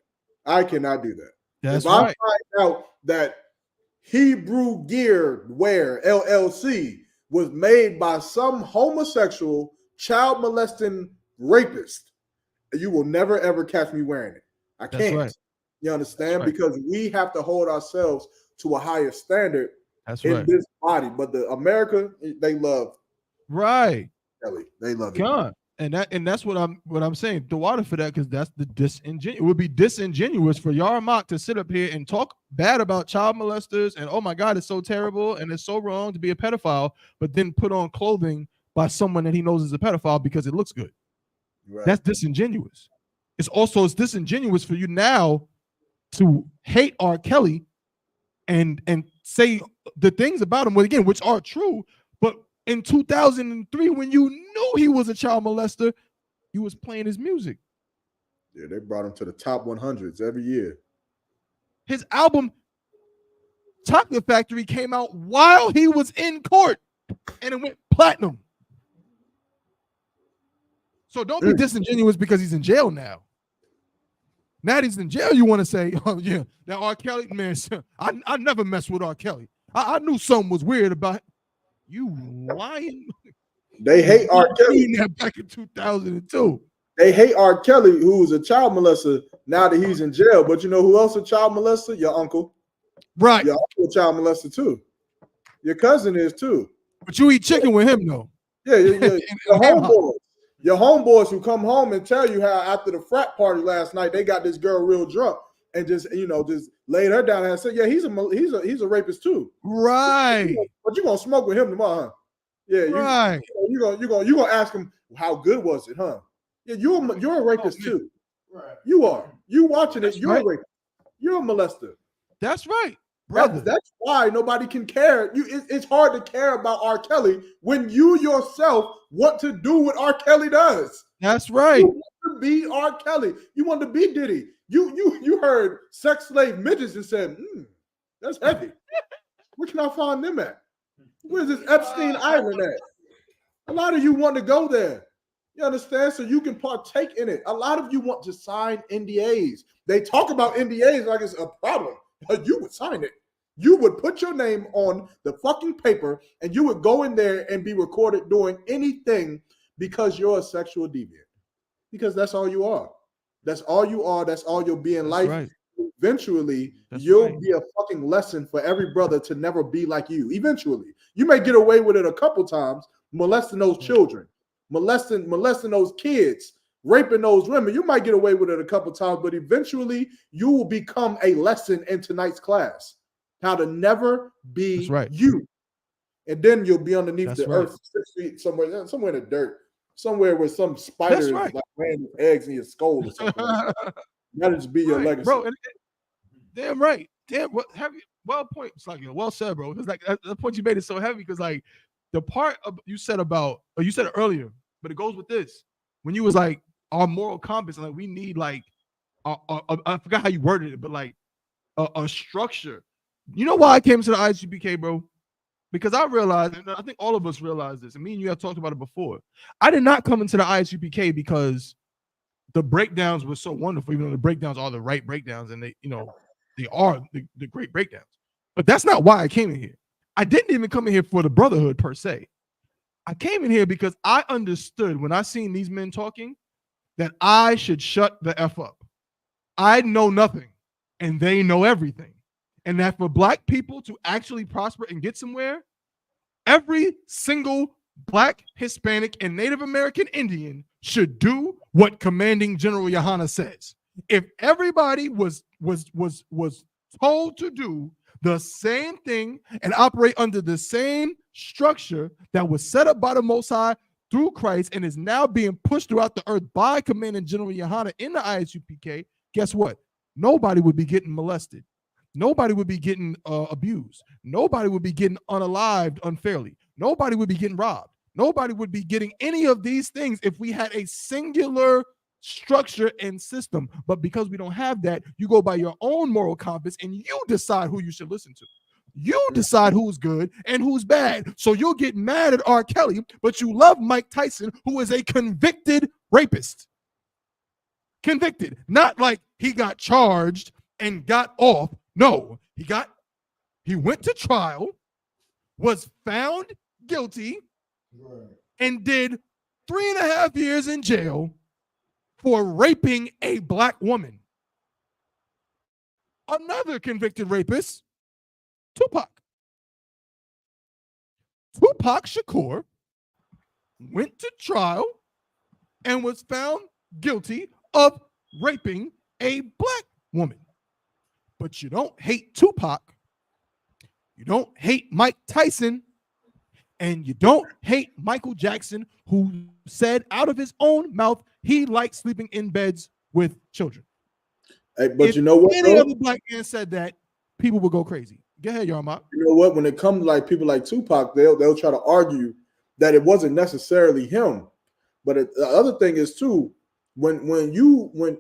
I cannot do that. That's if I right. find out that Hebrew Gear Wear LLC was made by some homosexual, child molesting rapist, you will never ever catch me wearing it. I That's can't. right. You understand? That's right. Because we have to hold ourselves to a higher standard That's in right. this body. But the America, they love Right. Kelly. They love it. God. And that's what I'm saying. The water for that, because that's the disingenuous. It would be disingenuous for Yarmak to sit up here and talk bad about child molesters and oh my God, it's so terrible and it's so wrong to be a pedophile, but then put on clothing by someone that he knows is a pedophile because it looks good. Right. That's disingenuous. It's disingenuous for you now to hate R. Kelly and say the things about him, again, which are true, but in 2003, when you knew he was a child molester, you was playing his music. Yeah, they brought him to the top 100s every year. His album Chocolate Factory came out while he was in court, and it went platinum. So don't be disingenuous because he's in jail now. Now that he's in jail, you want to say, oh yeah, that R. Kelly, man, I never messed with R. Kelly. I knew something was weird about it. You lying. They hate R. Kelly. Back in 2002. They hate R. Kelly, who was a child molester, now that he's in jail. But you know who else a child molester? Your uncle. Right. Your uncle a child molester too. Your cousin is too. But you eat chicken with him though. Yeah, your homeboys. Your homeboys who come home and tell you how after the frat party last night, they got this girl real drunk and just laid her down and said, yeah, he's a rapist too. Right. But you're gonna smoke with him tomorrow, huh? Yeah, right. You're gonna ask him how good was it, huh? Yeah, you're a rapist too. Right. You are. You watching That's it, you're right. a rapist. You're a molester. That's right, brother. That's why nobody can care. It's hard to care about R. Kelly when you yourself want to do what R. Kelly does. That's right. You want to be R. Kelly. You want to be Diddy. You heard sex slave midgets and said, that's heavy. Where can I find them at? Where's this Epstein Island at? A lot of you want to go there. You understand? So you can partake in it. A lot of you want to sign NDAs. They talk about NDAs like it's a problem. You would sign it. You would put your name on the fucking paper and you would go in there and be recorded doing anything because you're a sexual deviant. Because that's all you are. That's all you are. That's all you'll be in life. Right. Eventually, you'll be a fucking lesson for every brother to never be like you. Eventually, you may get away with it a couple times, molesting those children, molesting those kids, raping those women. You might get away with it a couple times, but eventually you will become a lesson in tonight's class. How to never be you. And then you'll be underneath the earth 6 feet somewhere in the dirt, somewhere where some spiders like laying eggs in your skull or something. Like that. That'll just be your legacy. Bro, damn right. Damn, what heavy. Well point, it's like well said, bro. It's like the point you made is so heavy because like the part of you said it earlier, but it goes with this. When you was like our moral compass, like we need like I forgot how you worded it, but like a structure. You know why I came to the ISUPK, bro? Because I realized, and I think all of us realize this, and me and you have talked about it before. I did not come into the ISUPK because the breakdowns were so wonderful, even though the breakdowns are the right breakdowns, and they are the great breakdowns. But that's not why I came in here. I didn't even come in here for the brotherhood per se. I came in here because I understood when I seen these men talking that I should shut the F up. I know nothing, and they know everything. And that for Black people to actually prosper and get somewhere, every single Black, Hispanic, and Native American Indian should do what Commanding General Yohana says. If everybody was told to do the same thing and operate under the same structure that was set up by the Most High through Christ and is now being pushed throughout the earth by Commanding General Yohana in the ISUPK, guess what? Nobody would be getting molested. Nobody would be getting abused. Nobody would be getting unalived unfairly. Nobody would be getting robbed. Nobody would be getting any of these things if we had a singular structure and system. But because we don't have that, you go by your own moral compass and you decide who you should listen to. You decide who's good and who's bad. So you'll get mad at R. Kelly, but you love Mike Tyson, who is a convicted rapist. Convicted. Not like he got charged and got off. No, he went to trial, was found guilty, and did 3.5 years in jail for raping a black woman. Another convicted rapist, Tupac. Tupac Shakur went to trial and was found guilty of raping a black woman. But you don't hate Tupac, you don't hate Mike Tyson, and you don't hate Michael Jackson, who said out of his own mouth he liked sleeping in beds with children. Hey, but if you know what? Any Though? other black man said that, people would go crazy. Go ahead, Yarmouth. You know what? When it comes to like people like Tupac, they'll try to argue that it wasn't necessarily him. But the other thing is too, when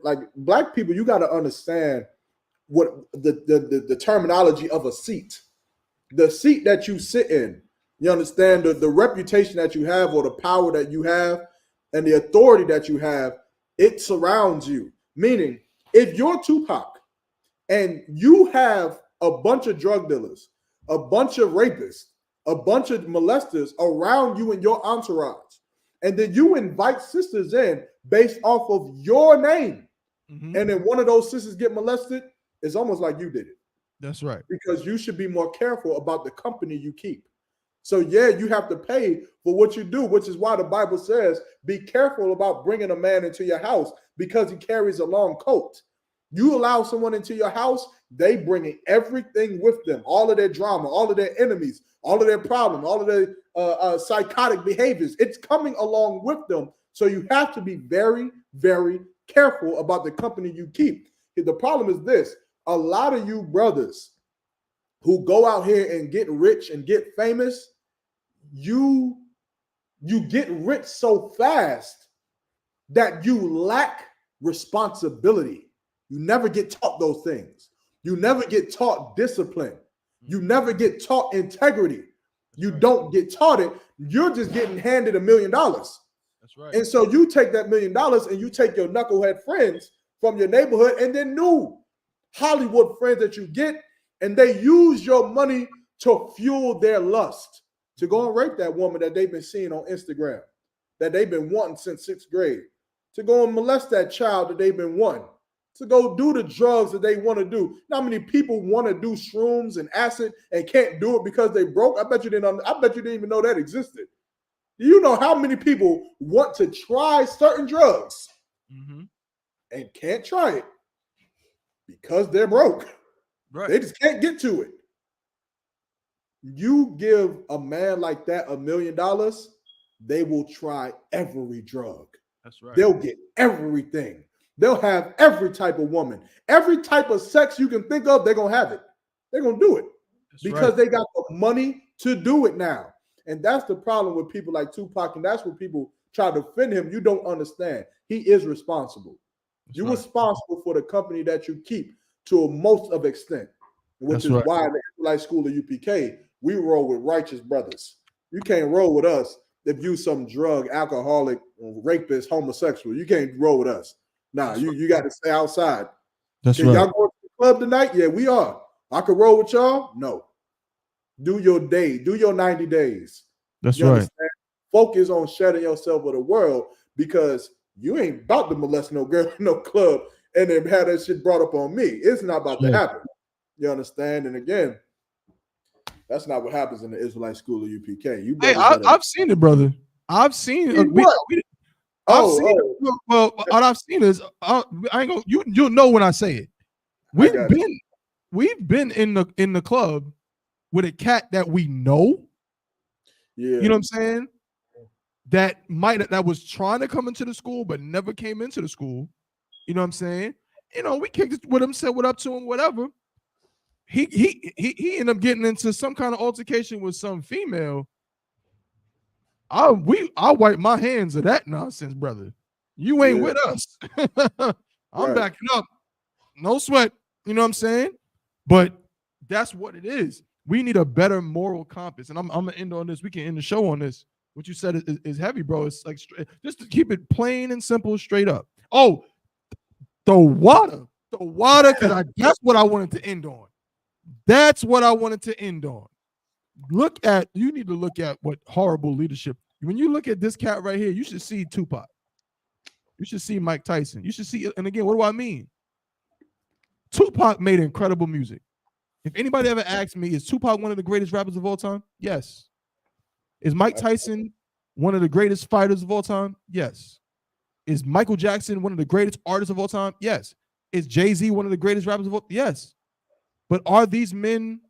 like black people, you got to understand what the terminology of a seat. The seat that you sit in, you understand the reputation that you have or the power that you have and the authority that you have, it surrounds you. Meaning, if you're Tupac and you have a bunch of drug dealers, a bunch of rapists, a bunch of molesters around you and your entourage, and then you invite sisters in based off of your name, and then one of those sisters get molested, it's almost like you did it. That's right. Because you should be more careful about the company you keep. So yeah, you have to pay for what you do, which is why the Bible says, be careful about bringing a man into your house because he carries a long coat. You allow someone into your house, they bringing everything with them, all of their drama, all of their enemies, all of their problems, all of their psychotic behaviors. It's coming along with them. So you have to be very, very careful about the company you keep. The problem is this: a lot of you brothers who go out here and get rich and get famous, you get rich so fast that you lack responsibility. You never get taught those things. You never get taught discipline. You never get taught integrity. You don't get taught it. You're just getting handed $1 million. That's right. And so you take that $1 million and you take your knucklehead friends from your neighborhood and then new Hollywood friends that you get, and they use your money to fuel their lust, to go and rape that woman that they've been seeing on Instagram, that they've been wanting since 6th grade, to go and molest that child that they've been wanting, to go do the drugs that they want to do. You know how many people want to do shrooms and acid and can't do it because they broke? I bet you didn't even know that existed. You know how many people want to try certain drugs and can't try it because they're broke. Right. They just can't get to it. You give a man like that $1 million, they will try every drug. That's right. They'll get everything. They'll have every type of woman, every type of sex you can think of, they're going to have it. They're going to do it because they got the money to do it now. And that's the problem with people like Tupac, and that's what people try to defend him. You don't understand. He is responsible. You're responsible for the company that you keep to a most of extent, which is why the Israelite School of UPK, we roll with righteous brothers. You can't roll with us if you some drug, alcoholic, rapist, homosexual. You can't roll with us. Nah, you got to stay outside. That's right. Y'all going to the club tonight? Yeah, we are. I could roll with y'all? No. Do your day. Do your 90 days. That's you right. Understand? Focus on shedding yourself with the world, because you ain't about to molest no girl in no club and then have that shit brought up on me. It's not about to happen. You understand? And again, that's not what happens in the Israelite School of UPK. You I've seen it, brother. I've seen it. I've seen it. Well, what I've seen is I ain't gonna. You'll know when I say it. We've been in the club with a cat that we know. Yeah, you know what I'm saying? That was trying to come into the school but never came into the school. You know what I'm saying? You know, we kicked it with him, said what up to him, whatever. He ended up getting into some kind of altercation with some female. I wipe my hands of that nonsense, brother. You ain't with us. I'm backing up. No sweat. You know what I'm saying? But that's what it is. We need a better moral compass. And I'm gonna end on this. We can end the show on this. What you said is heavy, bro. It's like just to keep it plain and simple, straight up. Oh, the water, because that's what I wanted to end on. That's what I wanted to end on. You need to look at what horrible leadership. When you look at this cat right here, you should see Tupac. You should see Mike Tyson. You should see, and again, what do I mean? Tupac made incredible music. If anybody ever asked me, is Tupac one of the greatest rappers of all time? Yes. Is Mike Tyson one of the greatest fighters of all time? Yes. Is Michael Jackson one of the greatest artists of all time? Yes. Is Jay-Z one of the greatest rappers of all time? Yes. But are these men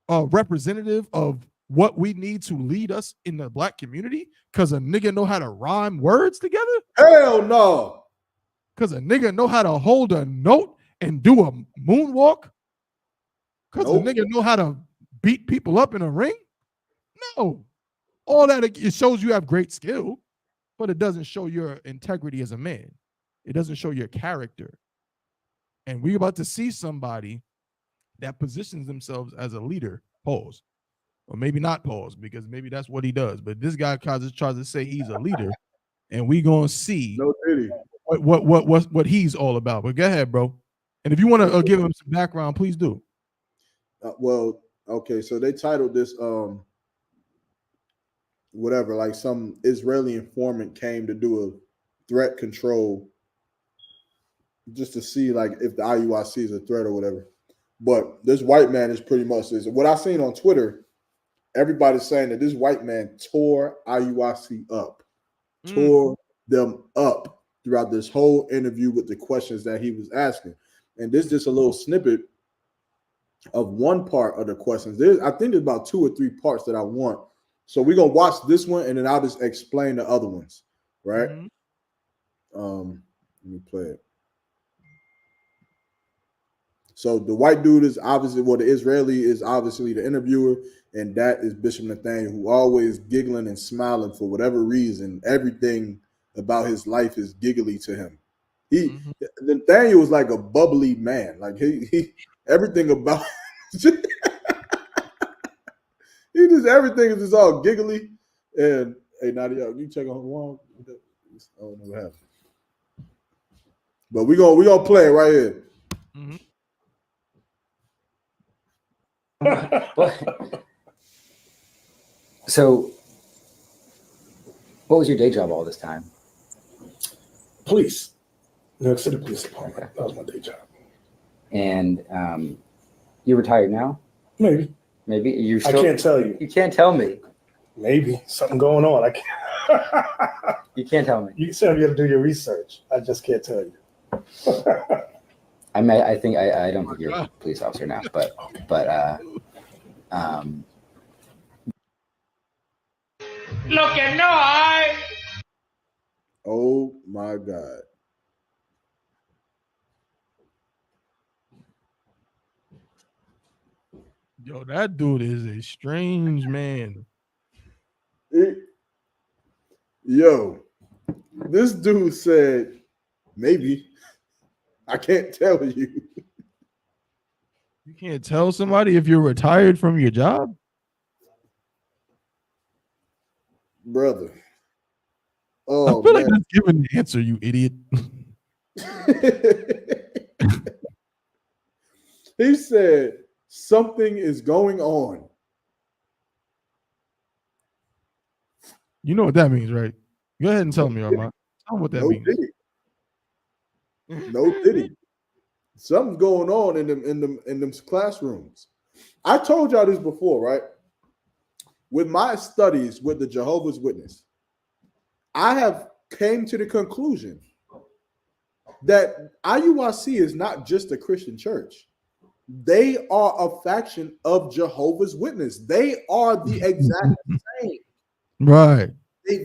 representative of what we need to lead us in the black community? Because a nigga know how to rhyme words together? Hell no. Because a nigga know how to hold a note and do a moonwalk? Because a nigga know how to beat people up in a ring? No. All that, it shows you have great skill, but it doesn't show your integrity as a man. It doesn't show your character. And we're about to see somebody that positions themselves as a leader, pause. Or maybe not pause, because maybe that's what he does. But this guy tries to say he's a leader, and we gonna see what he's all about. But go ahead, bro. And if you want to give him some background, please do. Well, okay, so they titled this whatever, like some Israeli informant came to do a threat control just to see like if the IUIC is a threat or whatever. But this white man is pretty much this. What I've seen on Twitter, everybody's saying that this white man tore IUIC up, tore them up throughout this whole interview with the questions that he was asking. And this is just a little snippet of one part of the questions. I think there's about 2 or 3 parts that I want. So we're gonna watch this one and then I'll just explain the other ones, right? Let me play it. So the white dude is obviously, well, the Israeli is obviously the interviewer, and that is Bishop Nathaniel, who always giggling and smiling for whatever reason. Everything about his life is giggly to him. Nathaniel was like a bubbly man. Like he everything about everything is just all giggly. And hey, Nadia, you check on Juan. I don't know what happened. But we're gonna play it right here. So, what was your day job all this time? Police. New York City Police Department. Okay. That was my day job. And you retired now? Maybe. Maybe. I can't tell you. You can't tell me. Maybe. Something going on. I can't. You can't tell me. You said you have to do your research. I just can't tell you. I don't think you're a police officer now, but Look at no eye. Oh my God. Yo, that dude is a strange man. Yo, this dude said, maybe. I can't tell you. You can't tell somebody if you're retired from your job? Brother. I feel like that's giving the answer, you idiot. He said, something is going on. You know what that means, right? Go ahead and tell me, Armand. Tell me what that means. No diddy. Something's going on in them classrooms. I told y'all this before, right? With my studies with the Jehovah's Witness, I have came to the conclusion that IUIC is not just a Christian church. They are a faction of Jehovah's Witness. They are the exact same. Right.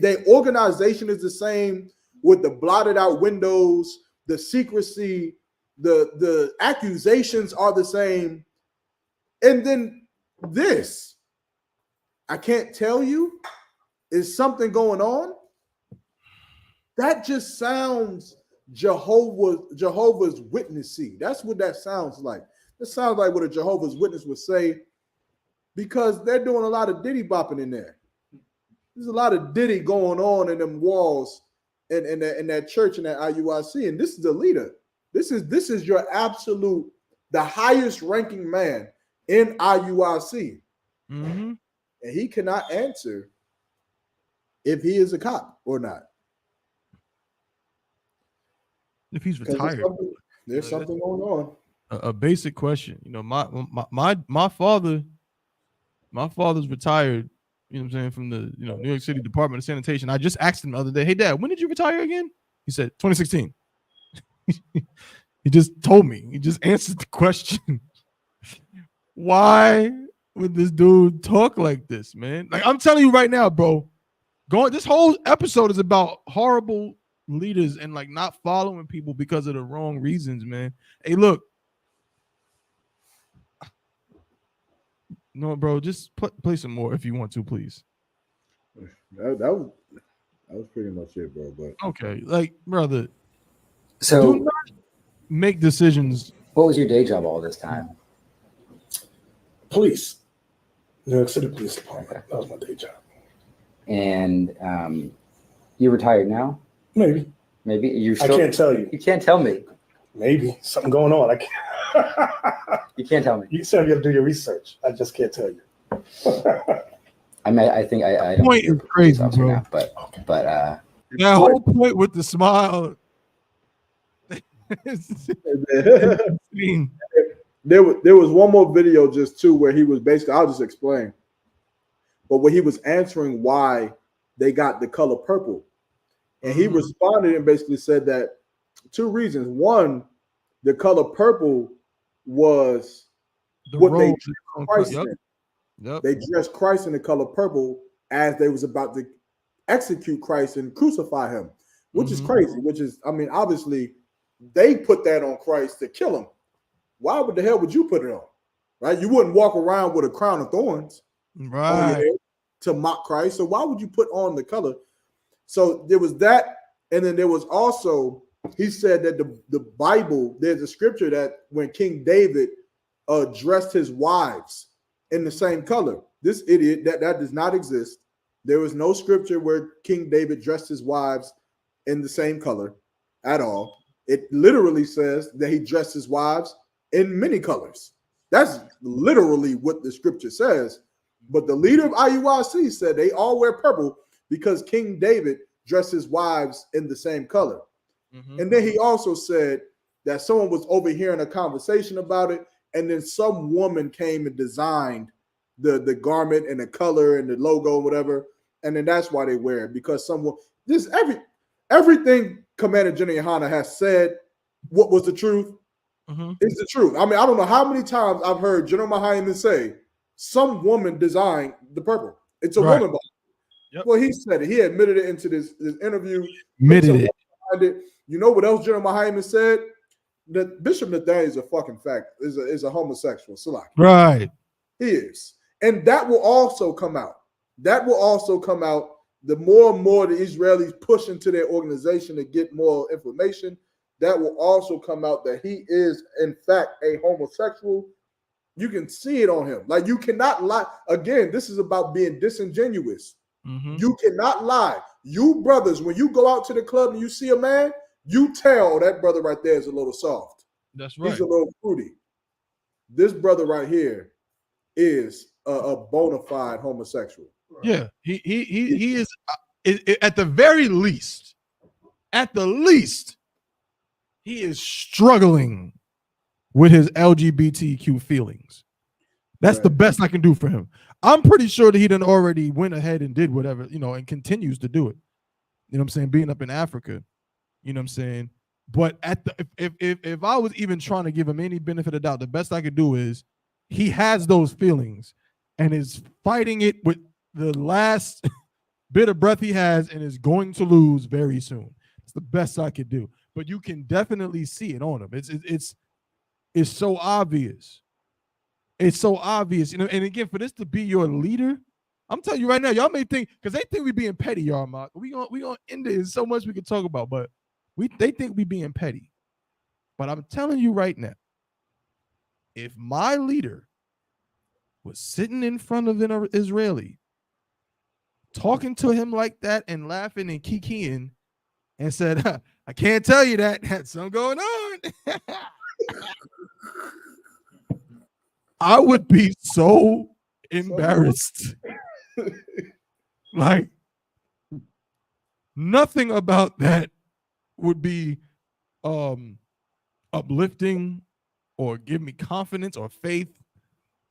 Their organization is the same, with the blotted out windows, the secrecy, the accusations are the same. And then this, I can't tell you, is something going on? That just sounds Jehovah's Witnessy. That's what that sounds like. It sounds like what a Jehovah's Witness would say because they're doing a lot of Diddy bopping in there. There's a lot of Diddy going on in them walls and in that church and that IUIC. And this is the leader. This is your absolute, the highest ranking man in IUIC. Mm-hmm. And he cannot answer if he is a cop or not. If he's retired. There's something going on. A basic question. You know, my father's retired, you know what I'm saying, from the New York City Department of Sanitation. I just asked him the other day, hey Dad, when did you retire again? He said 2016. He just told me. He just answered the question. Why would this dude talk like this, man? Like, I'm telling you right now, bro. This whole episode is about horrible leaders and like not following people because of the wrong reasons, man. Hey, look. No, bro, just play some more if you want to, please. That was pretty much it, bro. But okay, like, brother. So do not make decisions. What was your day job all this time? Police. New York City Police Department. That was my day job. And you retired now? Maybe. Maybe you. I can't tell you. You can't tell me. Maybe something going on. I can't. You can't tell me. You said you got to do your research. I just can't tell you. I think I don't. Point is crazy, bro. Now, but that whole point with the smile. There was one more video just too where he was basically, I'll just explain, but where he was answering why they got the color purple, and he responded and basically said that 2 reasons. One, the color purple was what they dressed Christ in. Yep. They dressed Christ in the color purple as they was about to execute Christ and crucify him, which is crazy. Which is, I mean, obviously they put that on Christ to kill him. Why would the hell would you put it on? Right? You wouldn't walk around with a crown of thorns on your head to mock Christ. So why would you put on the color? So there was that, and then there was also, he said that the Bible, there's a scripture that when King David dressed his wives in the same color. This idiot, that does not exist. There is no scripture where King David dressed his wives in the same color at all. It literally says that he dressed his wives in many colors. That's literally what the scripture says. But the leader of IUIC said they all wear purple because King David dressed his wives in the same color. And then he also said that someone was overhearing a conversation about it, and then some woman came and designed the garment and the color and the logo, whatever, and then that's why they wear it, because someone, everything Commander General Yohana has said, what was the truth, is the truth. I mean, I don't know how many times I've heard General Mahayman say some woman designed the purple. It's a woman body. Yep. Well, he said it. He admitted it into this interview. Admitted it. You know what else General Mahayman said? That Bishop Nathaniel is a fucking fact. Is a homosexual. Salaki. Right. He is. And that will also come out. That will also come out. The more and more the Israelis push into their organization to get more information, that will also come out that he is, in fact, a homosexual. You can see it on him. Like, you cannot lie. Again, this is about being disingenuous. You cannot lie. You brothers, when you go out to the club and you see a man, you tell that brother right there is a little soft. That's right. He's a little fruity. This brother right here is a bona fide homosexual. Yeah, he is at the very least. At the least, he is struggling with his LGBTQ feelings. That's the best I can do for him. I'm pretty sure that he done already went ahead and did whatever, and continues to do it. You know what I'm saying? Being up in Africa, you know what I'm saying? But if I was even trying to give him any benefit of doubt, the best I could do is he has those feelings and is fighting it with the last bit of breath he has and is going to lose very soon. It's the best I could do. But you can definitely see it on him. It's so obvious. It's so obvious, and again, for this to be your leader, I'm telling you right now, y'all may think, because they think we being petty, y'all. Mark, we gonna end it. There's so much we can talk about, but they think we being petty. But I'm telling you right now, if my leader was sitting in front of an Israeli, talking to him like that and laughing and kikiing, and said, I can't tell you that. Had something going on. I would be so embarrassed. Like, nothing about that would be uplifting or give me confidence or faith,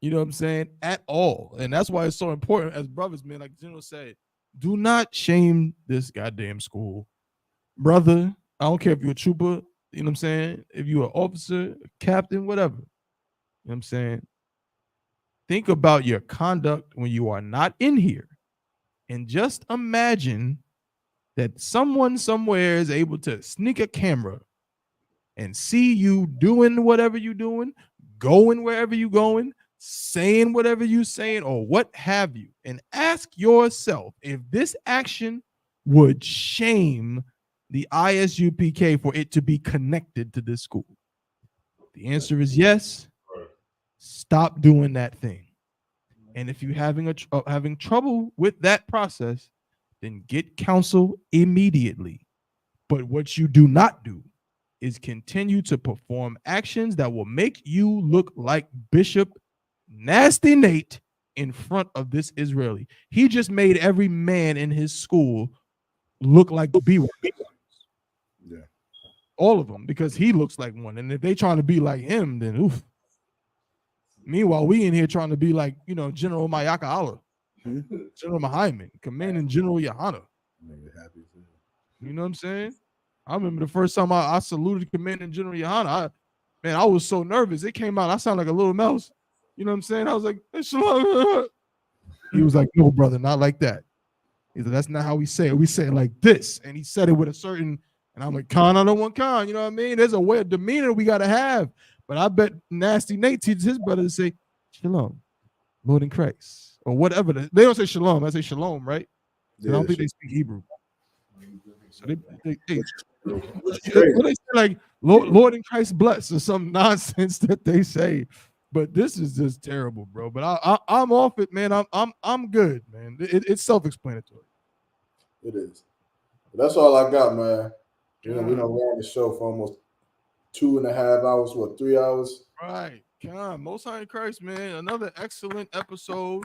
you know what I'm saying, at all. And that's why it's so important as brothers, man, like General said, do not shame this goddamn school. Brother, I don't care if you're a trooper, you know what I'm saying, if you're an officer, captain, whatever, you know what I'm saying, think about your conduct when you are not in here. And just imagine that someone somewhere is able to sneak a camera and see you doing whatever you're doing, going wherever you're going, saying whatever you're saying, or what have you. And ask yourself if this action would shame the ISUPK for it to be connected to this school. The answer is yes. Stop doing that thing. And if you're having trouble with that process, then get counsel immediately. But what you do not do is continue to perform actions that will make you look like Bishop Nasty Nate in front of this Israeli. He just made every man in his school look like B1. Yeah. All of them, because he looks like one. And if they trying to be like him, then oof. Meanwhile, we in here trying to be like, you know, General Mayaka Allah, General Mahaiman, Commanding General Yahana. You know what I'm saying? I remember the first time I saluted Commanding General Yahana. I was so nervous. It came out. I sound like a little mouse. You know what I'm saying? I was like, hey, shalom. He was like, no, brother, not like that. He said, that's not how we say it. We say it like this. And he said it with a certain, and I'm like, Khan, I don't want Khan. You know what I mean? There's a way of demeanor we got to have. But I bet Nasty Nate teaches his brother to say, Shalom, Lord in Christ, or whatever. They don't say Shalom. I say Shalom, right? Yeah, I don't think they speak Hebrew. So they what they say, like, Lord in Christ bless, or some nonsense that they say. But this is just terrible, bro. But I'm off it, man. I'm good, man. It's self-explanatory. It is. But that's all I got, man. You know, we done ran the show for almost 2.5 hours, 3 hours? Right. God, Most High in Christ, man. Another excellent episode.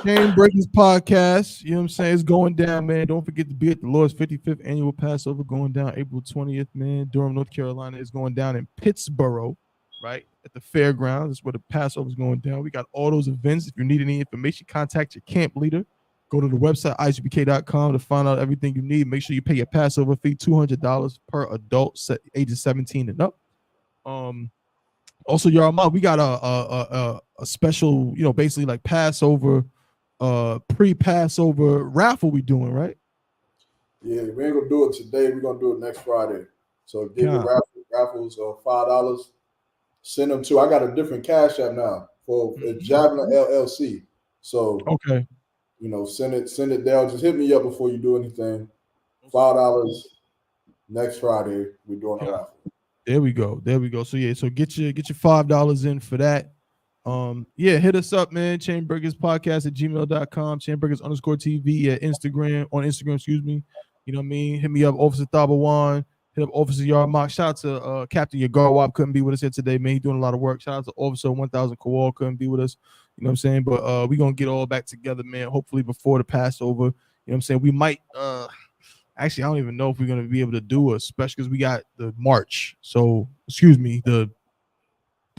Chain Breakers Podcast. You know what I'm saying? It's going down, man. Don't forget to be at the Lord's 55th annual Passover going down April 20th, man. Durham, North Carolina is going down in Pittsboro, right? At the fairgrounds. That's where the Passover is going down. We got all those events. If you need any information, contact your camp leader. Go to the website, isupk.com, to find out everything you need. Make sure you pay your Passover fee, $200 per adult, ages 17 and up. Also, y'all, we got a special, you know, basically like Passover, pre-Passover raffle we doing, right? Yeah, we ain't gonna do it today. We're gonna do it next Friday. So give the raffles $5. Send them to. I got a different Cash App now for Javelin LLC. So okay. You know, send it down. Just hit me up before you do anything. $5 next Friday. We're doing a raffle. There we go. So yeah, so get your $5 in for that. Yeah, hit us up, man. Chainbreakerspodcast@gmail.com, Chainbreakers_TV at Instagram, on Instagram, excuse me. You know what I mean? Hit me up, Officer Thabawan. Hit up Officer Yarmock. Shout out to Captain Yagarwab, couldn't be with us here today, man. He's doing a lot of work. Shout out to Officer 1000 Kowal, couldn't be with us. You know what I'm saying? But we're gonna get all back together, man. Hopefully before the Passover. You know what I'm saying? We might actually, I don't even know if we're gonna be able to do a special because we got the March. So excuse me, the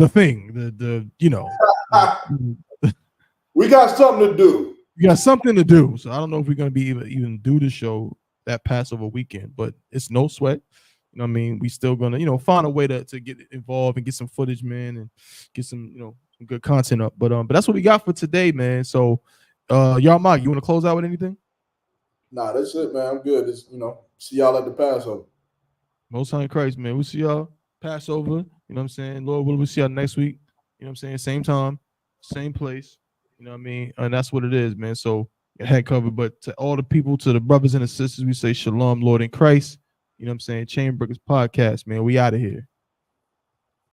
thing, the you know. We got something to do. We got something to do. So I don't know if we're gonna be even do the show that Passover weekend, but it's no sweat. You know what I mean? We still gonna, you know, find a way to get involved and get some footage, man, and get some, you know, some good content up. But that's what we got for today, man. So Yarmock, you want to close out with anything? Nah, that's it, man. I'm good. It's, you know, see y'all at the Passover. Most High in Christ, man. We'll see y'all Passover. You know what I'm saying? Lord willing, we'll see y'all next week. You know what I'm saying? Same time, same place. You know what I mean? And that's what it is, man. So your head covered. But to all the people, to the brothers and the sisters, we say shalom, Lord in Christ. You know what I'm saying? Chainbreakers Podcast, man. We out of here.